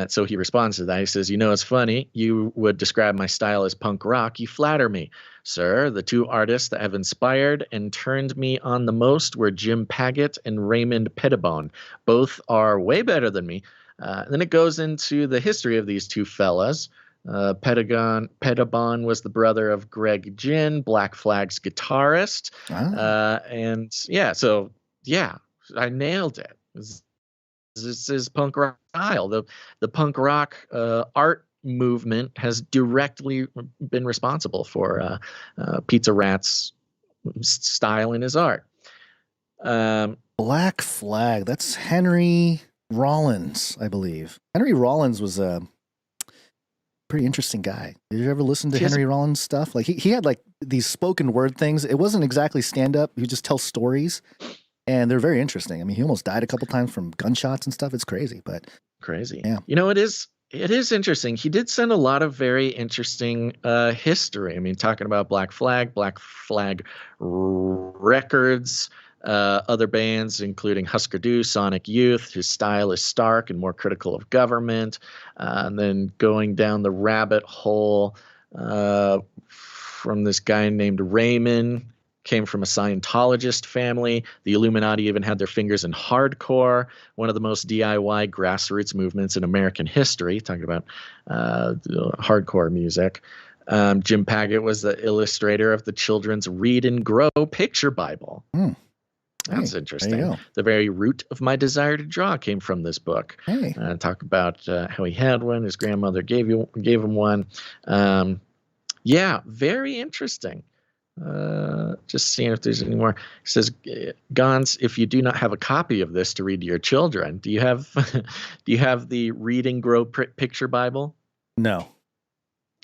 Speaker 1: So he responds to that. He says, it's funny. You would describe my style as punk rock. You flatter me, sir. The two artists that have inspired and turned me on the most were Jim Paget and Raymond Pettibone. Both are way better than me. Then it goes into the history of these two fellas. Pettibone was the brother of Greg Ginn, Black Flag's guitarist. I nailed it. This is punk rock style. The punk rock art movement has directly been responsible for Pizza Rat's style in his art.
Speaker 4: Black Flag. That's Henry Rollins, I believe. Henry Rollins was a pretty interesting guy. Did you ever listen to Henry Rollins stuff? Like he had like these spoken word things. It wasn't exactly stand up. He just tells stories, and they're very interesting. I mean, he almost died a couple times from gunshots and stuff. It's crazy, but
Speaker 1: crazy.
Speaker 4: Yeah.
Speaker 1: It is interesting. He did send a lot of very interesting history. I mean, talking about Black Flag Records, other bands, including Husker Du, Sonic Youth. His style is stark and more critical of government. And then going down the rabbit hole from this guy named Raymond, came from a Scientologist family. The Illuminati even had their fingers in hardcore, one of the most DIY grassroots movements in American history, talking about hardcore music. Jim Paget was the illustrator of the children's Read and Grow picture Bible. That's interesting. The very root of my desire to draw came from this book. Talk about how he had one. His grandmother gave him one. Very interesting. Just seeing if there's any more. It says, Gons, if you do not have a copy of this to read to your children, do you have the Read and Grow picture Bible?
Speaker 4: No.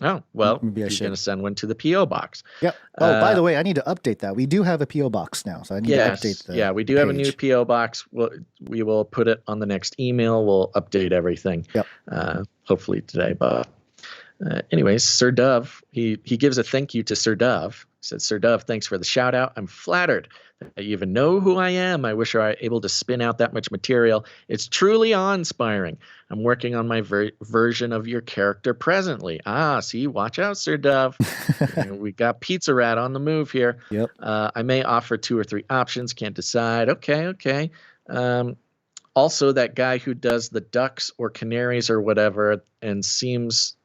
Speaker 1: Oh, well,
Speaker 4: maybe
Speaker 1: you're going to send one to the P.O. box.
Speaker 4: Yep. Oh, by the way, I need to update that. We do have a P.O. box now, so I need to update the
Speaker 1: we do have a new P.O. box. We will put it on the next email. We'll update everything, hopefully today. But anyways, Sir Dove, he gives a thank you to Sir Dove. He said, Sir Dove, thanks for the shout out. I'm flattered that you even know who I am. I wish I were able to spin out that much material. It's truly awe-inspiring. I'm working on my version of your character presently. See, watch out, Sir Dove. We got Pizza Rat on the move here.
Speaker 4: Yep.
Speaker 1: I may offer 2 or 3 options. Can't decide. Okay. Also, that guy who does the ducks or canaries or whatever and seems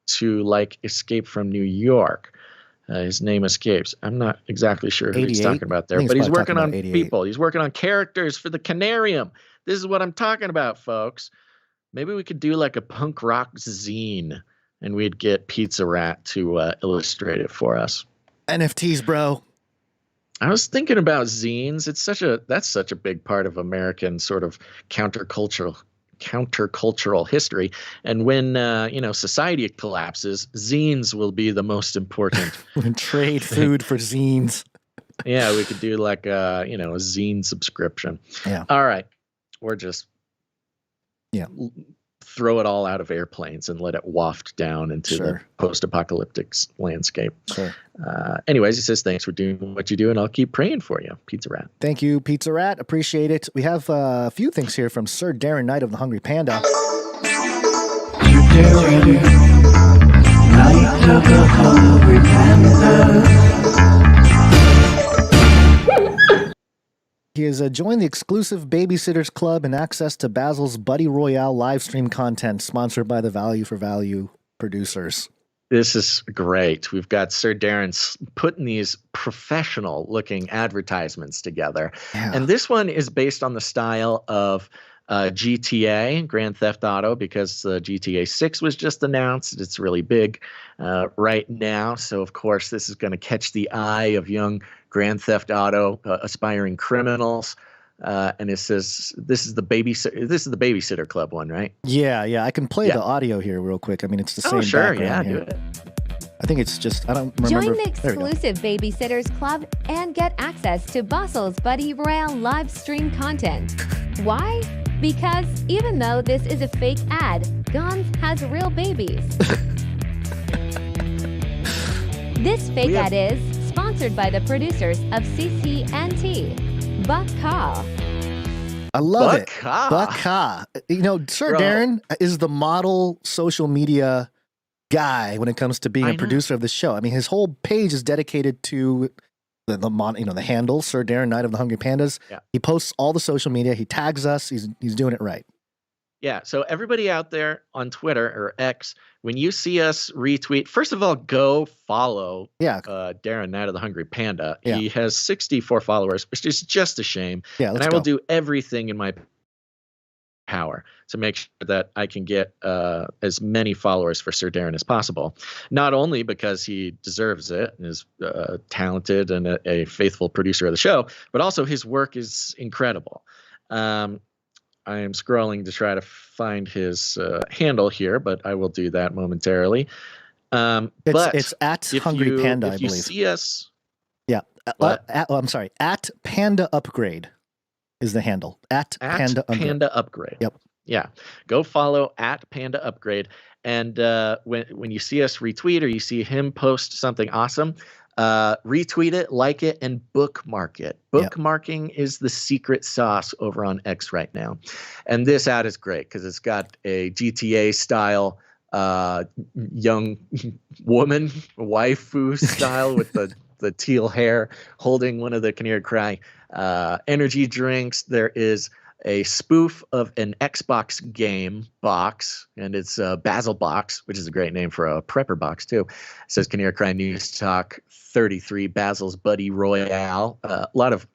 Speaker 1: to escape from New York. His name escapes. I'm not exactly sure who he's talking about there, but he's working on people. He's working on characters for the Canarium. This is what I'm talking about, folks. Maybe we could do like a punk rock zine, and we'd get Pizza Rat to illustrate it for us.
Speaker 4: NFTs, bro.
Speaker 1: I was thinking about zines. That's such a big part of American sort of countercultural history, and when society collapses, zines will be the most important.
Speaker 4: Trade food for zines.
Speaker 1: Yeah, we could do like a zine subscription.
Speaker 4: Yeah.
Speaker 1: All right. Or just
Speaker 4: Yeah.
Speaker 1: throw it all out of airplanes and let it waft down into the post-apocalyptic landscape.
Speaker 4: Sure.
Speaker 1: Anyways, he says, thanks for doing what you do, and I'll keep praying for you. Pizza Rat.
Speaker 4: Thank you, Pizza Rat. Appreciate it. We have a few things here from Sir Darren Knight of the Hungry Panda.
Speaker 14: Night of the Hungry Panda.
Speaker 4: He has joined the exclusive Babysitters Club and access to Basil's Buddy Royale live stream content sponsored by the Value for Value producers.
Speaker 1: This is great. We've got Sir Darren putting these professional-looking advertisements together.
Speaker 4: Yeah.
Speaker 1: And this one is based on the style of GTA, Grand Theft Auto, because GTA 6 was just announced. It's really big right now. So, of course, this is going to catch the eye of young Grand Theft Auto aspiring criminals. And it says this is the Babysitter Club one, right?
Speaker 4: Yeah. I can play the audio here real quick. I mean, it's the same background here.
Speaker 1: Do it.
Speaker 4: I think it's just, I don't remember.
Speaker 15: Join the exclusive Babysitters Club and get access to Basil's Buddy Royale live stream content. Why? Because even though this is a fake ad, Gons has real babies. This fake ad is sponsored by the producers of CCNT. Buck-Caw.
Speaker 4: I love it.
Speaker 1: Buck-Caw.
Speaker 4: Buck-Caw. Sir Darren is the model social media guy when it comes to being a producer of the show. I mean, his whole page is dedicated to the handle, Sir Darren Knight of the Hungry Pandas.
Speaker 1: Yeah.
Speaker 4: He posts all the social media. He tags us. He's doing it right.
Speaker 1: Yeah, so everybody out there on Twitter or X, when you see us retweet, first of all, go follow Darren Knight of the Hungry Panda.
Speaker 4: Yeah.
Speaker 1: He has 64 followers, which is just a shame.
Speaker 4: Yeah,
Speaker 1: and I will do everything in my power to make sure that I can get as many followers for Sir Darren as possible. Not only because he deserves it and is talented and a faithful producer of the show, but also his work is incredible. I am scrolling to try to find his handle here, but I will do that momentarily.
Speaker 4: It's at Hungry Panda, I believe.
Speaker 1: If you see us...
Speaker 4: Yeah. I'm sorry. At Panda Upgrade is the handle. At Panda Upgrade. Yep.
Speaker 1: Yeah. Go follow at Panda Upgrade. And when you see us retweet or you see him post something awesome, retweet it, like it, and bookmark it. Bookmarking is the secret sauce over on X right now. And this ad is great because it's got a GTA style young woman, waifu style with the teal hair holding one of the Canary Cry energy drinks. There is a spoof of an Xbox game box, and it's Basil Box, which is a great name for a prepper box too. It says Canary Cry News Talk 33 Basil's Buddy Royale. A lot of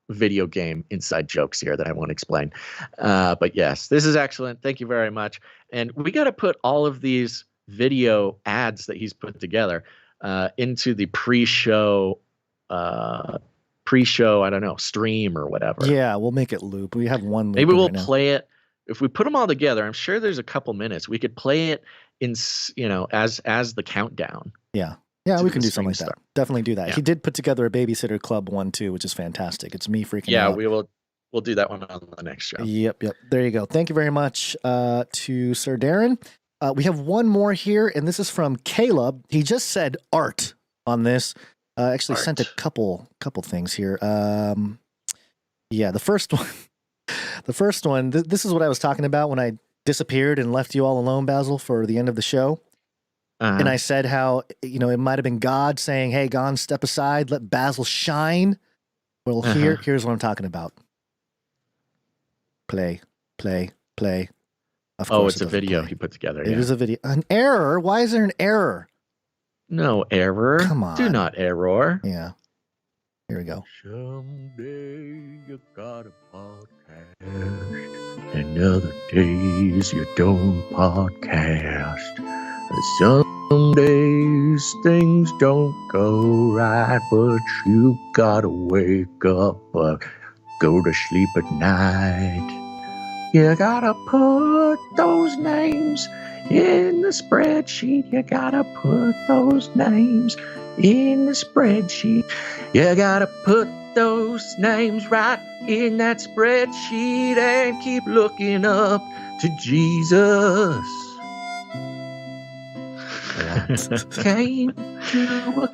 Speaker 1: video game inside jokes here that I won't explain. But yes, this is excellent. Thank you very much. And we got to put all of these video ads that he's put together into the pre-show, I don't know, stream or whatever.
Speaker 4: Yeah, we'll make it loop. We have one loop.
Speaker 1: Maybe we'll
Speaker 4: right now.
Speaker 1: play it. If we put them all together, I'm sure there's a couple minutes. We could play it in, as the countdown.
Speaker 4: Yeah, we can do something like that. Definitely do that. Yeah. He did put together a Babysitter Club one too, which is fantastic. It's me freaking out.
Speaker 1: Yeah, we'll do that one on the next show.
Speaker 4: Yep. There you go. Thank you very much to Sir Darren. We have one more here, and this is from Caleb. He just said art on this. Actually sent a couple things here. Yeah, the first one, this is what I was talking about when I disappeared and left you all alone, Basil, for the end of the show. And I said how, it might have been God saying, hey, Gon, step aside, let Basil shine. Well, here's what I'm talking about. Play. Of course
Speaker 1: it's a video he put together.
Speaker 4: It is a video. An error? Why is there an error?
Speaker 1: No error.
Speaker 4: Come on.
Speaker 1: Do not error.
Speaker 4: Yeah. Here we go.
Speaker 1: Someday you got a podcast, and other days you don't podcast. Some days things don't go right, but you gotta wake up, go to sleep at night. You gotta put those names in the spreadsheet. You gotta put those names in the spreadsheet. You gotta put those names right in that spreadsheet and keep looking up to Jesus. Came to a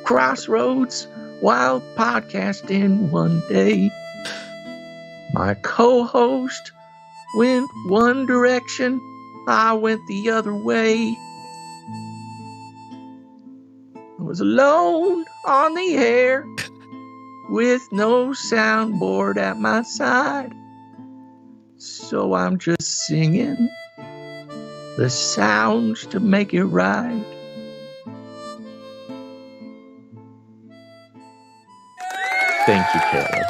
Speaker 1: crossroads while podcasting one day. My co-host went one direction, I went the other way. I was alone on the air with no soundboard at my side. So I'm just singing the sounds to make it right. Thank you, Caleb.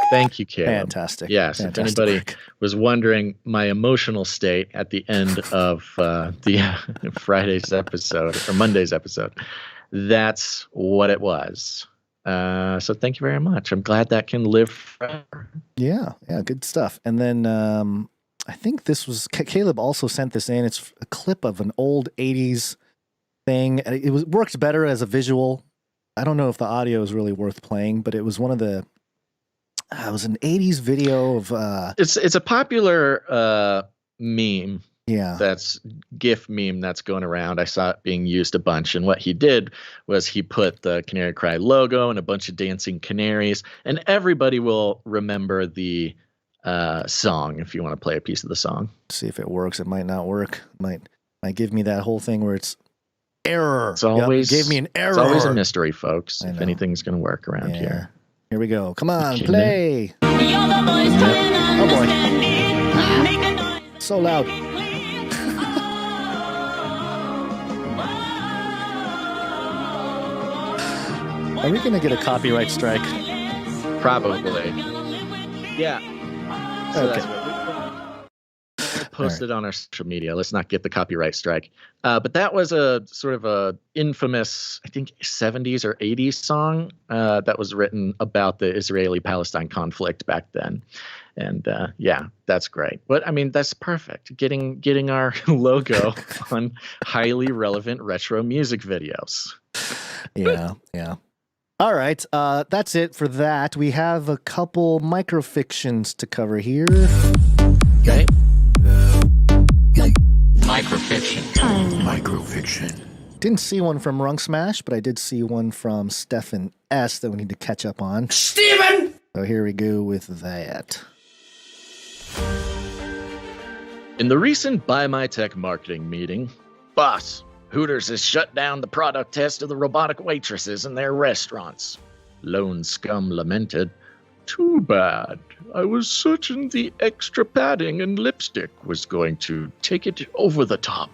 Speaker 1: Thank you, Caleb.
Speaker 4: Fantastic.
Speaker 1: Yes,
Speaker 4: Fantastic
Speaker 1: if anybody
Speaker 4: work.
Speaker 1: was wondering my emotional state at the end of the Friday's episode or Monday's episode, that's what it was. So thank you very much. I'm glad that can live forever.
Speaker 4: Yeah, good stuff. And then I think this was Caleb also sent this in. It's a clip of an old 80s thing. It works better as a visual. I don't know if the audio is really worth playing, but it was one of the it was an 80s video of
Speaker 1: It's a popular meme.
Speaker 4: Yeah.
Speaker 1: That's GIF meme that's going around. I saw it being used a bunch. And what he did was he put the Canary Cry logo and a bunch of dancing canaries. And everybody will remember the song if you want to play a piece of the song.
Speaker 4: See if it works. It might not work. Might give me that whole thing where it's error.
Speaker 1: It's always
Speaker 4: gave me an error.
Speaker 1: It's always a mystery, folks. If anything's going to work around here.
Speaker 4: Here we go. Come on,
Speaker 1: Okay,
Speaker 4: play. Oh boy. So loud. Are we going to get a copyright strike?
Speaker 1: Probably. Yeah. So
Speaker 4: Okay.
Speaker 1: that's what we'll post it on our social media. Let's not get the copyright strike. But that was a sort of a infamous, I think, 70s or 80s song that was written about the Israeli-Palestine conflict back then. And yeah, that's great. But I mean, that's perfect. Getting our logo on highly relevant retro music videos.
Speaker 4: Yeah. All right, that's it for that. We have a couple microfictions to cover here.
Speaker 1: Okay.
Speaker 5: Microfiction.
Speaker 4: Didn't see one from Runk Smash, but I did see one from Stefan S. that we need to catch up on.
Speaker 14: Steven!
Speaker 4: So here we go with that.
Speaker 1: In the recent Buy My Tech marketing meeting, boss, Hooters has shut down the product test of the robotic waitresses in their restaurants. Lone Scum lamented, "Too bad. I was certain the extra padding and lipstick was going to take it over the top."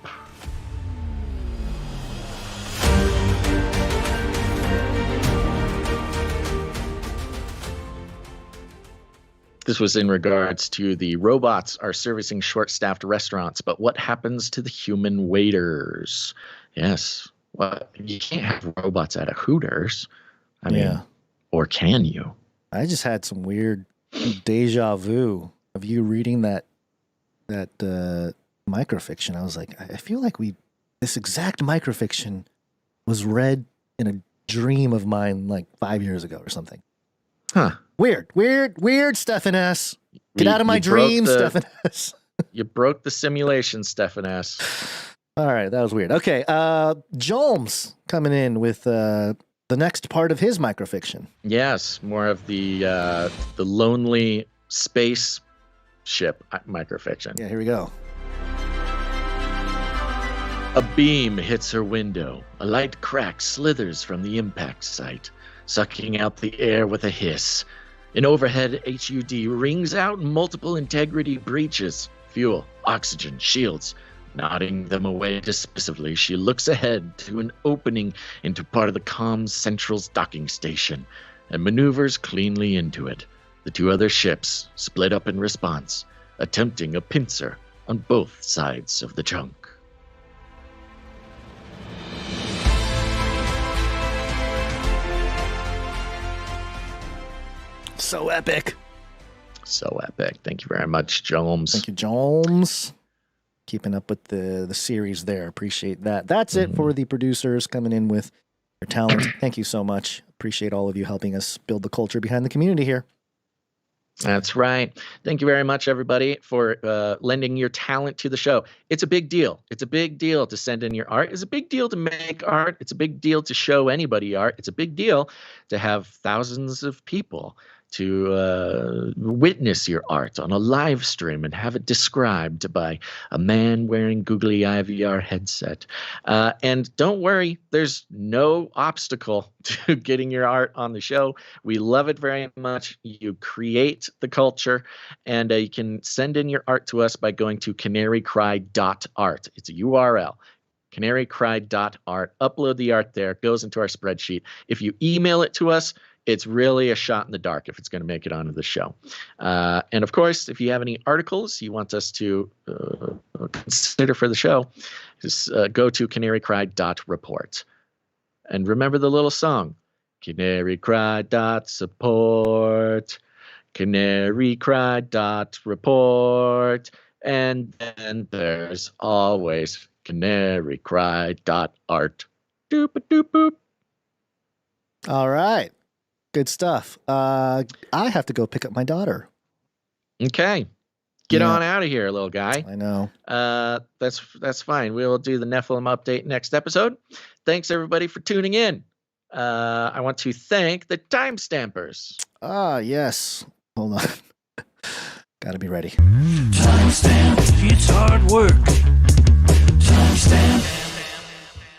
Speaker 1: This was in regards to the robots are servicing short-staffed restaurants, but what happens to the human waiters? Yes, well, you can't have robots at a Hooters. I mean, or can you?
Speaker 4: I just had some weird deja vu of you reading that microfiction. I was like, I feel like this exact microfiction was read in a dream of mine like 5 years ago or something.
Speaker 1: Huh.
Speaker 4: Weird, Stefan S. Get out of my dreams, Stefan S.
Speaker 1: You broke the simulation, Stefan S.
Speaker 4: All right, that was weird. Okay, Jolmes coming in with the next part of his microfiction.
Speaker 1: Yes, more of the lonely space ship microfiction.
Speaker 4: Yeah, here we go.
Speaker 1: A beam hits her window. A light crack slithers from the impact site, sucking out the air with a hiss. An overhead HUD rings out multiple integrity breaches. Fuel, oxygen, shields. Nodding them away dismissively, she looks ahead to an opening into part of the comms central's docking station and maneuvers cleanly into it. The two other ships split up in response, attempting a pincer on both sides of the chunk.
Speaker 4: So epic.
Speaker 1: So epic. Thank you very much, Jolmes.
Speaker 4: Thank you, Jolmes. Keeping up with the series there. Appreciate that. That's it for the producers coming in with your talent. Thank you so much. Appreciate all of you helping us build the culture behind the community here.
Speaker 1: That's right. Thank you very much, everybody, for lending your talent to the show. It's a big deal. It's a big deal to send in your art. It's a big deal to make art. It's a big deal to show anybody art. It's a big deal to have thousands of people to witness your art on a live stream and have it described by a man wearing googly eye VR headset. And don't worry, there's no obstacle to getting your art on the show. We love it very much. You create the culture, and you can send in your art to us by going to canarycry.art. It's a URL. canarycry.art. Upload the art there. It goes into our spreadsheet. If you email it to us, it's really a shot in the dark if it's going to make it onto the show. And of course, if you have any articles you want us to consider for the show, just go to canarycry.report. And remember the little song, canarycry.support, canarycry.report, and then there's always canarycry.art. Doop-a-doop-boop.
Speaker 4: All right. Good stuff. I have to go pick up my daughter.
Speaker 1: Okay. Get on out of here, little guy.
Speaker 4: I know.
Speaker 1: That's fine. We'll do the Nephilim update next episode. Thanks, everybody, for tuning in. I want to thank the timestampers.
Speaker 4: Yes. Hold on. Got to be ready.
Speaker 14: Timestamp. It's hard work. Timestamp.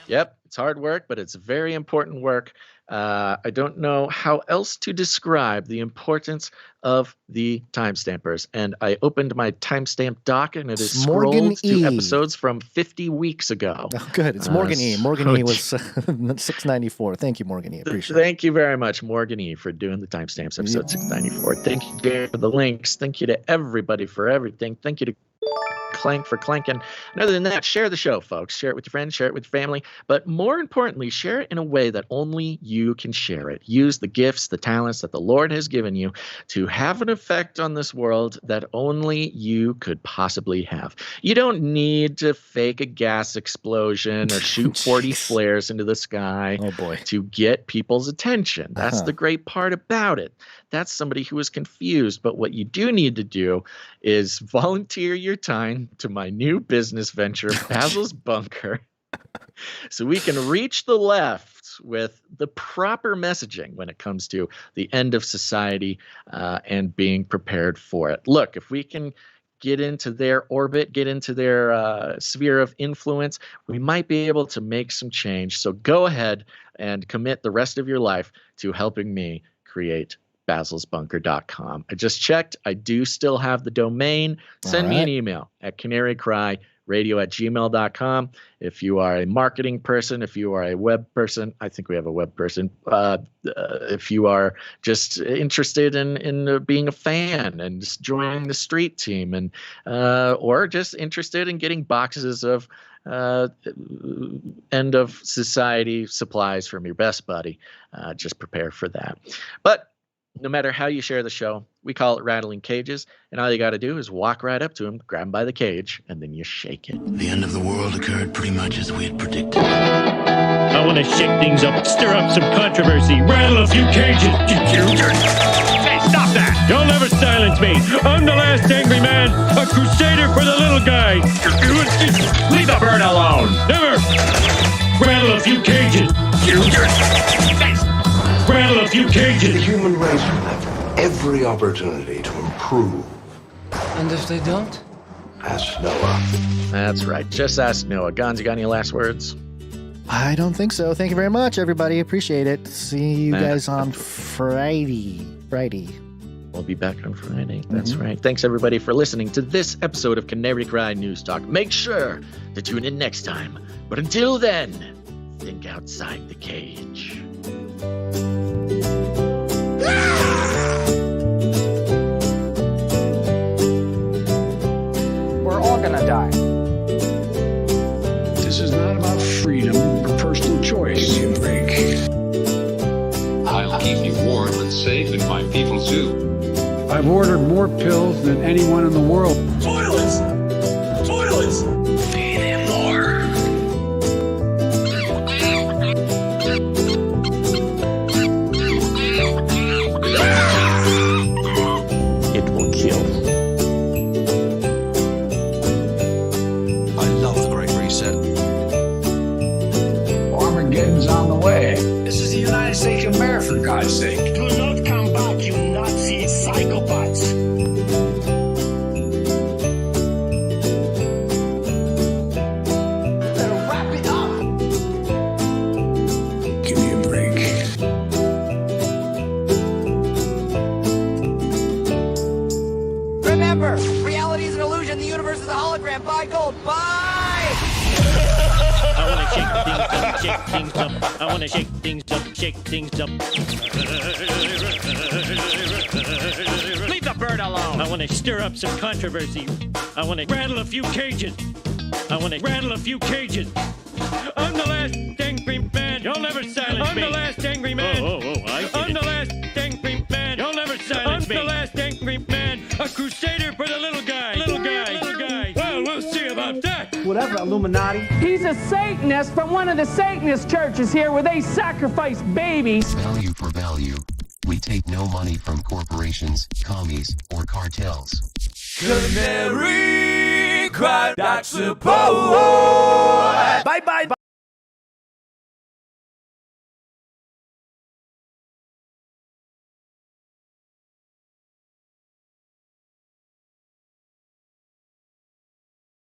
Speaker 1: Yep, it's hard work, but it's very important work. I don't know how else to describe the importance of the timestampers. And I opened my timestamp doc, and it is scrolled to episodes from 50 weeks ago.
Speaker 4: Oh, good. It's Morgan E. Morgan E was 694. Thank you, Morgan E. Appreciate it.
Speaker 1: Thank you very much, Morgan E., for doing the timestamps, episode 694. Thank you, Dan, for the links. Thank you to everybody for everything. Thank you to Clank for clanking. And other than that, share the show, folks. Share it with your friends, share it with your family. But more importantly, share it in a way that only you can share it. Use the gifts, the talents that the Lord has given you to have an effect on this world that only you could possibly have. You don't need to fake a gas explosion or shoot 40 flares into the sky to get people's attention. That's the great part about it. That's somebody who is confused. But what you do need to do is volunteer your time to my new business venture, Basil's Bunker, so we can reach the left with the proper messaging when it comes to the end of society and being prepared for it. Look, if we can get into their orbit, get into their sphere of influence, we might be able to make some change. So go ahead and commit the rest of your life to helping me create basilsbunker.com. I just checked. I do still have the domain. Send me an email at canarycryradio@gmail.com. If you are a marketing person, if you are a web person, I think we have a web person. If you are just interested in being a fan and just joining the street team, and or just interested in getting boxes of end of society supplies from your best buddy, just prepare for that. But no matter how you share the show, we call it rattling cages, and all you got to do is walk right up to him, grab him by the cage, and then you shake it.
Speaker 14: The end of the world occurred pretty much as we had predicted.
Speaker 16: I want to shake things up, stir up some controversy, rattle a few cages. Hey, stop that! You'll never silence me. I'm the last angry man, a crusader for the little guy. Leave the bird alone. Never. Rattle a few cages. Rattle a few cages.
Speaker 17: The human race will have every opportunity to improve.
Speaker 18: And if they don't?
Speaker 17: Ask Noah.
Speaker 1: That's right. Just ask Noah. Gons, you got any last words?
Speaker 4: I don't think so. Thank you very much, everybody. Appreciate it. See you guys on Friday.
Speaker 1: We'll be back on Friday. That's right. Thanks, everybody, for listening to this episode of Canary Cry News Talk. Make sure to tune in next time. But until then, think outside the cage.
Speaker 18: We're all gonna die.
Speaker 12: This is not about freedom or personal choice.
Speaker 17: Give me a break.
Speaker 19: I'll keep you warm and safe in my people's zoo.
Speaker 12: I've ordered more pills than anyone in the world.
Speaker 14: Toilets! Toilets! Feed him more.
Speaker 1: It will kill.
Speaker 2: I love the Great Reset.
Speaker 3: Armageddon's on the way. This is the United States of America, for God's sake.
Speaker 14: Do not come back, you Nazi psychopaths.
Speaker 3: Wrap it up. Give me a break.
Speaker 20: Remember, reality is an illusion. The universe is a hologram. Buy gold. Buy!
Speaker 16: I wanna shake things up. I wanna shake things up, shake things up. Leave the bird alone. I wanna stir up some controversy. I wanna rattle a few cages. I'm the last angry man. You'll never silence me. I'm the last angry man. I'm the last angry man. You'll never silence me. I'm the last angry man. A crusader for the little guy. Well, we'll see about that.
Speaker 18: Whatever, Illuminati.
Speaker 21: He's a Satanist from one of the Satanist churches here where they sacrifice babies.
Speaker 25: Value for value. We take no money from corporations, commies, or cartels.
Speaker 14: Canary cry, that's a poet.
Speaker 4: Bye-bye.